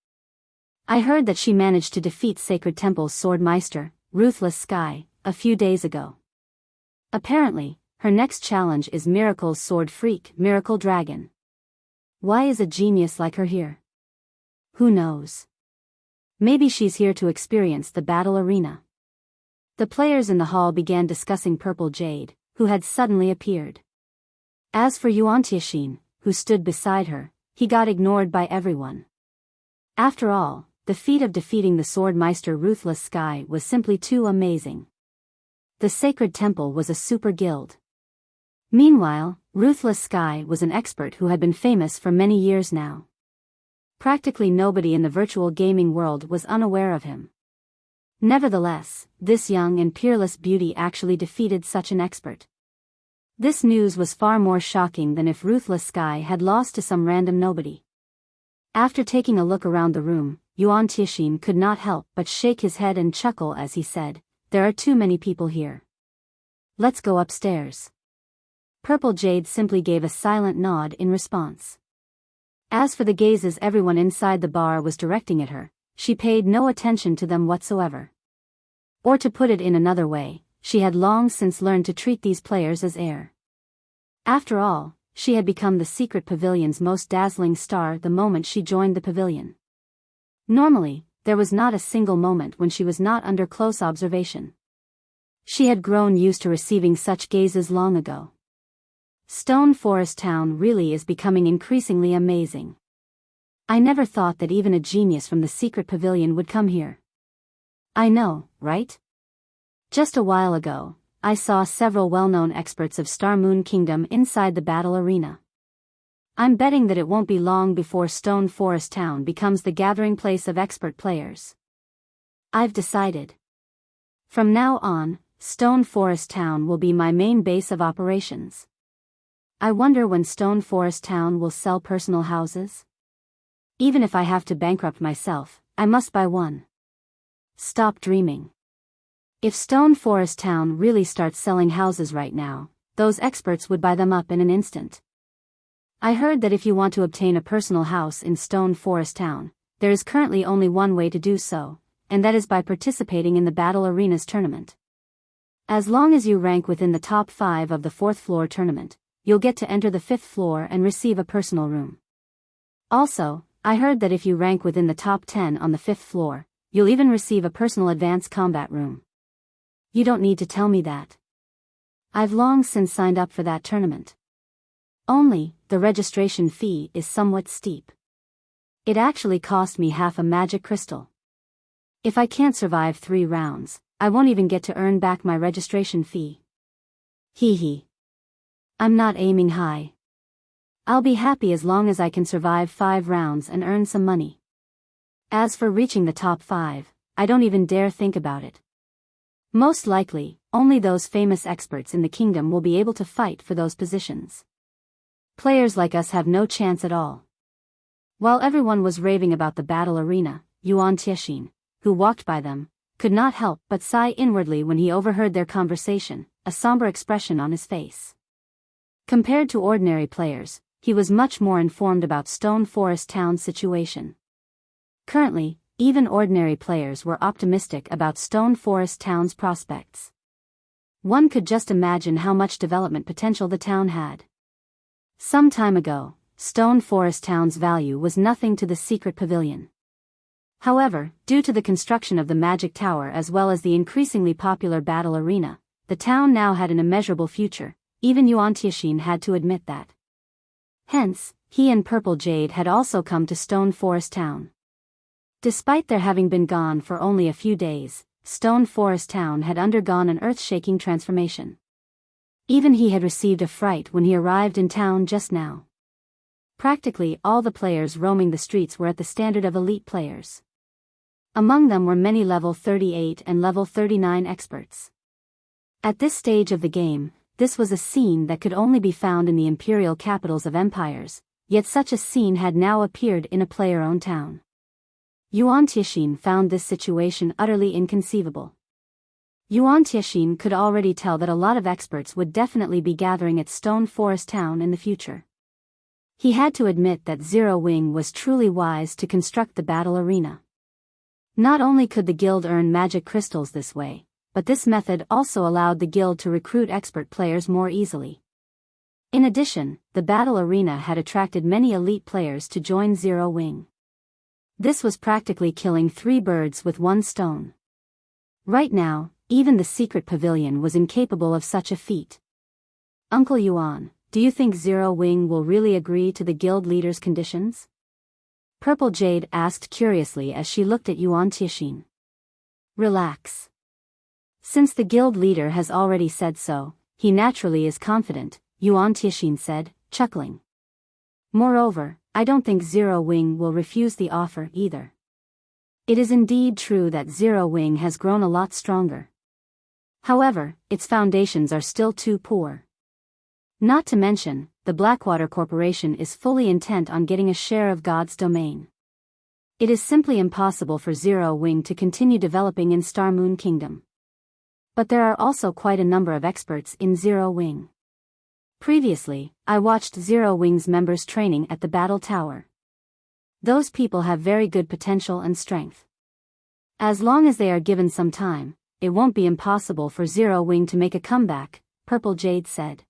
I heard that she managed to defeat Sacred Temple's Swordmaster, Ruthless Sky, a few days ago. Apparently, her next challenge is Miracle's sword freak, Miracle Dragon. Why is a genius like her here? Who knows? Maybe she's here to experience the battle arena. The players in the hall began discussing Purple Jade, who had suddenly appeared. As for Yuan Tianxin, who stood beside her, he got ignored by everyone. After all, the feat of defeating the Swordmaster Ruthless Sky was simply too amazing. The Sacred Temple was a super guild. Meanwhile, Ruthless Sky was an expert who had been famous for many years now. Practically nobody in the virtual gaming world was unaware of him. Nevertheless, this young and peerless beauty actually defeated such an expert. This news was far more shocking than if Ruthless Sky had lost to some random nobody. After taking a look around the room, Yuan Tianxin could not help but shake his head and chuckle as he said, "There are too many people here. Let's go upstairs." Purple Jade simply gave a silent nod in response. As for the gazes everyone inside the bar was directing at her, she paid no attention to them whatsoever. Or to put it in another way, she had long since learned to treat these players as air. After all, she had become the secret pavilion's most dazzling star the moment she joined the pavilion. Normally, there was not a single moment when she was not under close observation. She had grown used to receiving such gazes long ago. Stone Forest Town really is becoming increasingly amazing. I never thought that even a genius from the secret pavilion would come here. I know, right? Just a while ago, I saw several well-known experts of Star Moon Kingdom inside the battle arena. I'm betting that it won't be long before Stone Forest Town becomes the gathering place of expert players. I've decided. From now on, Stone Forest Town will be my main base of operations. I wonder when Stone Forest Town will sell personal houses? Even if I have to bankrupt myself, I must buy one. Stop dreaming. If Stone Forest Town really starts selling houses right now, those experts would buy them up in an instant. I heard that if you want to obtain a personal house in Stone Forest Town, there is currently only one way to do so, and that is by participating in the Battle Arenas tournament. As long as you rank within the top 5 of the 4th floor tournament, you'll get to enter the 5th floor and receive a personal room. Also, I heard that if you rank within the top 10 on the 5th floor, you'll even receive a personal advanced combat room. You don't need to tell me that. I've long since signed up for that tournament. Only, the registration fee is somewhat steep. It actually cost me half a magic crystal. If I can't survive 3 rounds, I won't even get to earn back my registration fee. Hee hee. I'm not aiming high. I'll be happy as long as I can survive 5 rounds and earn some money. As for reaching the top 5, I don't even dare think about it. Most likely, only those famous experts in the kingdom will be able to fight for those positions. Players like us have no chance at all. While everyone was raving about the battle arena, Yuan Tianxin, who walked by them, could not help but sigh inwardly when he overheard their conversation, a somber expression on his face. Compared to ordinary players, he was much more informed about Stone Forest Town's situation. Currently, even ordinary players were optimistic about Stone Forest Town's prospects. One could just imagine how much development potential the town had. Some time ago, Stone Forest Town's value was nothing to the secret pavilion. However, due to the construction of the Magic Tower as well as the increasingly popular battle arena, the town now had an immeasurable future, even Yuan Tixin had to admit that. Hence, he and Purple Jade had also come to Stone Forest Town. Despite their having been gone for only a few days, Stone Forest Town had undergone an earth-shaking transformation. Even he had received a fright when he arrived in town just now. Practically all the players roaming the streets were at the standard of elite players. Among them were many level 38 and level 39 experts. At this stage of the game, this was a scene that could only be found in the imperial capitals of empires, yet such a scene had now appeared in a player-owned town. Yuan Tixin found this situation utterly inconceivable. Yuan Tixin could already tell that a lot of experts would definitely be gathering at Stone Forest Town in the future. He had to admit that Zero Wing was truly wise to construct the battle arena. Not only could the guild earn magic crystals this way, but this method also allowed the guild to recruit expert players more easily. In addition, the battle arena had attracted many elite players to join Zero Wing. This was practically killing 3 birds with 1 stone. Right now, even the secret pavilion was incapable of such a feat. Uncle Yuan, do you think Zero Wing will really agree to the guild leader's conditions? Purple Jade asked curiously as she looked at Yuan Tixin. Relax. Since the guild leader has already said so, he naturally is confident, Yuan Tixin said, chuckling. Moreover, I don't think Zero Wing will refuse the offer either. It is indeed true that Zero Wing has grown a lot stronger. However, its foundations are still too poor. Not to mention, the Blackwater Corporation is fully intent on getting a share of God's domain. It is simply impossible for Zero Wing to continue developing in Star Moon Kingdom. But there are also quite a number of experts in Zero Wing. Previously, I watched Zero Wing's members training at the Battle Tower. Those people have very good potential and strength. As long as they are given some time, it won't be impossible for Zero Wing to make a comeback, Purple Jade said.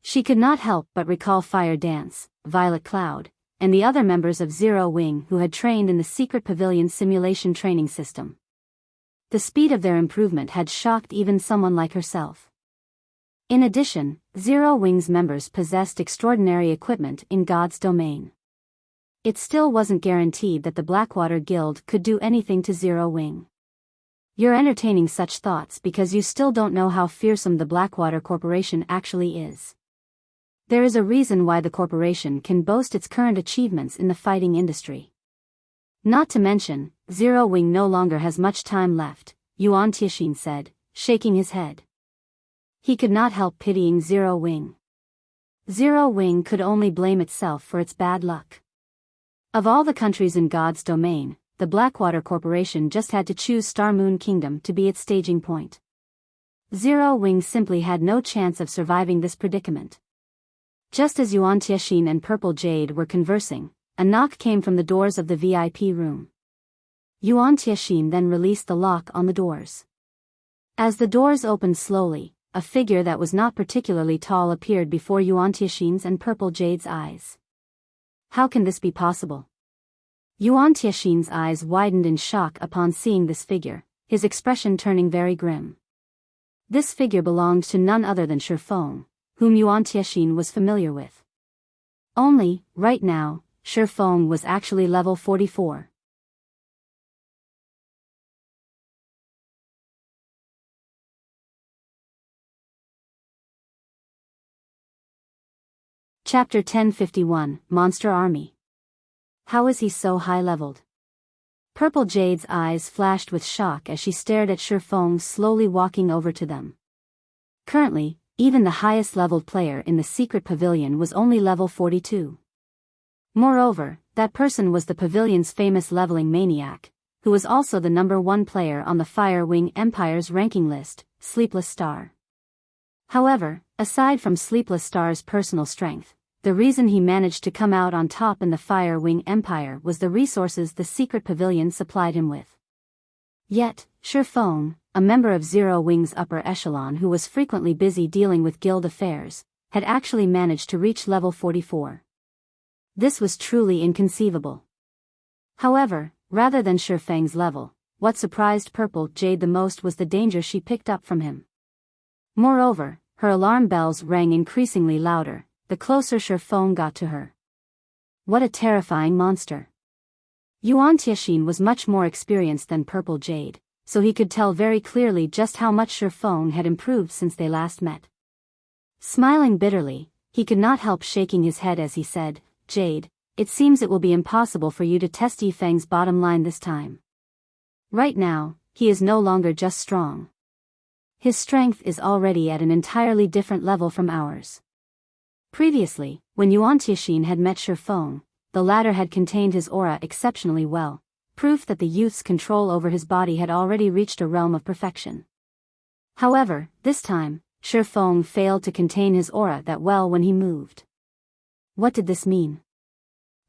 She could not help but recall Fire Dance, Violet Cloud, and the other members of Zero Wing who had trained in the Secret Pavilion simulation training system. The speed of their improvement had shocked even someone like herself. In addition, Zero Wing's members possessed extraordinary equipment in God's domain. It still wasn't guaranteed that the Blackwater Guild could do anything to Zero Wing. You're entertaining such thoughts because you still don't know how fearsome the Blackwater Corporation actually is. There is a reason why the corporation can boast its current achievements in the fighting industry. Not to mention, Zero Wing no longer has much time left, Yuan Tixin said, shaking his head. He could not help pitying Zero Wing. Zero Wing could only blame itself for its bad luck. Of all the countries in God's domain, the Blackwater Corporation just had to choose Star Moon Kingdom to be its staging point. Zero Wing simply had no chance of surviving this predicament. Just as Yuan Tixin and Purple Jade were conversing, a knock came from the doors of the VIP room. Yuan Tixin then released the lock on the doors. As the doors opened slowly, a figure that was not particularly tall appeared before Yuan Tixin's and Purple Jade's eyes. How can this be possible? Yuan Tixin's eyes widened in shock upon seeing this figure, his expression turning very grim. This figure belonged to none other than Shifeng, whom Yuan Tixin was familiar with. Only, right now, Shifeng was actually level 44. Chapter 1051, Monster Army. How is he so high-leveled? Purple Jade's eyes flashed with shock as she stared at Shifeng slowly walking over to them. Currently, even the highest-leveled player in the secret pavilion was only level 42. Moreover, that person was the pavilion's famous leveling maniac, who was also the number 1 player on the Fire Wing Empire's ranking list, Sleepless Star. However, aside from Sleepless Star's personal strength, the reason he managed to come out on top in the Fire Wing Empire was the resources the secret pavilion supplied him with. Yet, Shifeng, a member of Zero Wing's upper echelon who was frequently busy dealing with guild affairs, had actually managed to reach level 44. This was truly inconceivable. However, rather than Shifeng's level, what surprised Purple Jade the most was the danger she picked up from him. Moreover, her alarm bells rang increasingly louder, the closer Shifeng got to her. What a terrifying monster. Yuan Tianxin was much more experienced than Purple Jade, so he could tell very clearly just how much Shifeng had improved since they last met. Smiling bitterly, he could not help shaking his head as he said, "Jade, it seems it will be impossible for you to test Yifeng's bottom line this time. Right now, he is no longer just strong. His strength is already at an entirely different level from ours." Previously, when Yuan Tianxin had met Shifeng, the latter had contained his aura exceptionally well, proof that the youth's control over his body had already reached a realm of perfection. However, this time, Shifeng failed to contain his aura that well when he moved. What did this mean?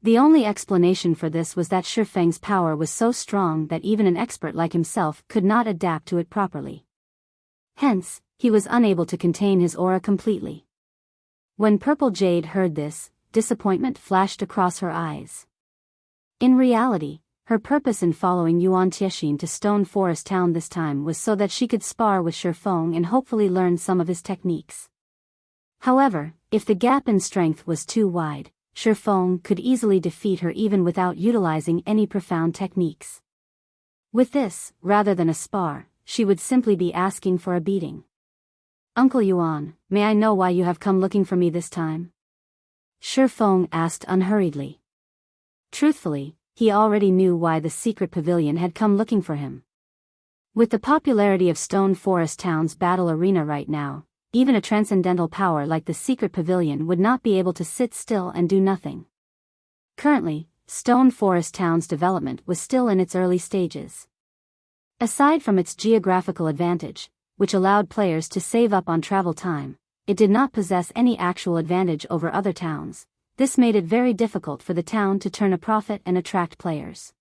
The only explanation for this was that Shifeng's power was so strong that even an expert like himself could not adapt to it properly. Hence, he was unable to contain his aura completely. When Purple Jade heard this, disappointment flashed across her eyes. In reality, her purpose in following Yuan Tianxin to Stone Forest Town this time was so that she could spar with Shifeng and hopefully learn some of his techniques. However, if the gap in strength was too wide, Shifeng could easily defeat her even without utilizing any profound techniques. With this, rather than a spar, she would simply be asking for a beating. "Uncle Yuan, may I know why you have come looking for me this time?" Shifeng asked unhurriedly. Truthfully, he already knew why the secret pavilion had come looking for him. With the popularity of Stone Forest Town's battle arena right now, even a transcendental power like the secret pavilion would not be able to sit still and do nothing. Currently, Stone Forest Town's development was still in its early stages. Aside from its geographical advantage, which allowed players to save up on travel time, it did not possess any actual advantage over other towns. This made it very difficult for the town to turn a profit and attract players.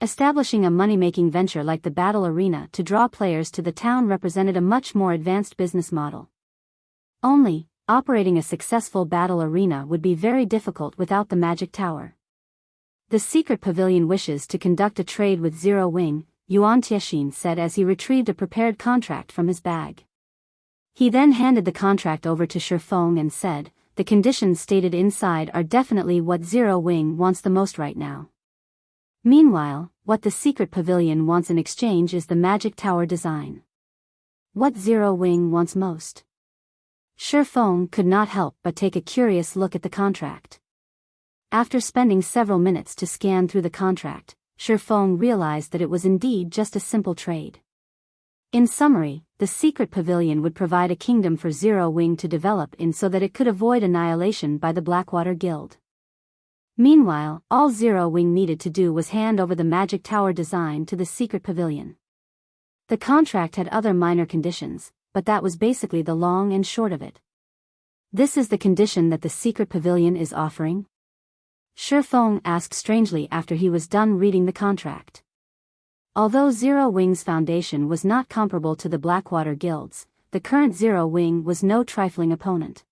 Establishing a money-making venture like the battle arena to draw players to the town represented a much more advanced business model. Only, operating a successful battle arena would be very difficult without the magic tower. "The secret pavilion wishes to conduct a trade with Zero Wing," Yuan Tianxin said as he retrieved a prepared contract from his bag. He then handed the contract over to Shifeng and said, "The conditions stated inside are definitely what Zero Wing wants the most right now. Meanwhile, what the secret pavilion wants in exchange is the magic tower design." What Zero Wing wants most? Shifeng could not help but take a curious look at the contract. After spending several minutes to scan through the contract, Shifeng realized that it was indeed just a simple trade. In summary, the secret pavilion would provide a kingdom for Zero Wing to develop in so that it could avoid annihilation by the Blackwater Guild. Meanwhile, all Zero Wing needed to do was hand over the magic tower design to the secret pavilion. The contract had other minor conditions, but that was basically the long and short of it. "This is the condition that the secret pavilion is offering?" Shifeng asked strangely after he was done reading the contract. Although Zero Wing's foundation was not comparable to the Blackwater Guilds, the current Zero Wing was no trifling opponent.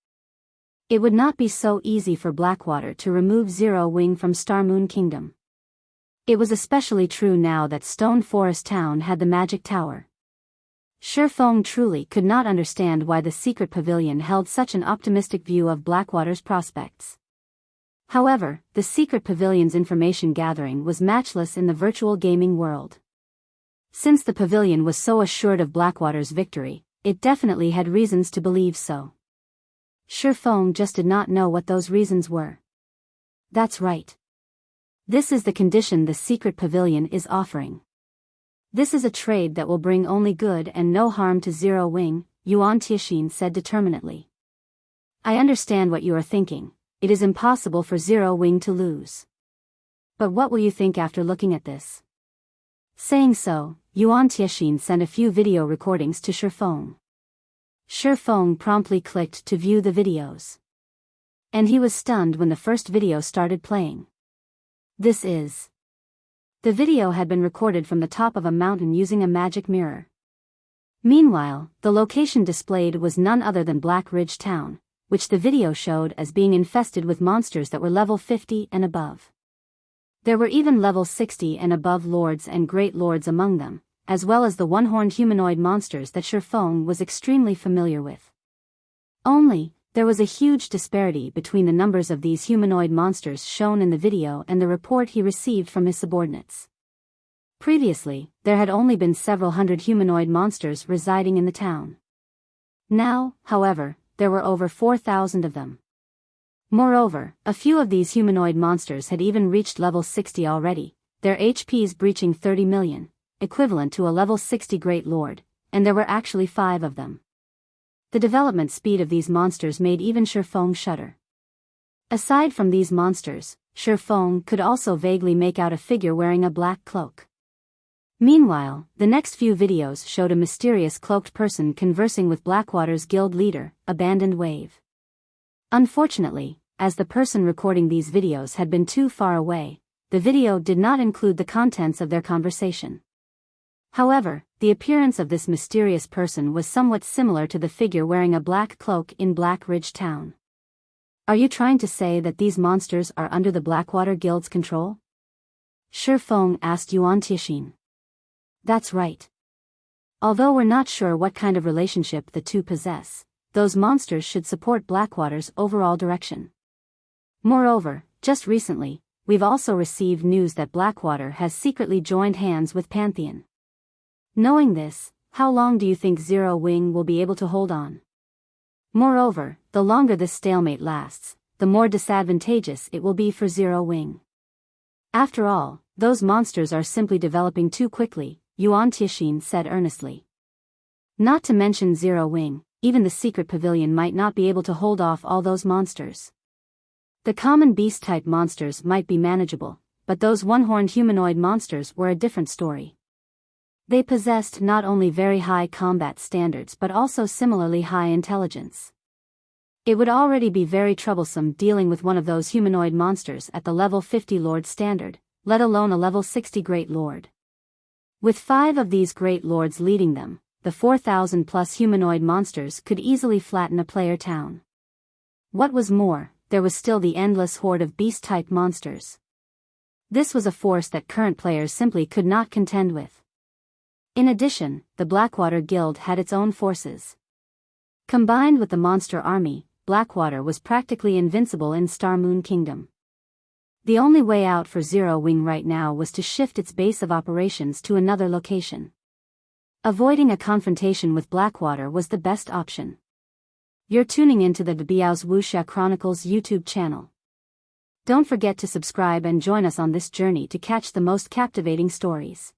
It would not be so easy for Blackwater to remove Zero Wing from Starmoon Kingdom. It was especially true now that Stone Forest Town had the magic tower. Shifeng truly could not understand why the secret pavilion held such an optimistic view of Blackwater's prospects. However, the secret pavilion's information gathering was matchless in the virtual gaming world. Since the pavilion was so assured of Blackwater's victory, it definitely had reasons to believe so. Shifeng just did not know what those reasons were. That's right. This is the condition the secret pavilion is offering. This is a trade that will bring only good and no harm to Zero Wing, Yuan Tianxin said determinedly. "I understand what you are thinking. It is impossible for Zero Wing to lose. But what will you think after looking at this?" Saying so, Yuan Tianxin sent a few video recordings to Shifeng. Shifeng promptly clicked to view the videos. And he was stunned when the first video started playing. This is. The video had been recorded from the top of a mountain using a magic mirror. Meanwhile, the location displayed was none other than Black Ridge Town, which the video showed as being infested with monsters that were level 50 and above. There were even level 60 and above lords and great lords among them, as well as the one-horned humanoid monsters that Shifeng was extremely familiar with. Only, there was a huge disparity between the numbers of these humanoid monsters shown in the video and the report he received from his subordinates. Previously, there had only been several hundred humanoid monsters residing in the town. Now, however, there were over 4,000 of them. Moreover, a few of these humanoid monsters had even reached level 60 already, their HPs breaching 30 million, equivalent to a level 60 Great Lord, and there were actually 5 of them. The development speed of these monsters made even Shifeng shudder. Aside from these monsters, Shifeng could also vaguely make out a figure wearing a black cloak. Meanwhile, the next few videos showed a mysterious cloaked person conversing with Blackwater's guild leader, Abandoned Wave. Unfortunately, as the person recording these videos had been too far away, the video did not include the contents of their conversation. However, the appearance of this mysterious person was somewhat similar to the figure wearing a black cloak in Black Ridge Town. Are you trying to say that these monsters are under the Blackwater Guild's control? Shifeng asked Yuan Tixin. That's right. Although we're not sure what kind of relationship the two possess, those monsters should support Blackwater's overall direction. Moreover, just recently, we've also received news that Blackwater has secretly joined hands with Pantheon. Knowing this, how long do you think Zero Wing will be able to hold on? Moreover, the longer this stalemate lasts, the more disadvantageous it will be for Zero Wing. After all, those monsters are simply developing too quickly, Yuan Tixin said earnestly. Not to mention Zero Wing, even the secret pavilion might not be able to hold off all those monsters. The common beast-type monsters might be manageable, but those one-horned humanoid monsters were a different story. They possessed not only very high combat standards but also similarly high intelligence. It would already be very troublesome dealing with one of those humanoid monsters at the level 50 Lord standard, let alone a level 60 Great Lord. With 5 of these Great Lords leading them, the 4,000 plus humanoid monsters could easily flatten a player town. What was more, there was still the endless horde of beast-type monsters. This was a force that current players simply could not contend with. In addition, the Blackwater Guild had its own forces. Combined with the monster army, Blackwater was practically invincible in Star Moon Kingdom. The only way out for Zero Wing right now was to shift its base of operations to another location. Avoiding a confrontation with Blackwater was the best option. You're tuning into the Biyao's Wuxia Chronicles YouTube channel. Don't forget to subscribe and join us on this journey to catch the most captivating stories.